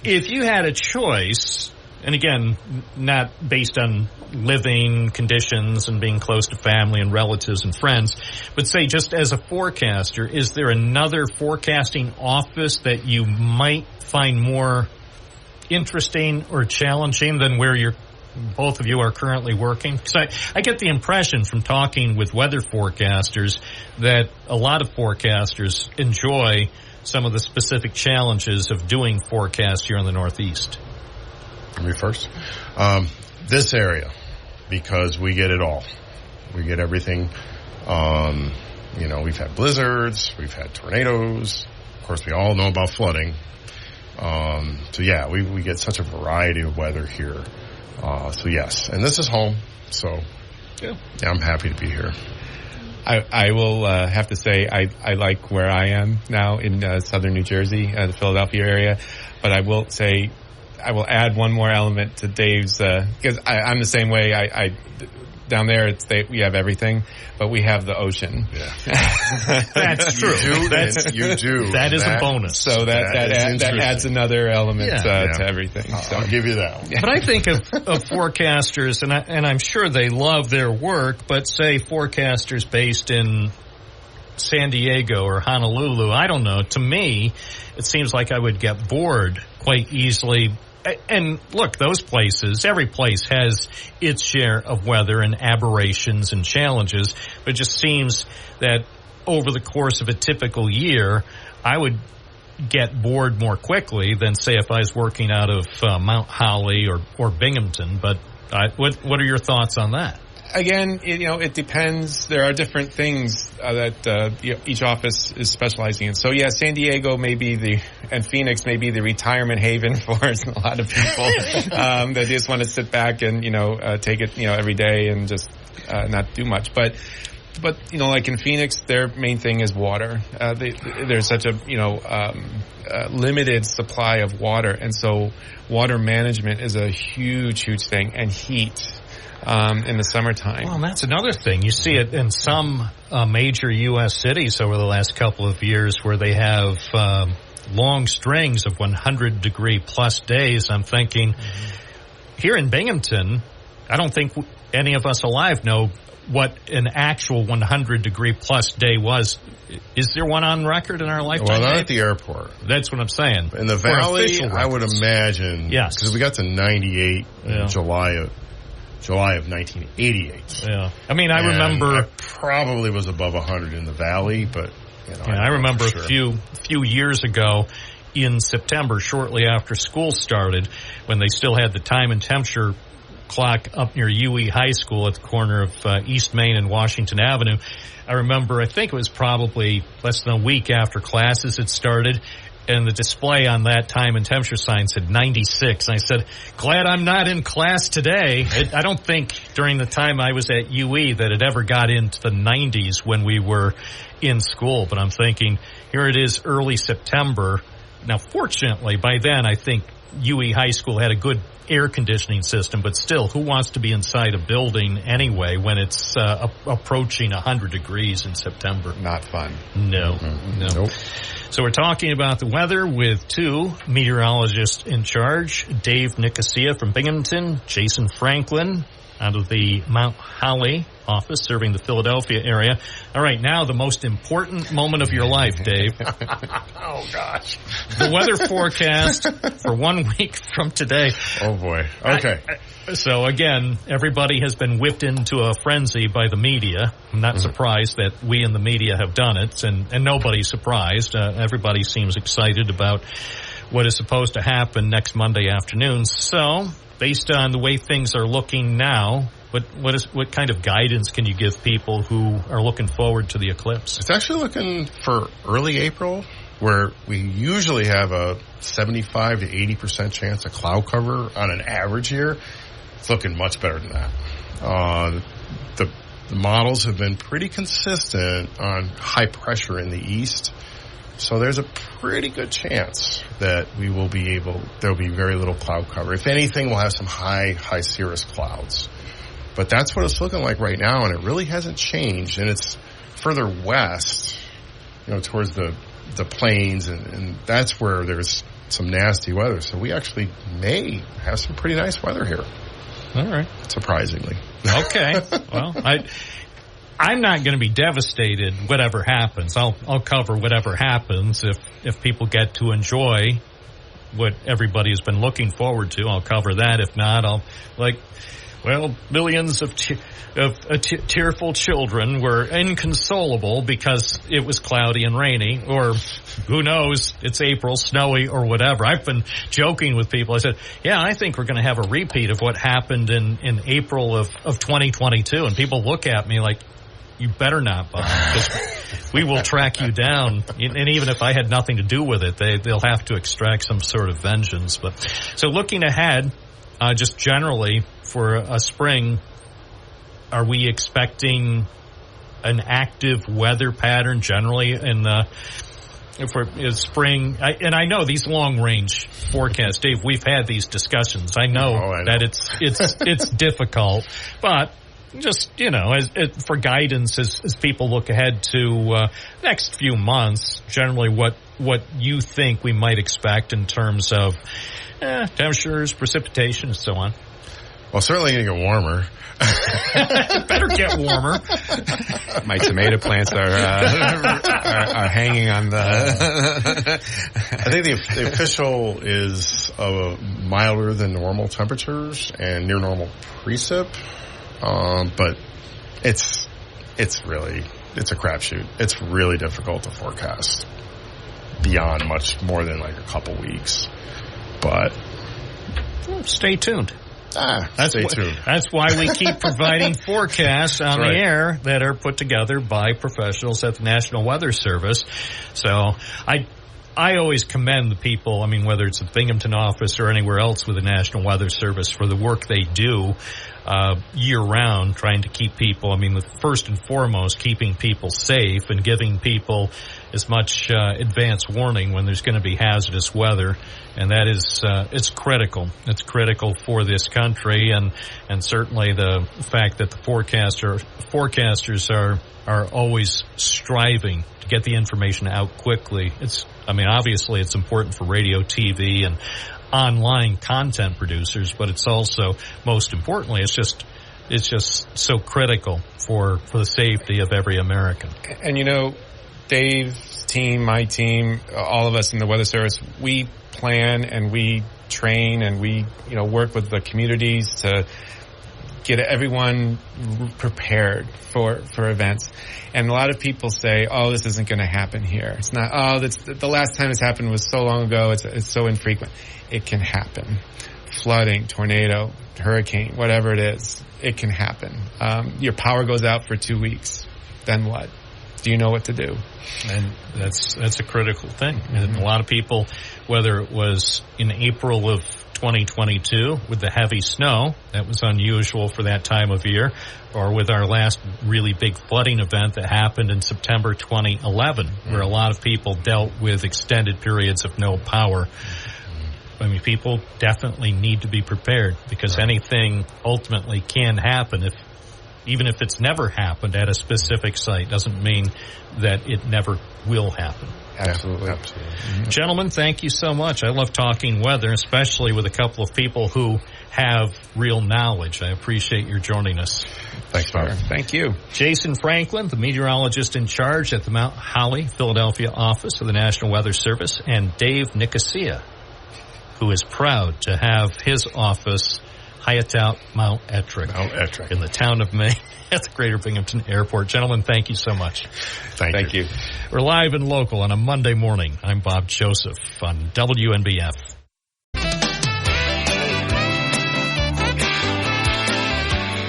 if you had a choice, and again, not based on living conditions and being close to family and relatives and friends, but say just as a forecaster, is there another forecasting office that you might find more interesting or challenging than where both of you are currently working? Because I get the impression from talking with weather forecasters that a lot of forecasters enjoy some of the specific challenges of doing forecasts here in the Northeast. Me first. This area, because we get it all. We get everything. We've had blizzards, we've had tornadoes. Of course, we all know about flooding. We get such a variety of weather here. So yes, and this is home. So yeah, I'm happy to be here. I will have to say I like where I am now in southern New Jersey, the Philadelphia area. But I will say I will add one more element to Dave's because I'm the same way. I down there we have everything, but we have the ocean. Yeah. That's true. You do. That is a bonus. So that adds another element to everything. So. I'll give you that one. But I think of forecasters, and I'm sure they love their work, but say forecasters based in San Diego or Honolulu, I don't know. To me, it seems like I would get bored quite easily. And look, those places, every place has its share of weather and aberrations and challenges. But it just seems that over the course of a typical year, I would get bored more quickly than, say, if I was working out of Mount Holly or Binghamton. But what are your thoughts on that? Again, it depends. There are different things that each office is specializing in. So, yeah, San Diego and Phoenix may be the retirement haven for a lot of people that just want to sit back and, take it, every day and just not do much. But like in Phoenix, their main thing is water. There's such a, limited supply of water. And so water management is a huge, huge thing. And heat. In the summertime. Well, and that's another thing. You see it in some major U.S. cities over the last couple of years where they have long strings of 100-degree plus days. I'm thinking, here in Binghamton, I don't think any of us alive know what an actual 100-degree plus day was. Is there one on record in our lifetime? Well, not at the airport. That's what I'm saying. In the valley, I would imagine. Yes. Because we got to 98 in July of 1988. Yeah. I mean, I remember... It probably was above 100 in the valley, but... I remember a few years ago in September, shortly after school started, when they still had the time and temperature clock up near UE High School at the corner of East Main and Washington Avenue. I remember, I think it was probably less than a week after classes had started, and the display on that time and temperature sign said 96. And I said, glad I'm not in class today. I don't think during the time I was at UE that it ever got into the 90s when we were in school. But I'm thinking, here it is early September. Now, fortunately, by then, I think UE High School had a good air conditioning system, but still, who wants to be inside a building anyway when it's approaching 100 degrees in September? Not fun. No. Nope. So we're talking about the weather with two meteorologists in charge, Dave Nicosia from Binghamton, Jason Franklin out of the Mount Holly office serving the Philadelphia area. All right, now the most important moment of your life, Dave. Oh, gosh. The weather forecast for 1 week from today. Oh, boy. Okay. So, again, everybody has been whipped into a frenzy by the media. I'm not surprised that we in the media have done it, and nobody's surprised. Everybody seems excited about what is supposed to happen next Monday afternoon. So, based on the way things are looking now, what kind of guidance can you give people who are looking forward to the eclipse? It's actually looking for early April, where we usually have a 75 to 80% chance of cloud cover on an average year. It's looking much better than that. The models have been pretty consistent on high pressure in the east. So there's a pretty good chance that there'll be very little cloud cover. If anything, we'll have some high cirrus clouds. But that's what it's looking like right now, and it really hasn't changed. And it's further west, towards the plains, and that's where there's some nasty weather. So we actually may have some pretty nice weather here. All right. Surprisingly. Okay. Well, I'm not going to be devastated whatever happens. I'll cover whatever happens. If people get to enjoy what everybody has been looking forward to, I'll cover that. If not, millions of tearful children were inconsolable because it was cloudy and rainy, or who knows, it's April, snowy, or whatever. I've been joking with people. I said, yeah, I think we're going to have a repeat of what happened in April of 2022. And people look at me like, you better not, Bob, because we will track you down. And even if I had nothing to do with it, they'll have to extract some sort of vengeance. But so looking ahead, just generally for a spring, are we expecting an active weather pattern generally for spring? And I know these long range forecasts, Dave, we've had these discussions. I know that it's difficult, but just, for guidance as people look ahead to next few months, generally what you think we might expect in terms of temperatures, precipitation, and so on. Well, certainly going to get warmer. Better get warmer. My tomato plants are hanging on the... I think the official is milder than normal temperatures and near normal precip. But it's a crapshoot. It's really difficult to forecast beyond much more than like a couple weeks. But stay tuned. Stay tuned. That's why we keep providing forecasts on the air that are put together by professionals at the National Weather Service. So I always commend the people, whether it's the Binghamton office or anywhere else with the National Weather Service, for the work they do year-round, trying to keep people, first and foremost, keeping people safe and giving people as much advance warning when there's going to be hazardous weather. And that is, it's critical. It's critical for this country, and certainly the fact that the forecasters are always striving to get the information out quickly. Obviously it's important for radio, TV, and online content producers, but it's also, most importantly, it's just so critical for the safety of every American. And Dave's team, my team, all of us in the Weather Service, we plan and we train and we work with the communities to get everyone prepared for events. And a lot of people say, oh, this isn't going to happen here. It's not, the last time this happened was so long ago, it's so infrequent. It can happen. Flooding, tornado, hurricane, whatever it is, it can happen. Your power goes out for 2 weeks. Then what? do you know what to do? And that's a critical thing. And a lot of people, whether it was in April of 2022 with the heavy snow, that was unusual for that time of year, or with our last really big flooding event that happened in September 2011, where a lot of people dealt with extended periods of no power. I mean, people definitely need to be prepared, because anything ultimately can happen. Even if it's never happened at a specific site, doesn't mean that it never will happen. Absolutely. Mm-hmm. Gentlemen, thank you so much. I love talking weather, especially with a couple of people who have real knowledge. I appreciate your joining us. Thanks, Bob. Thank you. Jason Franklin, the meteorologist in charge at the Mount Holly, Philadelphia office of the National Weather Service, and Dave Nicosia, who is proud to have his office high atop Mount Ettrick in the town of Maine at the Greater Binghamton Airport. Gentlemen, thank you so much. Thank you. We're live and local on a Monday morning. I'm Bob Joseph on WNBF.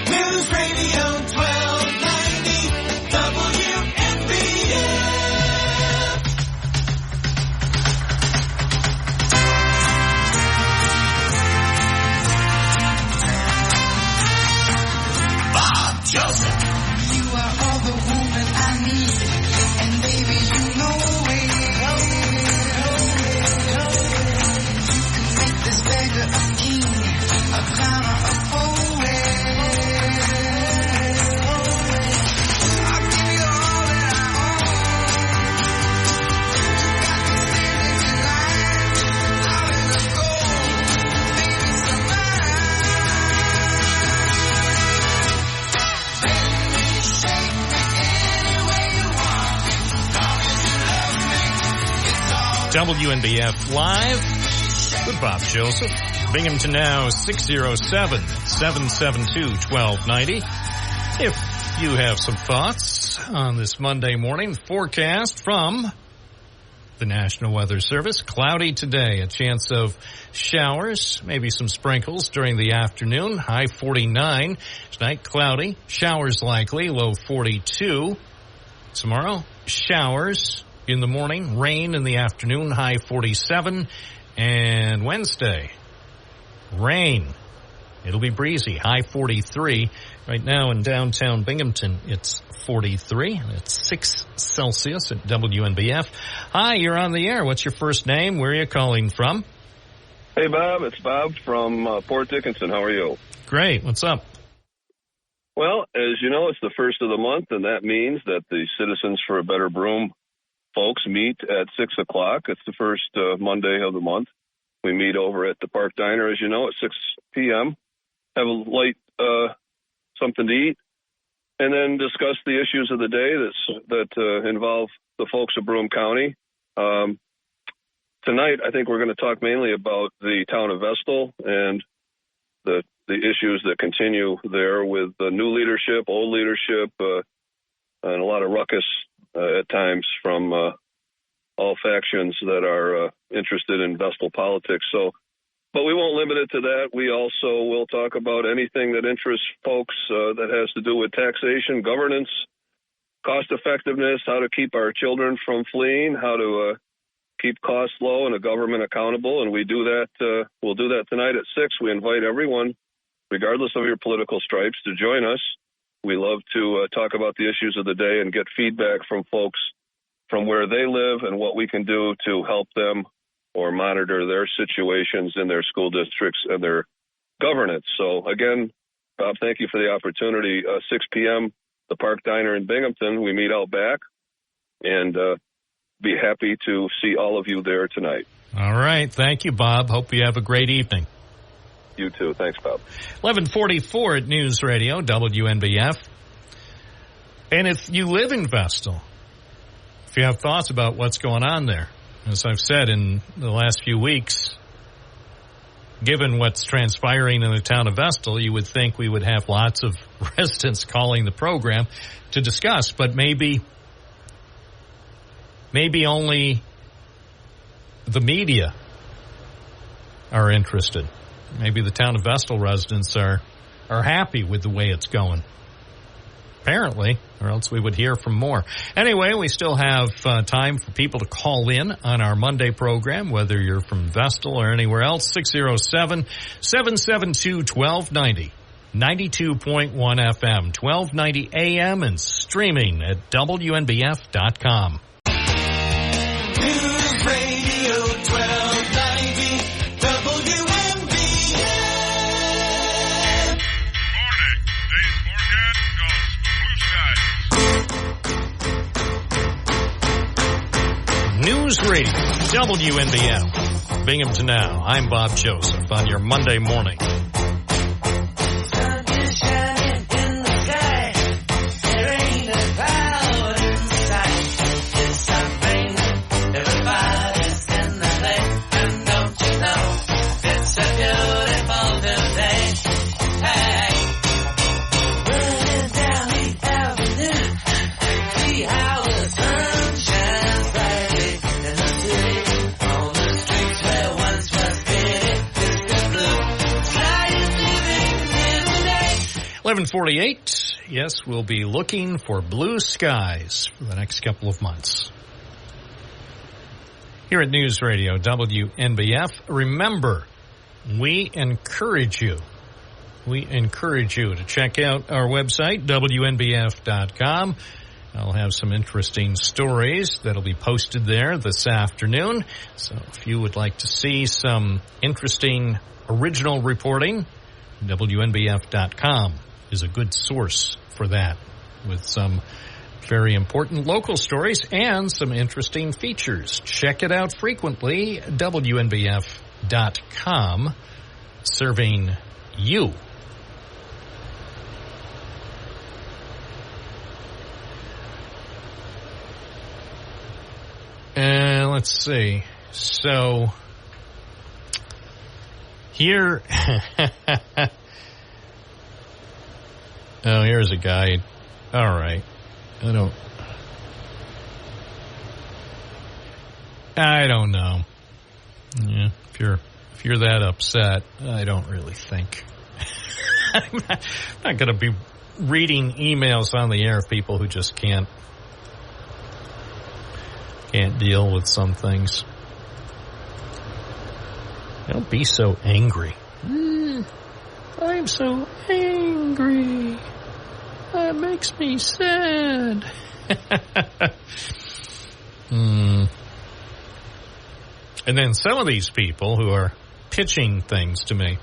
News Radio 1290 WNBF. Bob Joseph. You are all the woman I need, and baby, you know it. You can make this beggar a king, a clown or a poet. I'll give you all that I own. You got me standing in line, out in the cold, baby, survive. Bend me, shake me any way you want me. Long as you love me, it's all WNBF Live with Bob Joseph. Binghamton now 607-772-1290. If you have some thoughts on this Monday morning forecast from the National Weather Service, cloudy today, a chance of showers, maybe some sprinkles during the afternoon, high 49. Tonight, cloudy, showers likely, low 42. Tomorrow, showers in the morning, rain in the afternoon, high 47. And Wednesday, rain. It'll be breezy, high 43. Right now in downtown Binghamton, it's 43. It's 6 Celsius at WNBF. Hi, you're on the air. What's your first name? Where are you calling from? Hey, Bob. It's Bob from Port Dickinson. How are you? Great. What's up? Well, as you know, it's the first of the month, and that means that the Citizens for a Better Broome folks meet at 6 o'clock. It's the first Monday of the month. We meet over at the Park Diner, as you know, at 6 p.m., have a light something to eat, and then discuss the issues of the day that involve the folks of Broome County. Tonight, I think we're going to talk mainly about the town of Vestal and the issues that continue there with the new leadership, old leadership, and a lot of ruckus at times from all factions that are interested in Vestal politics. But we won't limit it to that. We also will talk about anything that interests folks that has to do with taxation, governance, cost effectiveness, how to keep our children from fleeing, how to keep costs low and the government accountable. And we do that. We'll do that tonight at 6. We invite everyone, regardless of your political stripes, to join us. We love to talk about the issues of the day and get feedback from folks from where they live and what we can do to help them or monitor their situations in their school districts and their governance. So, again, Bob, thank you for the opportunity. 6 p.m., the Park Diner in Binghamton. We meet out back, and be happy to see all of you there tonight. All right. Thank you, Bob. Hope you have a great evening. You too. Thanks, Bob. 1144 at News Radio, WNBF. And if you live in Vestal, if you have thoughts about what's going on there, as I've said in the last few weeks, given what's transpiring in the town of Vestal, you would think we would have lots of residents calling the program to discuss, but maybe only the media are interested. Maybe the town of Vestal residents are happy with the way it's going. apparently, or else we would hear from more. Anyway, we still have time for people to call in on our Monday program, whether you're from Vestal or anywhere else. 607-772-1290. 92.1 FM, 1290 AM, and streaming at WNBF.com. News Radio 1290 WNBF. News Radio WNBF. Binghamton Now. I'm Bob Joseph on your Monday morning. It's a beautiful day. Hey, running down the avenue, see how the sun shines brightly in the city. On the streets where once was pity, it's the blue sky is living in the day. 11:48. Yes, we'll be looking for blue skies for the next couple of months. Here at News Radio WNBF, remember, we encourage you to check out our website, WNBF.com. I'll have some interesting stories that'll be posted there this afternoon. So if you would like to see some interesting original reporting, WNBF.com is a good source for that, with some very important local stories and some interesting features. Check it out frequently, WNBF.com, serving you. Let's see. So, here... Oh, here's a guy. All right. I don't know. Yeah, if you're that upset, I don't really think. I'm not going to be reading emails on the air of people who just can't deal with some things. Don't be so angry. I'm so angry. That makes me sad. And then some of these people who are pitching things to me.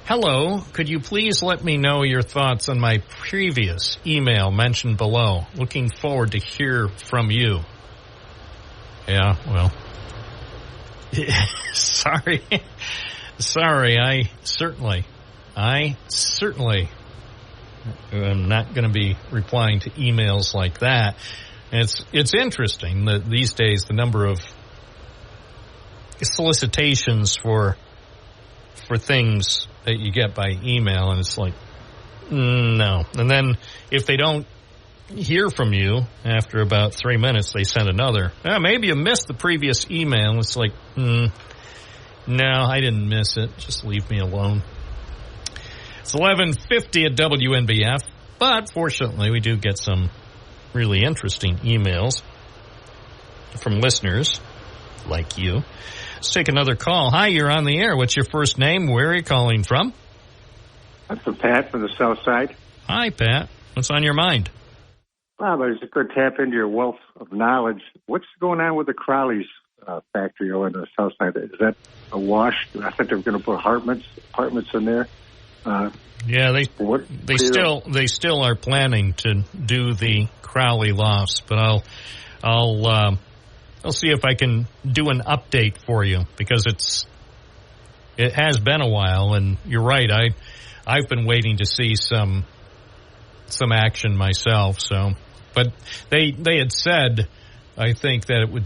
Hello, could you please let me know your thoughts on my previous email mentioned below? Looking forward to hear from you. Yeah, well. Sorry. I certainly am not going to be replying to emails like that. And it's interesting that these days the number of solicitations for things that you get by email, and it's like, no. And then if they don't hear from you after about 3 minutes, they send another. Maybe you missed the previous email. It's like, no, I didn't miss it. Just leave me alone. It's 11:50 at WNBF, but fortunately we do get some really interesting emails from listeners like you. Let's take another call. Hi, you're on the air. What's your first name? Where are you calling from? I'm from Pat from the South Side. Hi, Pat. What's on your mind? Well, there's a good tap into your wealth of knowledge. What's going on with the Crowley's factory over on the South Side? Is that a wash? I think they're going to put apartments in there. Yeah, they still are planning to do the Crowley lofts, but I'll see if I can do an update for you, because it has been a while, and you're right. I've been waiting to see some action myself. So, but they had said, I think, that it would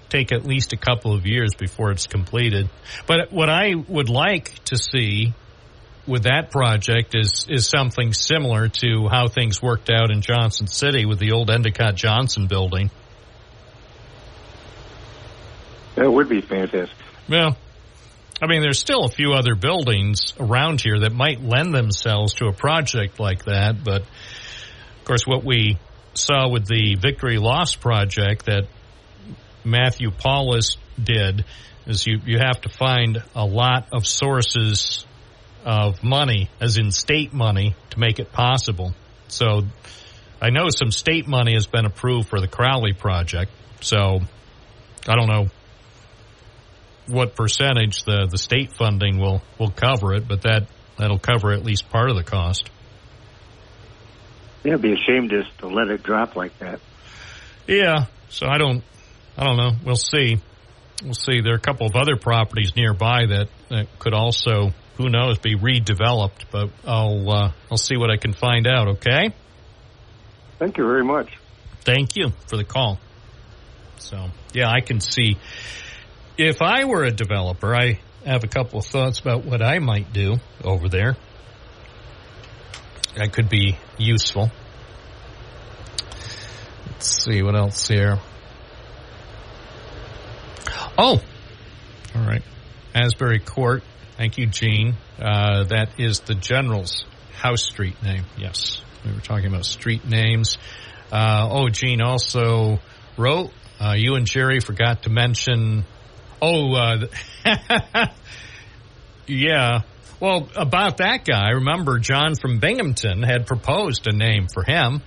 take at least a couple of years before it's completed. But what I would like to see with that project is something similar to how things worked out in Johnson City with the old Endicott Johnson building. That would be fantastic. Well, I mean, there's still a few other buildings around here that might lend themselves to a project like that, but course, what we saw with the Victory Lost project that Matthew Paulus did is you have to find a lot of sources of money, as in state money, to make it possible. So I know some state money has been approved for the Crowley project, so I don't know what percentage the state funding will cover it, but that'll cover at least part of the cost. Yeah, it'd be a shame just to let it drop like that. Yeah, so I don't know. We'll see. There are a couple of other properties nearby that could also, who knows, be redeveloped, but I'll see what I can find out, okay? Thank you very much. Thank you for the call. So, yeah, I can see. If I were a developer, I have a couple of thoughts about what I might do over there. That could be useful. Let's see what else here. Oh, all right. Asbury Court. Thank you, Gene. That is the General's house street name. Yes, we were talking about street names. Gene also wrote, you and Jerry forgot to mention, yeah. Well, about that guy, remember John from Binghamton had proposed a name for him.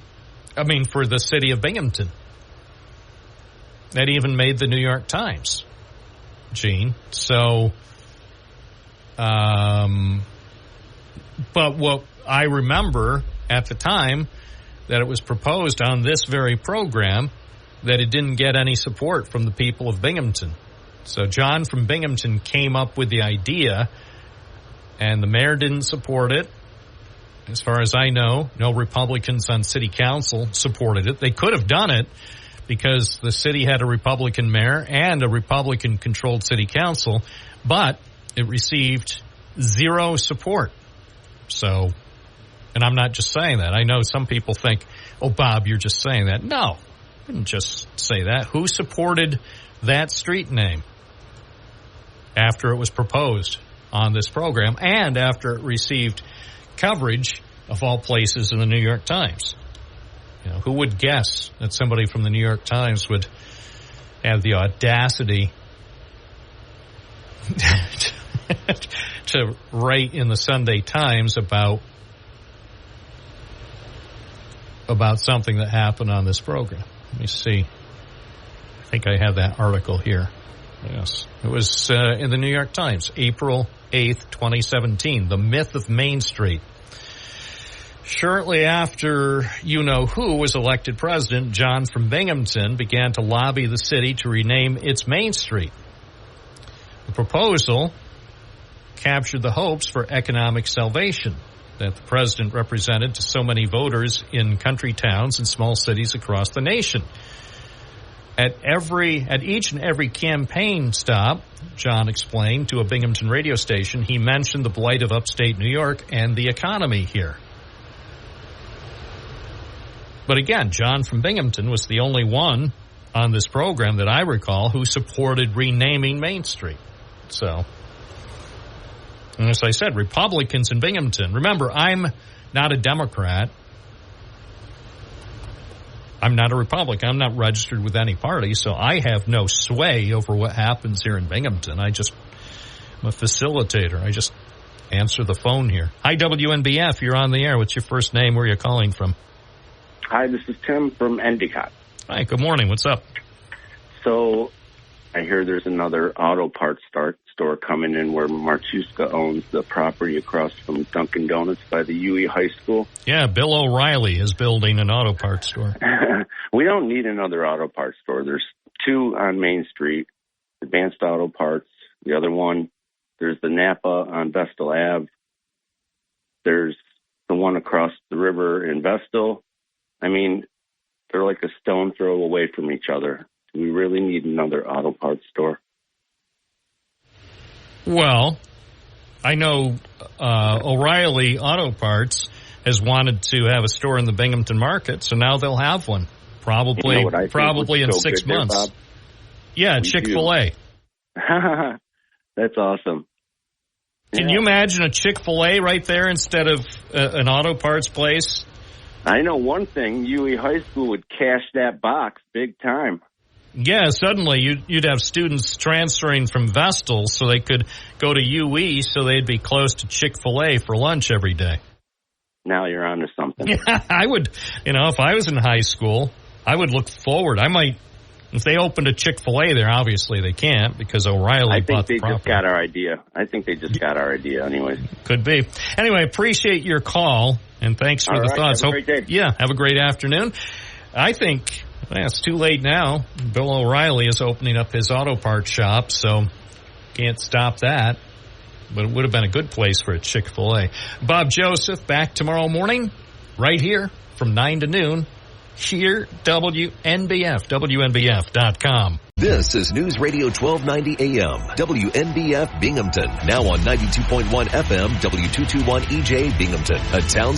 I mean, for the city of Binghamton. That even made the New York Times, Gene. So, but what I remember at the time that it was proposed on this very program that it didn't get any support from the people of Binghamton. So John from Binghamton came up with the idea, and the mayor didn't support it. As far as I know, no Republicans on city council supported it. They could have done it because the city had a Republican mayor and a Republican-controlled city council, but it received zero support. So, and I'm not just saying that. I know some people think, oh, Bob, you're just saying that. No, I didn't just say that. Who supported that street name after it was proposed on this program and after it received coverage of all places in the New York Times? You know, who would guess that somebody from the New York Times would have the audacity to write in the Sunday Times about something that happened on this program? Let me see. I think I have that article here. Yes. It was in the New York Times, April 8th, 2017, The Myth of Main Street. Shortly after you-know-who was elected president, John from Binghamton began to lobby the city to rename its Main Street. The proposal captured the hopes for economic salvation that the president represented to so many voters in country towns and small cities across the nation. At each and every campaign stop, John explained to a Binghamton radio station, he mentioned the blight of upstate New York and the economy here. But again, John from Binghamton was the only one on this program that I recall who supported renaming Main Street. So, and as I said, Republicans in Binghamton. Remember, I'm not a Democrat. I'm not a Republican. I'm not registered with any party, so I have no sway over what happens here in Binghamton. I'm a facilitator. I just answer the phone here. Hi, WNBF. You're on the air. What's your first name? Where are you calling from? Hi, this is Tim from Endicott. Hi, good morning. What's up? So I hear there's another auto parts store coming in where Marchuska owns the property across from Dunkin' Donuts by the UE High School. Yeah, Bill O'Reilly is building an auto parts store. We don't need another auto parts store. There's two on Main Street, Advanced Auto Parts. The other one, there's the Napa on Vestal Ave. There's the one across the river in Vestal. I mean, they're like a stone throw away from each other. Do we really need another auto parts store? Well, I know O'Reilly Auto Parts has wanted to have a store in the Binghamton market, so now they'll have one. Probably in 6 months. Bob? Yeah, Chick-fil-A. That's awesome. Can you imagine a Chick-fil-A right there instead of an auto parts place? I know one thing, UE High School would cash that box big time. Yeah, suddenly you'd have students transferring from Vestal so they could go to UE so they'd be close to Chick-fil-A for lunch every day. Now you're onto something. Yeah, I would, if I was in high school, I would look forward. I might, if they opened a Chick-fil-A there, obviously they can't because O'Reilly bought the property. I think they just got our idea. I think they just got our idea anyways. Could be. Anyway, appreciate your call, and thanks for the thoughts. Have a great day. Yeah, have a great afternoon. I think it's too late now. Bill O'Reilly is opening up his auto parts shop, so can't stop that. But it would have been a good place for a Chick-fil-A. Bob Joseph back tomorrow morning, right here from 9 to noon. Here, WNBF, WNBF.com. This is News Radio 1290 AM, WNBF Binghamton. Now on 92.1 FM, W221 EJ Binghamton, a town